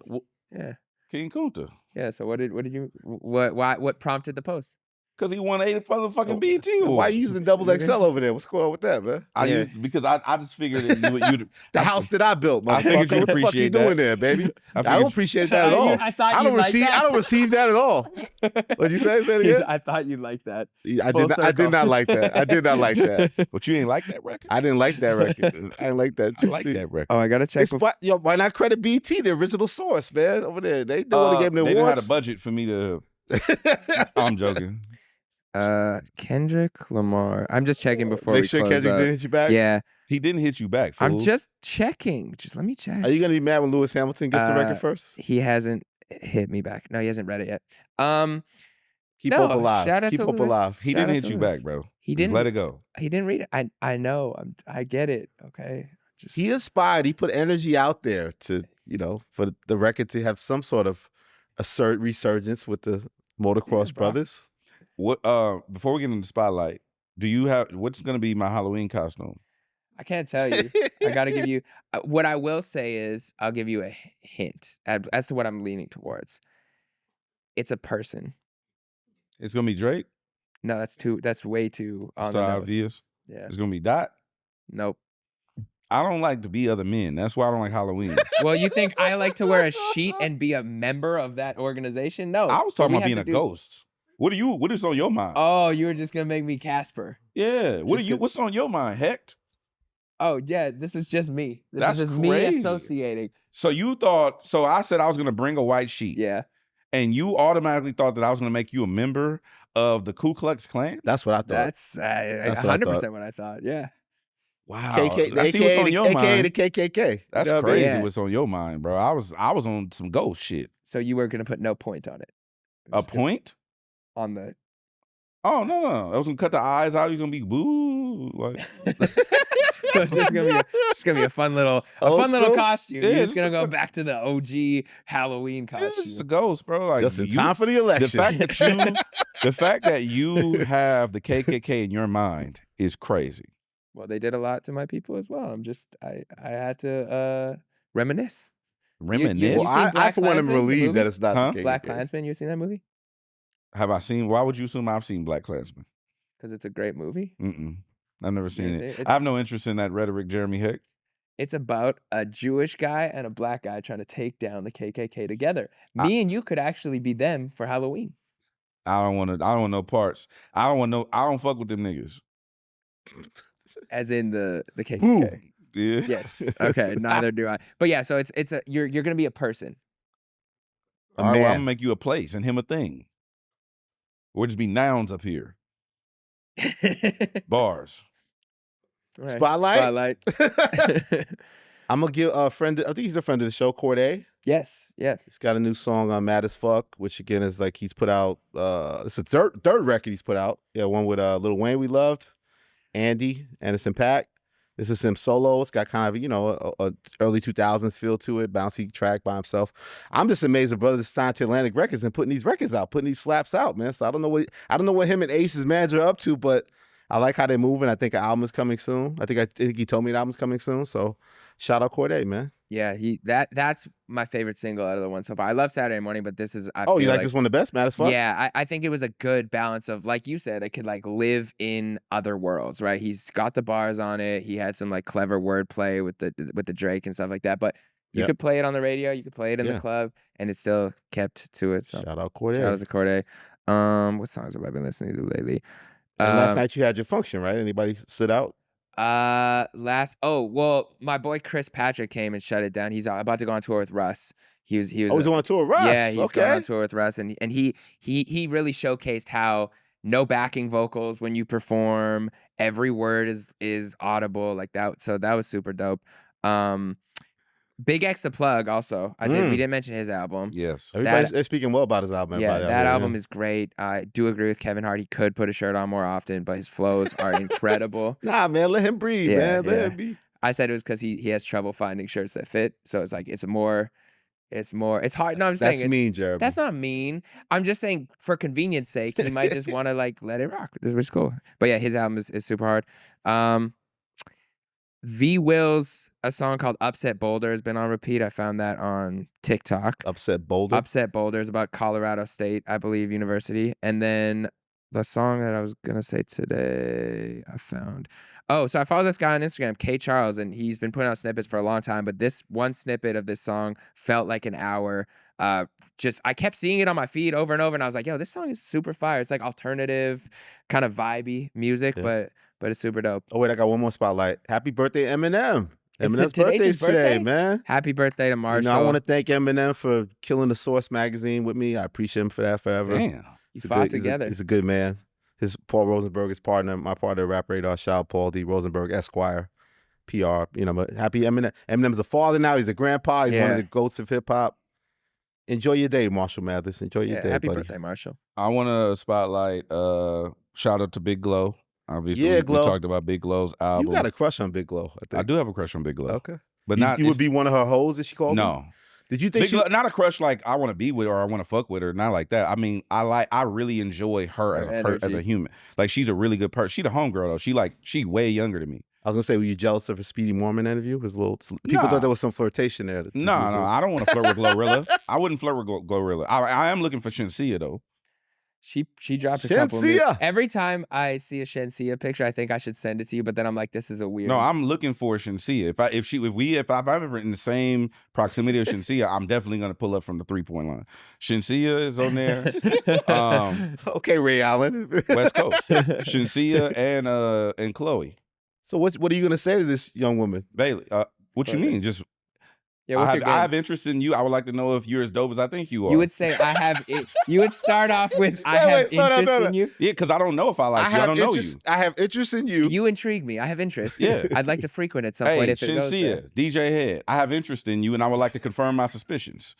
Yeah. King Kunta. Yeah. So what prompted the post? Because he won 8 motherfucking BET Awards. Why are you using double XL over there? What's going on with that, man? Because I just figured that you'd The house that I built, I figured motherfucker. you'd What the fuck you appreciate that. doing there, baby? I figured- don't appreciate that at all. I thought I don't you'd like receive. that. I don't receive that at all. What'd you say? Say it again. I thought you'd like that. I did not like that. I did not like that. But you ain't like that record? I didn't like that record. I didn't like that. I like that record. Oh, I gotta check. Why not credit BT, the original source, man? Over there, they want to give them the They didn't have awards. a budget for me to. I'm joking. Kendrick Lamar. I'm just checking before Make we sure close Kendrick up. didn't hit you back. Yeah, He didn't hit you back, fool. I'm just checking. Just let me check. Are you gonna be mad when Lewis Hamilton gets the record first? He hasn't hit me back. No, he hasn't read it yet. Keep no, hope alive. shout out Keep to hope Lewis. alive. He Shout didn't out hit to you Lewis. back, bro. He Just didn't let it go. He didn't read it. I know. I get it. Okay. Just He inspired. He put energy out there to for the record to have some sort of resurgence with the Motocross bro. brothers. What? Before we get into the spotlight, what's gonna be my Halloween costume? I can't tell you. I got to give you. What I will say is, I'll give you a hint as to what I'm leaning towards. It's a person. It's gonna be Drake. No, that's way too on So the nose. obvious. Yeah. It's gonna be Dot. Nope. I don't like to be other men. That's why I don't like Halloween. Well, you think I like to wear a sheet and be a member of that organization? No. I was But talking we about have being to a do- ghost. What is on your mind? Oh, you were just gonna make me Casper. Yeah. What's on your mind, Hecht? Oh yeah, this is just me. This That's is just me crazy. associating. So I said I was gonna bring a white sheet. Yeah. And you automatically thought that I was gonna make you a member of the Ku Klux Klan? That's what I thought. That's what I 100% what I thought. Yeah. Wow. KK, I see what's on your AKA mind. the KKK. That's You know what I mean? crazy Yeah. what's on your mind, bro. I was on some ghost shit. So you were gonna put no point on it. A point? On the Oh no. I was gonna cut the eyes out. You're gonna be boo. Like, So it's just gonna be a fun little Old school? costume. Yeah, You're it's just gonna a- go back to the OG Halloween it's just a costume. ghost, bro. Like Just in you- time for the the election. fact that you have the KKK in your mind is crazy. Well, they did a lot to my people as well. I had to reminisce. Reminisce. Well, seen I Black for one am Klansman, the relieved movie? that it's not Huh? the KKK. Black Klansman, you seen that movie? Have I seen? Why would you assume I've seen Black Klansman? Because it's a great movie. I've never seen never it. seen it? I have no interest in that rhetoric, Jeremy Heck. It's about a Jewish guy and a black guy trying to take down the KKK together. Me and you could actually be them for Halloween. I don't want no parts. I don't fuck with them niggas. As in the KKK. Who? Yeah. Yes. Okay. Neither do I. But yeah, so you're gonna be a person. A All right, well, I'm man. gonna make you a place and him a thing. We'll just be nouns up here. Bars. All right. Spotlight? Spotlight. I'm gonna give a friend. I think he's a friend of the show, Corday. Yes. Yeah. He's got a new song on Mad as Fuck, which again is like he's put out. It's a third record he's put out. Yeah, one with Lil Wayne we loved, Andy, Anderson .Paak. This is him solo. It's got kind of, you know, a early 2000s feel to it, bouncy track by himself. I'm just amazed the brothers signed to Atlantic Records and putting these records out, putting these slaps out, man. So I don't know what him and Ace's manager are up to, but I like how they're moving. I think an album is coming soon. I think he told me the album's coming soon. So shout out Cordae, man. Yeah, that's my favorite single out of the one so far. I love Saturday Morning, but this is Oh, you like this one the best, man? As fuck? Yeah, I think it was a good balance of, like you said, it could like live in other worlds, right? He's got the bars on it. He had some like clever wordplay with the Drake and stuff like that. But you could play it on the radio, you could play it in the club, and it still kept to it. So shout out Cordae. Shout out to Cordae. What songs have I been listening to lately? And last night you had your function, right? Anybody sit out? My boy Chris Patrick came and shut it down. He's about to go on tour with Russ. He was he's on tour with Russ. Yeah, he's going on tour with Russ, and he really showcased how no backing vocals when you perform. Every word is audible like that. So that was super dope. Big X the Plug also. We didn't mention his album. Yes. Everybody's speaking well about his album. Yeah, that album is great. I do agree with Kevin Hart. He could put a shirt on more often, but his flows are incredible. Nah, man, let him breathe, man. Let him be. I said it was because he has trouble finding shirts that fit. So it's like it's hard. No, I'm saying that's mean, Jeremy. That's not mean. I'm just saying for convenience sake, he might just want to like let it rock. This was cool. But yeah, his album is super hard. V Will's a song called Upset Boulder has been on repeat. I found that on TikTok. Upset Boulder? Upset Boulder is about Colorado State, I believe, University. And then the song that I was going to say today, I found. Oh, so I follow this guy on Instagram, K Charles, and he's been putting out snippets for a long time. But this one snippet of this song felt like an hour. I kept seeing it on my feed over and over, and I was like, yo, this song is super fire. It's like alternative, kind of vibey music, but it's super dope. Oh, wait, I got one more spotlight. Happy birthday, Eminem. Today's Eminem's birthday his today, man. Happy birthday to Marshall. You know, I want to thank Eminem for killing the Source magazine with me. I appreciate him for that forever. Damn. You fought together. He's a good man. His Paul Rosenberg, his partner, my partner, Rap Radar, shout out Paul D. Rosenberg, Esquire, PR. You know, but happy Eminem. Eminem's a father now. He's a grandpa. He's one of the goats of hip hop. Enjoy your day, Marshall Mathers. Enjoy your day, happy buddy. birthday, Marshall. I want to spotlight, shout out to Big Glow. Obviously, we talked about Big Glow's album. You got a crush on Big Glow, I think. I do have a crush on Big Glow. Okay. But you would be one of her hoes, as she calls No. them? Did you think Big Glow, not a crush like I want to be with her or I want to fuck with her, not like that. I mean, I really enjoy her as a human. Like, she's a really good person. She the homegirl though. She way younger than me. I was gonna say, were you jealous of her Speedy Mormon interview? People thought there was some flirtation there. No, I don't want to flirt with GloRilla. I wouldn't flirt with GloRilla. I am looking for Shenseea though. She dropped a couple of me. Every time I see a Shenseea picture, I think I should send it to you, but then I'm like, this is a weird. No, I'm looking for Shenseea. If I'm ever in the same proximity of Shenseea, I'm definitely gonna pull up from the 3-point line. Shenseea is on there. Okay, Ray Allen. West Coast. Shenseea and Chloe. So what are you gonna say to this young woman? Bailey, what you mean? Just I have interest in you. I would like to know if you're as dope as I think you are. You would say I have you would start off with I have interest in you. Yeah, because I don't know if I like you. I don't know you. I have interest in you. You intrigue me. I have interest. Yeah. I'd like to frequent at some point if it goes there. DJ Head, I have interest in you and I would like to confirm my suspicions.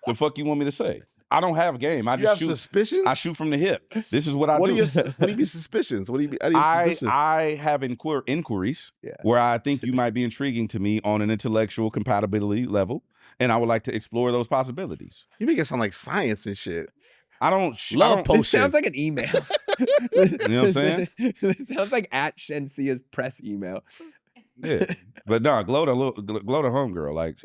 The fuck you want me to say? I don't have game. I just shoot suspicions. I shoot from the hip. This is what I do. What do you mean suspicions? What do you mean? I have inquiries where I think you might be intriguing to me on an intellectual compatibility level, and I would like to explore those possibilities. You make it sound like science and shit. I don't love potion. This sounds like an email. You know what I'm saying? It sounds like at Shensea's press email. Yeah, but no, Glow the homegirl.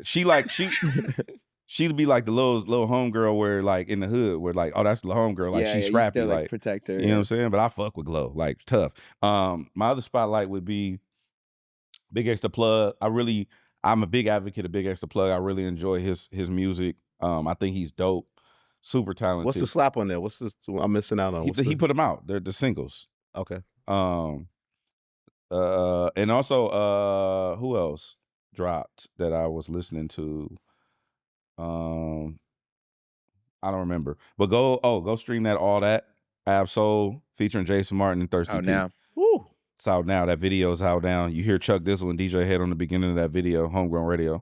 She'd be like the little homegirl where like in the hood where like, oh, that's the homegirl. Like she's scrappy. You still, like protect her. You know what I'm saying? But I fuck with Glow. Like tough. My other spotlight would be Big X the Plug. I'm a big advocate of Big X the Plug. I really enjoy his music. I think he's dope. Super talented. What's the slap on there? What's I'm missing out on? He put them out. They're the singles. Okay. And also who else dropped that I was listening to? I don't remember, but go stream that. All that Ab Soul featuring Jason Martin and Thirsty P. Now. Woo. It's out now. That video is out now. You hear Chuck Dizzle and DJ Head on the beginning of that video. Homegrown Radio.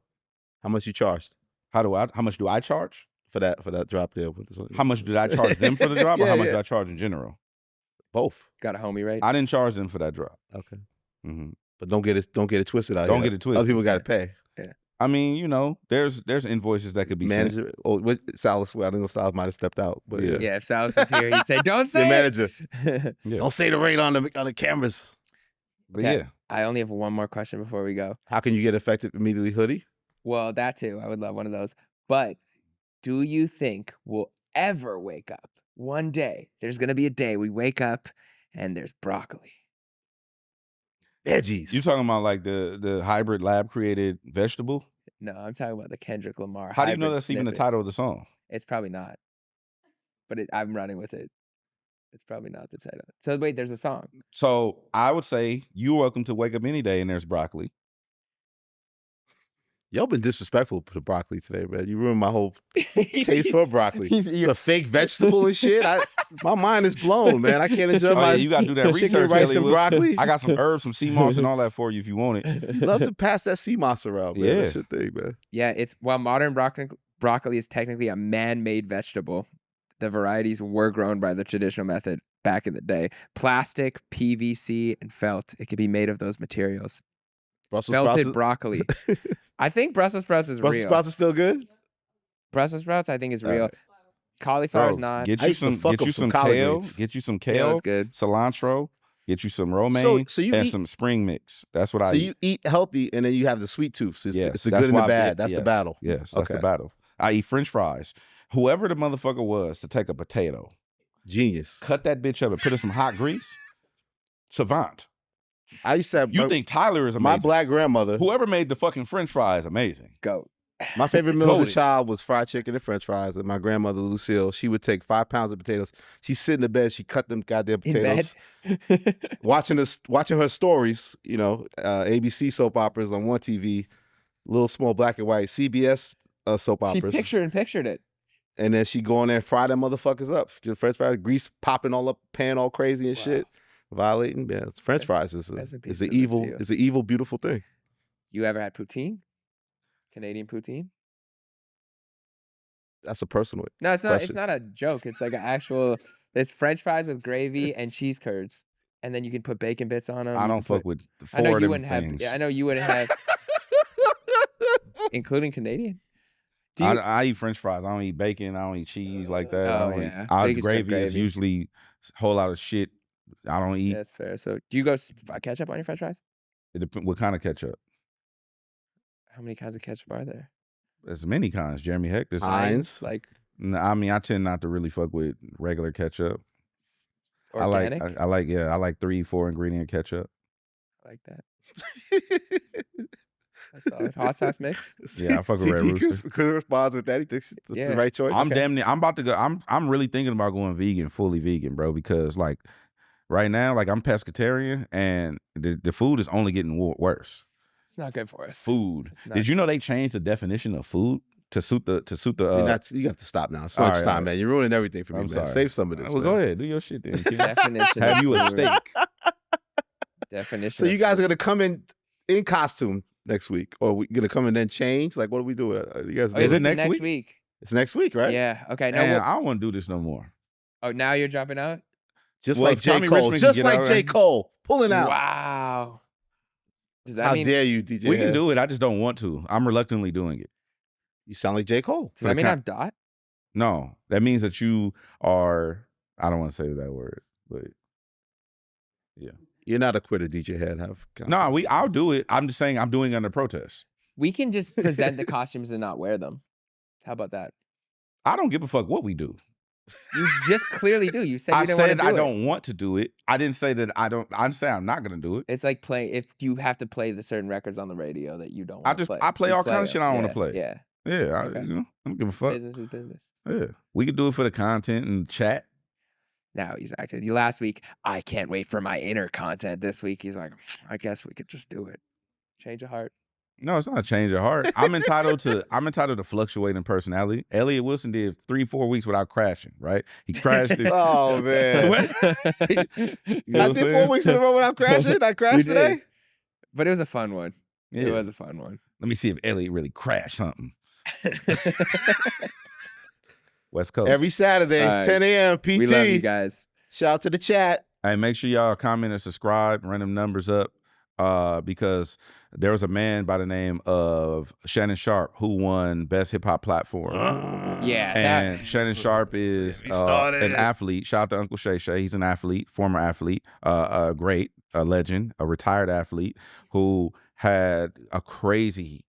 How much you charged? How much do I charge for that drop there? How much did I charge them for the drop, or how much did I charge in general? Both. Got a homie, right? I didn't charge them for that drop. Okay. Mm-hmm. But don't get it twisted out Don't here. get it twisted. Other people got to pay. I mean, you know, there's invoices that could be sent. Manager. Oh, what Salas? Well, I don't know if Salas might have stepped out, but yeah. Yeah, if Salas was here, he'd say, "Don't say Your it." manager. Yeah. Don't say the rate on the cameras. But Okay. yeah, I only have one more question before we go. How can you get effective immediately hoodie? Well, that too. I would love one of those. But do you think we'll ever wake up one day? There's gonna be a day we wake up and there's broccoli. Veggies. you talking about like the hybrid lab created vegetable? No, I'm talking about the Kendrick Lamar. How do you know hybrid that's even the snippet. title of the song? It's probably not. But I'm running with it. It's probably not the title. So wait, there's a song. So I would say you're welcome to wake up any day and there's broccoli. Y'all been disrespectful to broccoli today, man. You ruined my whole taste for broccoli. It's a fake vegetable and shit. My mind is blown, man. I can't enjoy Oh, my yeah, you got to do that chicken, research. rice, Elliott. and broccoli. I got some herbs, some sea moss, and all that for you if you want it. Love to pass that sea moss around, man. Yeah. That shit thing, man. Yeah, it's while modern broccoli is technically a man-made vegetable, the varieties were grown by the traditional method back in the day. Plastic, PVC, and felt. It could be made of those materials. Brussels Felted sprouts. broccoli. I think Brussels sprouts is Brussels real. sprouts is still good. Brussels sprouts, I think, is All real. right. Cauliflower is Bro, not. Get I you used to some, fuck get up you some some collard kale. greens. Get you some Kale kale, is good. cilantro. Get you some romaine So you and eat. some spring mix. That's what I So eat. you eat healthy, and then you have the sweet tooth. So Yes, it's the that's good and the why- bad. That's the yes, battle. Yes, that's the Okay. battle. I eat French fries. Whoever the motherfucker was to take a potato, Genius. cut that bitch up and put in some hot grease. Savant. I used to have. You think Tyler is amazing? my black grandmother? Whoever made the fucking French fries amazing. Goat. My favorite meal as a Goated. child was fried chicken and French fries. And my grandmother Lucille, she would take 5 pounds of potatoes. She'd sit in the bed. She cut them goddamn In potatoes. bed. watching her stories, ABC soap operas on one TV, little small black and white CBS soap She operas, pictured it. and then she go in there and fry them motherfuckers up. Get French fries, grease popping all up, pan all crazy and shit, violating. Yeah, French fries is Rest in an peace to evil, Lucille. is an evil, beautiful thing. You ever had poutine? Canadian poutine? That's a personal. No, it's not. Question. It's not a joke. It's like an actual. It's French fries with gravy and cheese curds, and then you can put bacon bits on them. I don't fuck with I know four of you them wouldn't have. things. Yeah, I know you wouldn't have, including Canadian. Do you, I eat French fries. I don't eat bacon. I don't eat cheese like that. Oh, I don't yeah. Eat, So you can just have gravy is gravy. usually a whole lot of shit. I don't eat. That's fair. So, do you go ketchup on your French fries? It depends what kind of ketchup. How many kinds of ketchup are there? There's many kinds. Jeremy Heck. There's Heinz. Like I mean, I tend not to really fuck with regular ketchup. organic. I like 3-4 ingredient ketchup. I like that. That's solid. Hot sauce mix. Yeah, I fuck with Red Rooster. Chris responds with that. He thinks that's Yeah. the right choice. I'm Okay. damn near. I'm about to go. I'm really thinking about going vegan, fully vegan, bro. Because like right now, like I'm pescatarian, and the food is only getting worse. It's not good for us. Food. It's not- Did you know they changed the definition of food to suit the you have to stop now. It's all right, lunchtime, all right. man. You're ruining everything for me, I'm man. sorry. Save some of this. Well, man. go ahead, do your shit then. King. Definition. Have of you a food. steak? Definition. So of you guys food. are gonna come in costume next week, or we gonna come and then change? Like, what do we do? You guys? Oh, Is this it next week? It's next week, right? Yeah. Okay. No. Man, we'll- I don't want to do this no more. oh, now you're dropping out. Just Well, like if J. Tommy Cole. Richman can Just get like out, J. right? Cole pulling out. Wow. Does that How mean? dare you, DJ? We can Head. do it. I just don't want to. I'm reluctantly doing it. You sound like J. Cole. Does that mean I'm dot? No, that means that you are. I don't want to say that word, but You're not a quitter, DJ Head. no, I'll do it. I'm just saying I'm doing it under protest. We can just present the costumes and not wear them. How about that? I don't give a fuck what we do. You just clearly do. You said you I didn't want said to do I it. don't want to do it. I didn't say that I don't. I say I'm not going to do it. It's like play if you have to play the certain records on the radio that you don't. I want just- play. I play You all kind of them. shit I don't wanna Yeah, play. Yeah, Yeah, Okay. I don't give a fuck. business is business. Yeah, we could do it for the content and chat. Now he's acted. Last week, I can't wait for my inner content. This week, he's like, I guess we could just do it. Change of heart. No, it's not a change of heart. I'm entitled to fluctuating personality. Elliott Wilson did 3-4 weeks without crashing. Right? He crashed. Oh man. What? You know I what I'm did 4 saying? weeks in a row without crashing. I crashed did. today. But it was a fun one. Yeah. It was a fun one. Let me see if Elliott really crashed something. West Coast. Every Saturday, All right. 10 a.m. PT. We love you guys. Shout out to the chat. Hey, make sure y'all comment and subscribe. Run them numbers up. because there was a man by the name of Shannon Sharp who won Best Hip Hop Platform. Yeah, And Shannon Sharp is an athlete. Shout out to Uncle Shay Shay. He's an athlete, former athlete, a legend, a retired athlete who had a crazy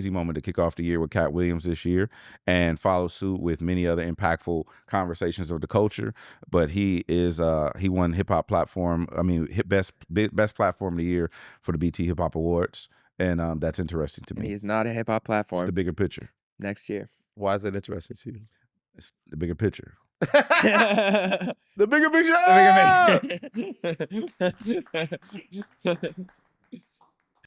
moment to kick off the year with Cat Williams this year and follow suit with many other impactful conversations of the culture. But he won Hip Hop Platform. I mean, best platform of the year for the BT Hip Hop Awards. And that's interesting to me. He's not a hip hop platform. It's the bigger picture. Next year. Why is that interesting to you? It's the bigger picture. The bigger picture. The bigger picture.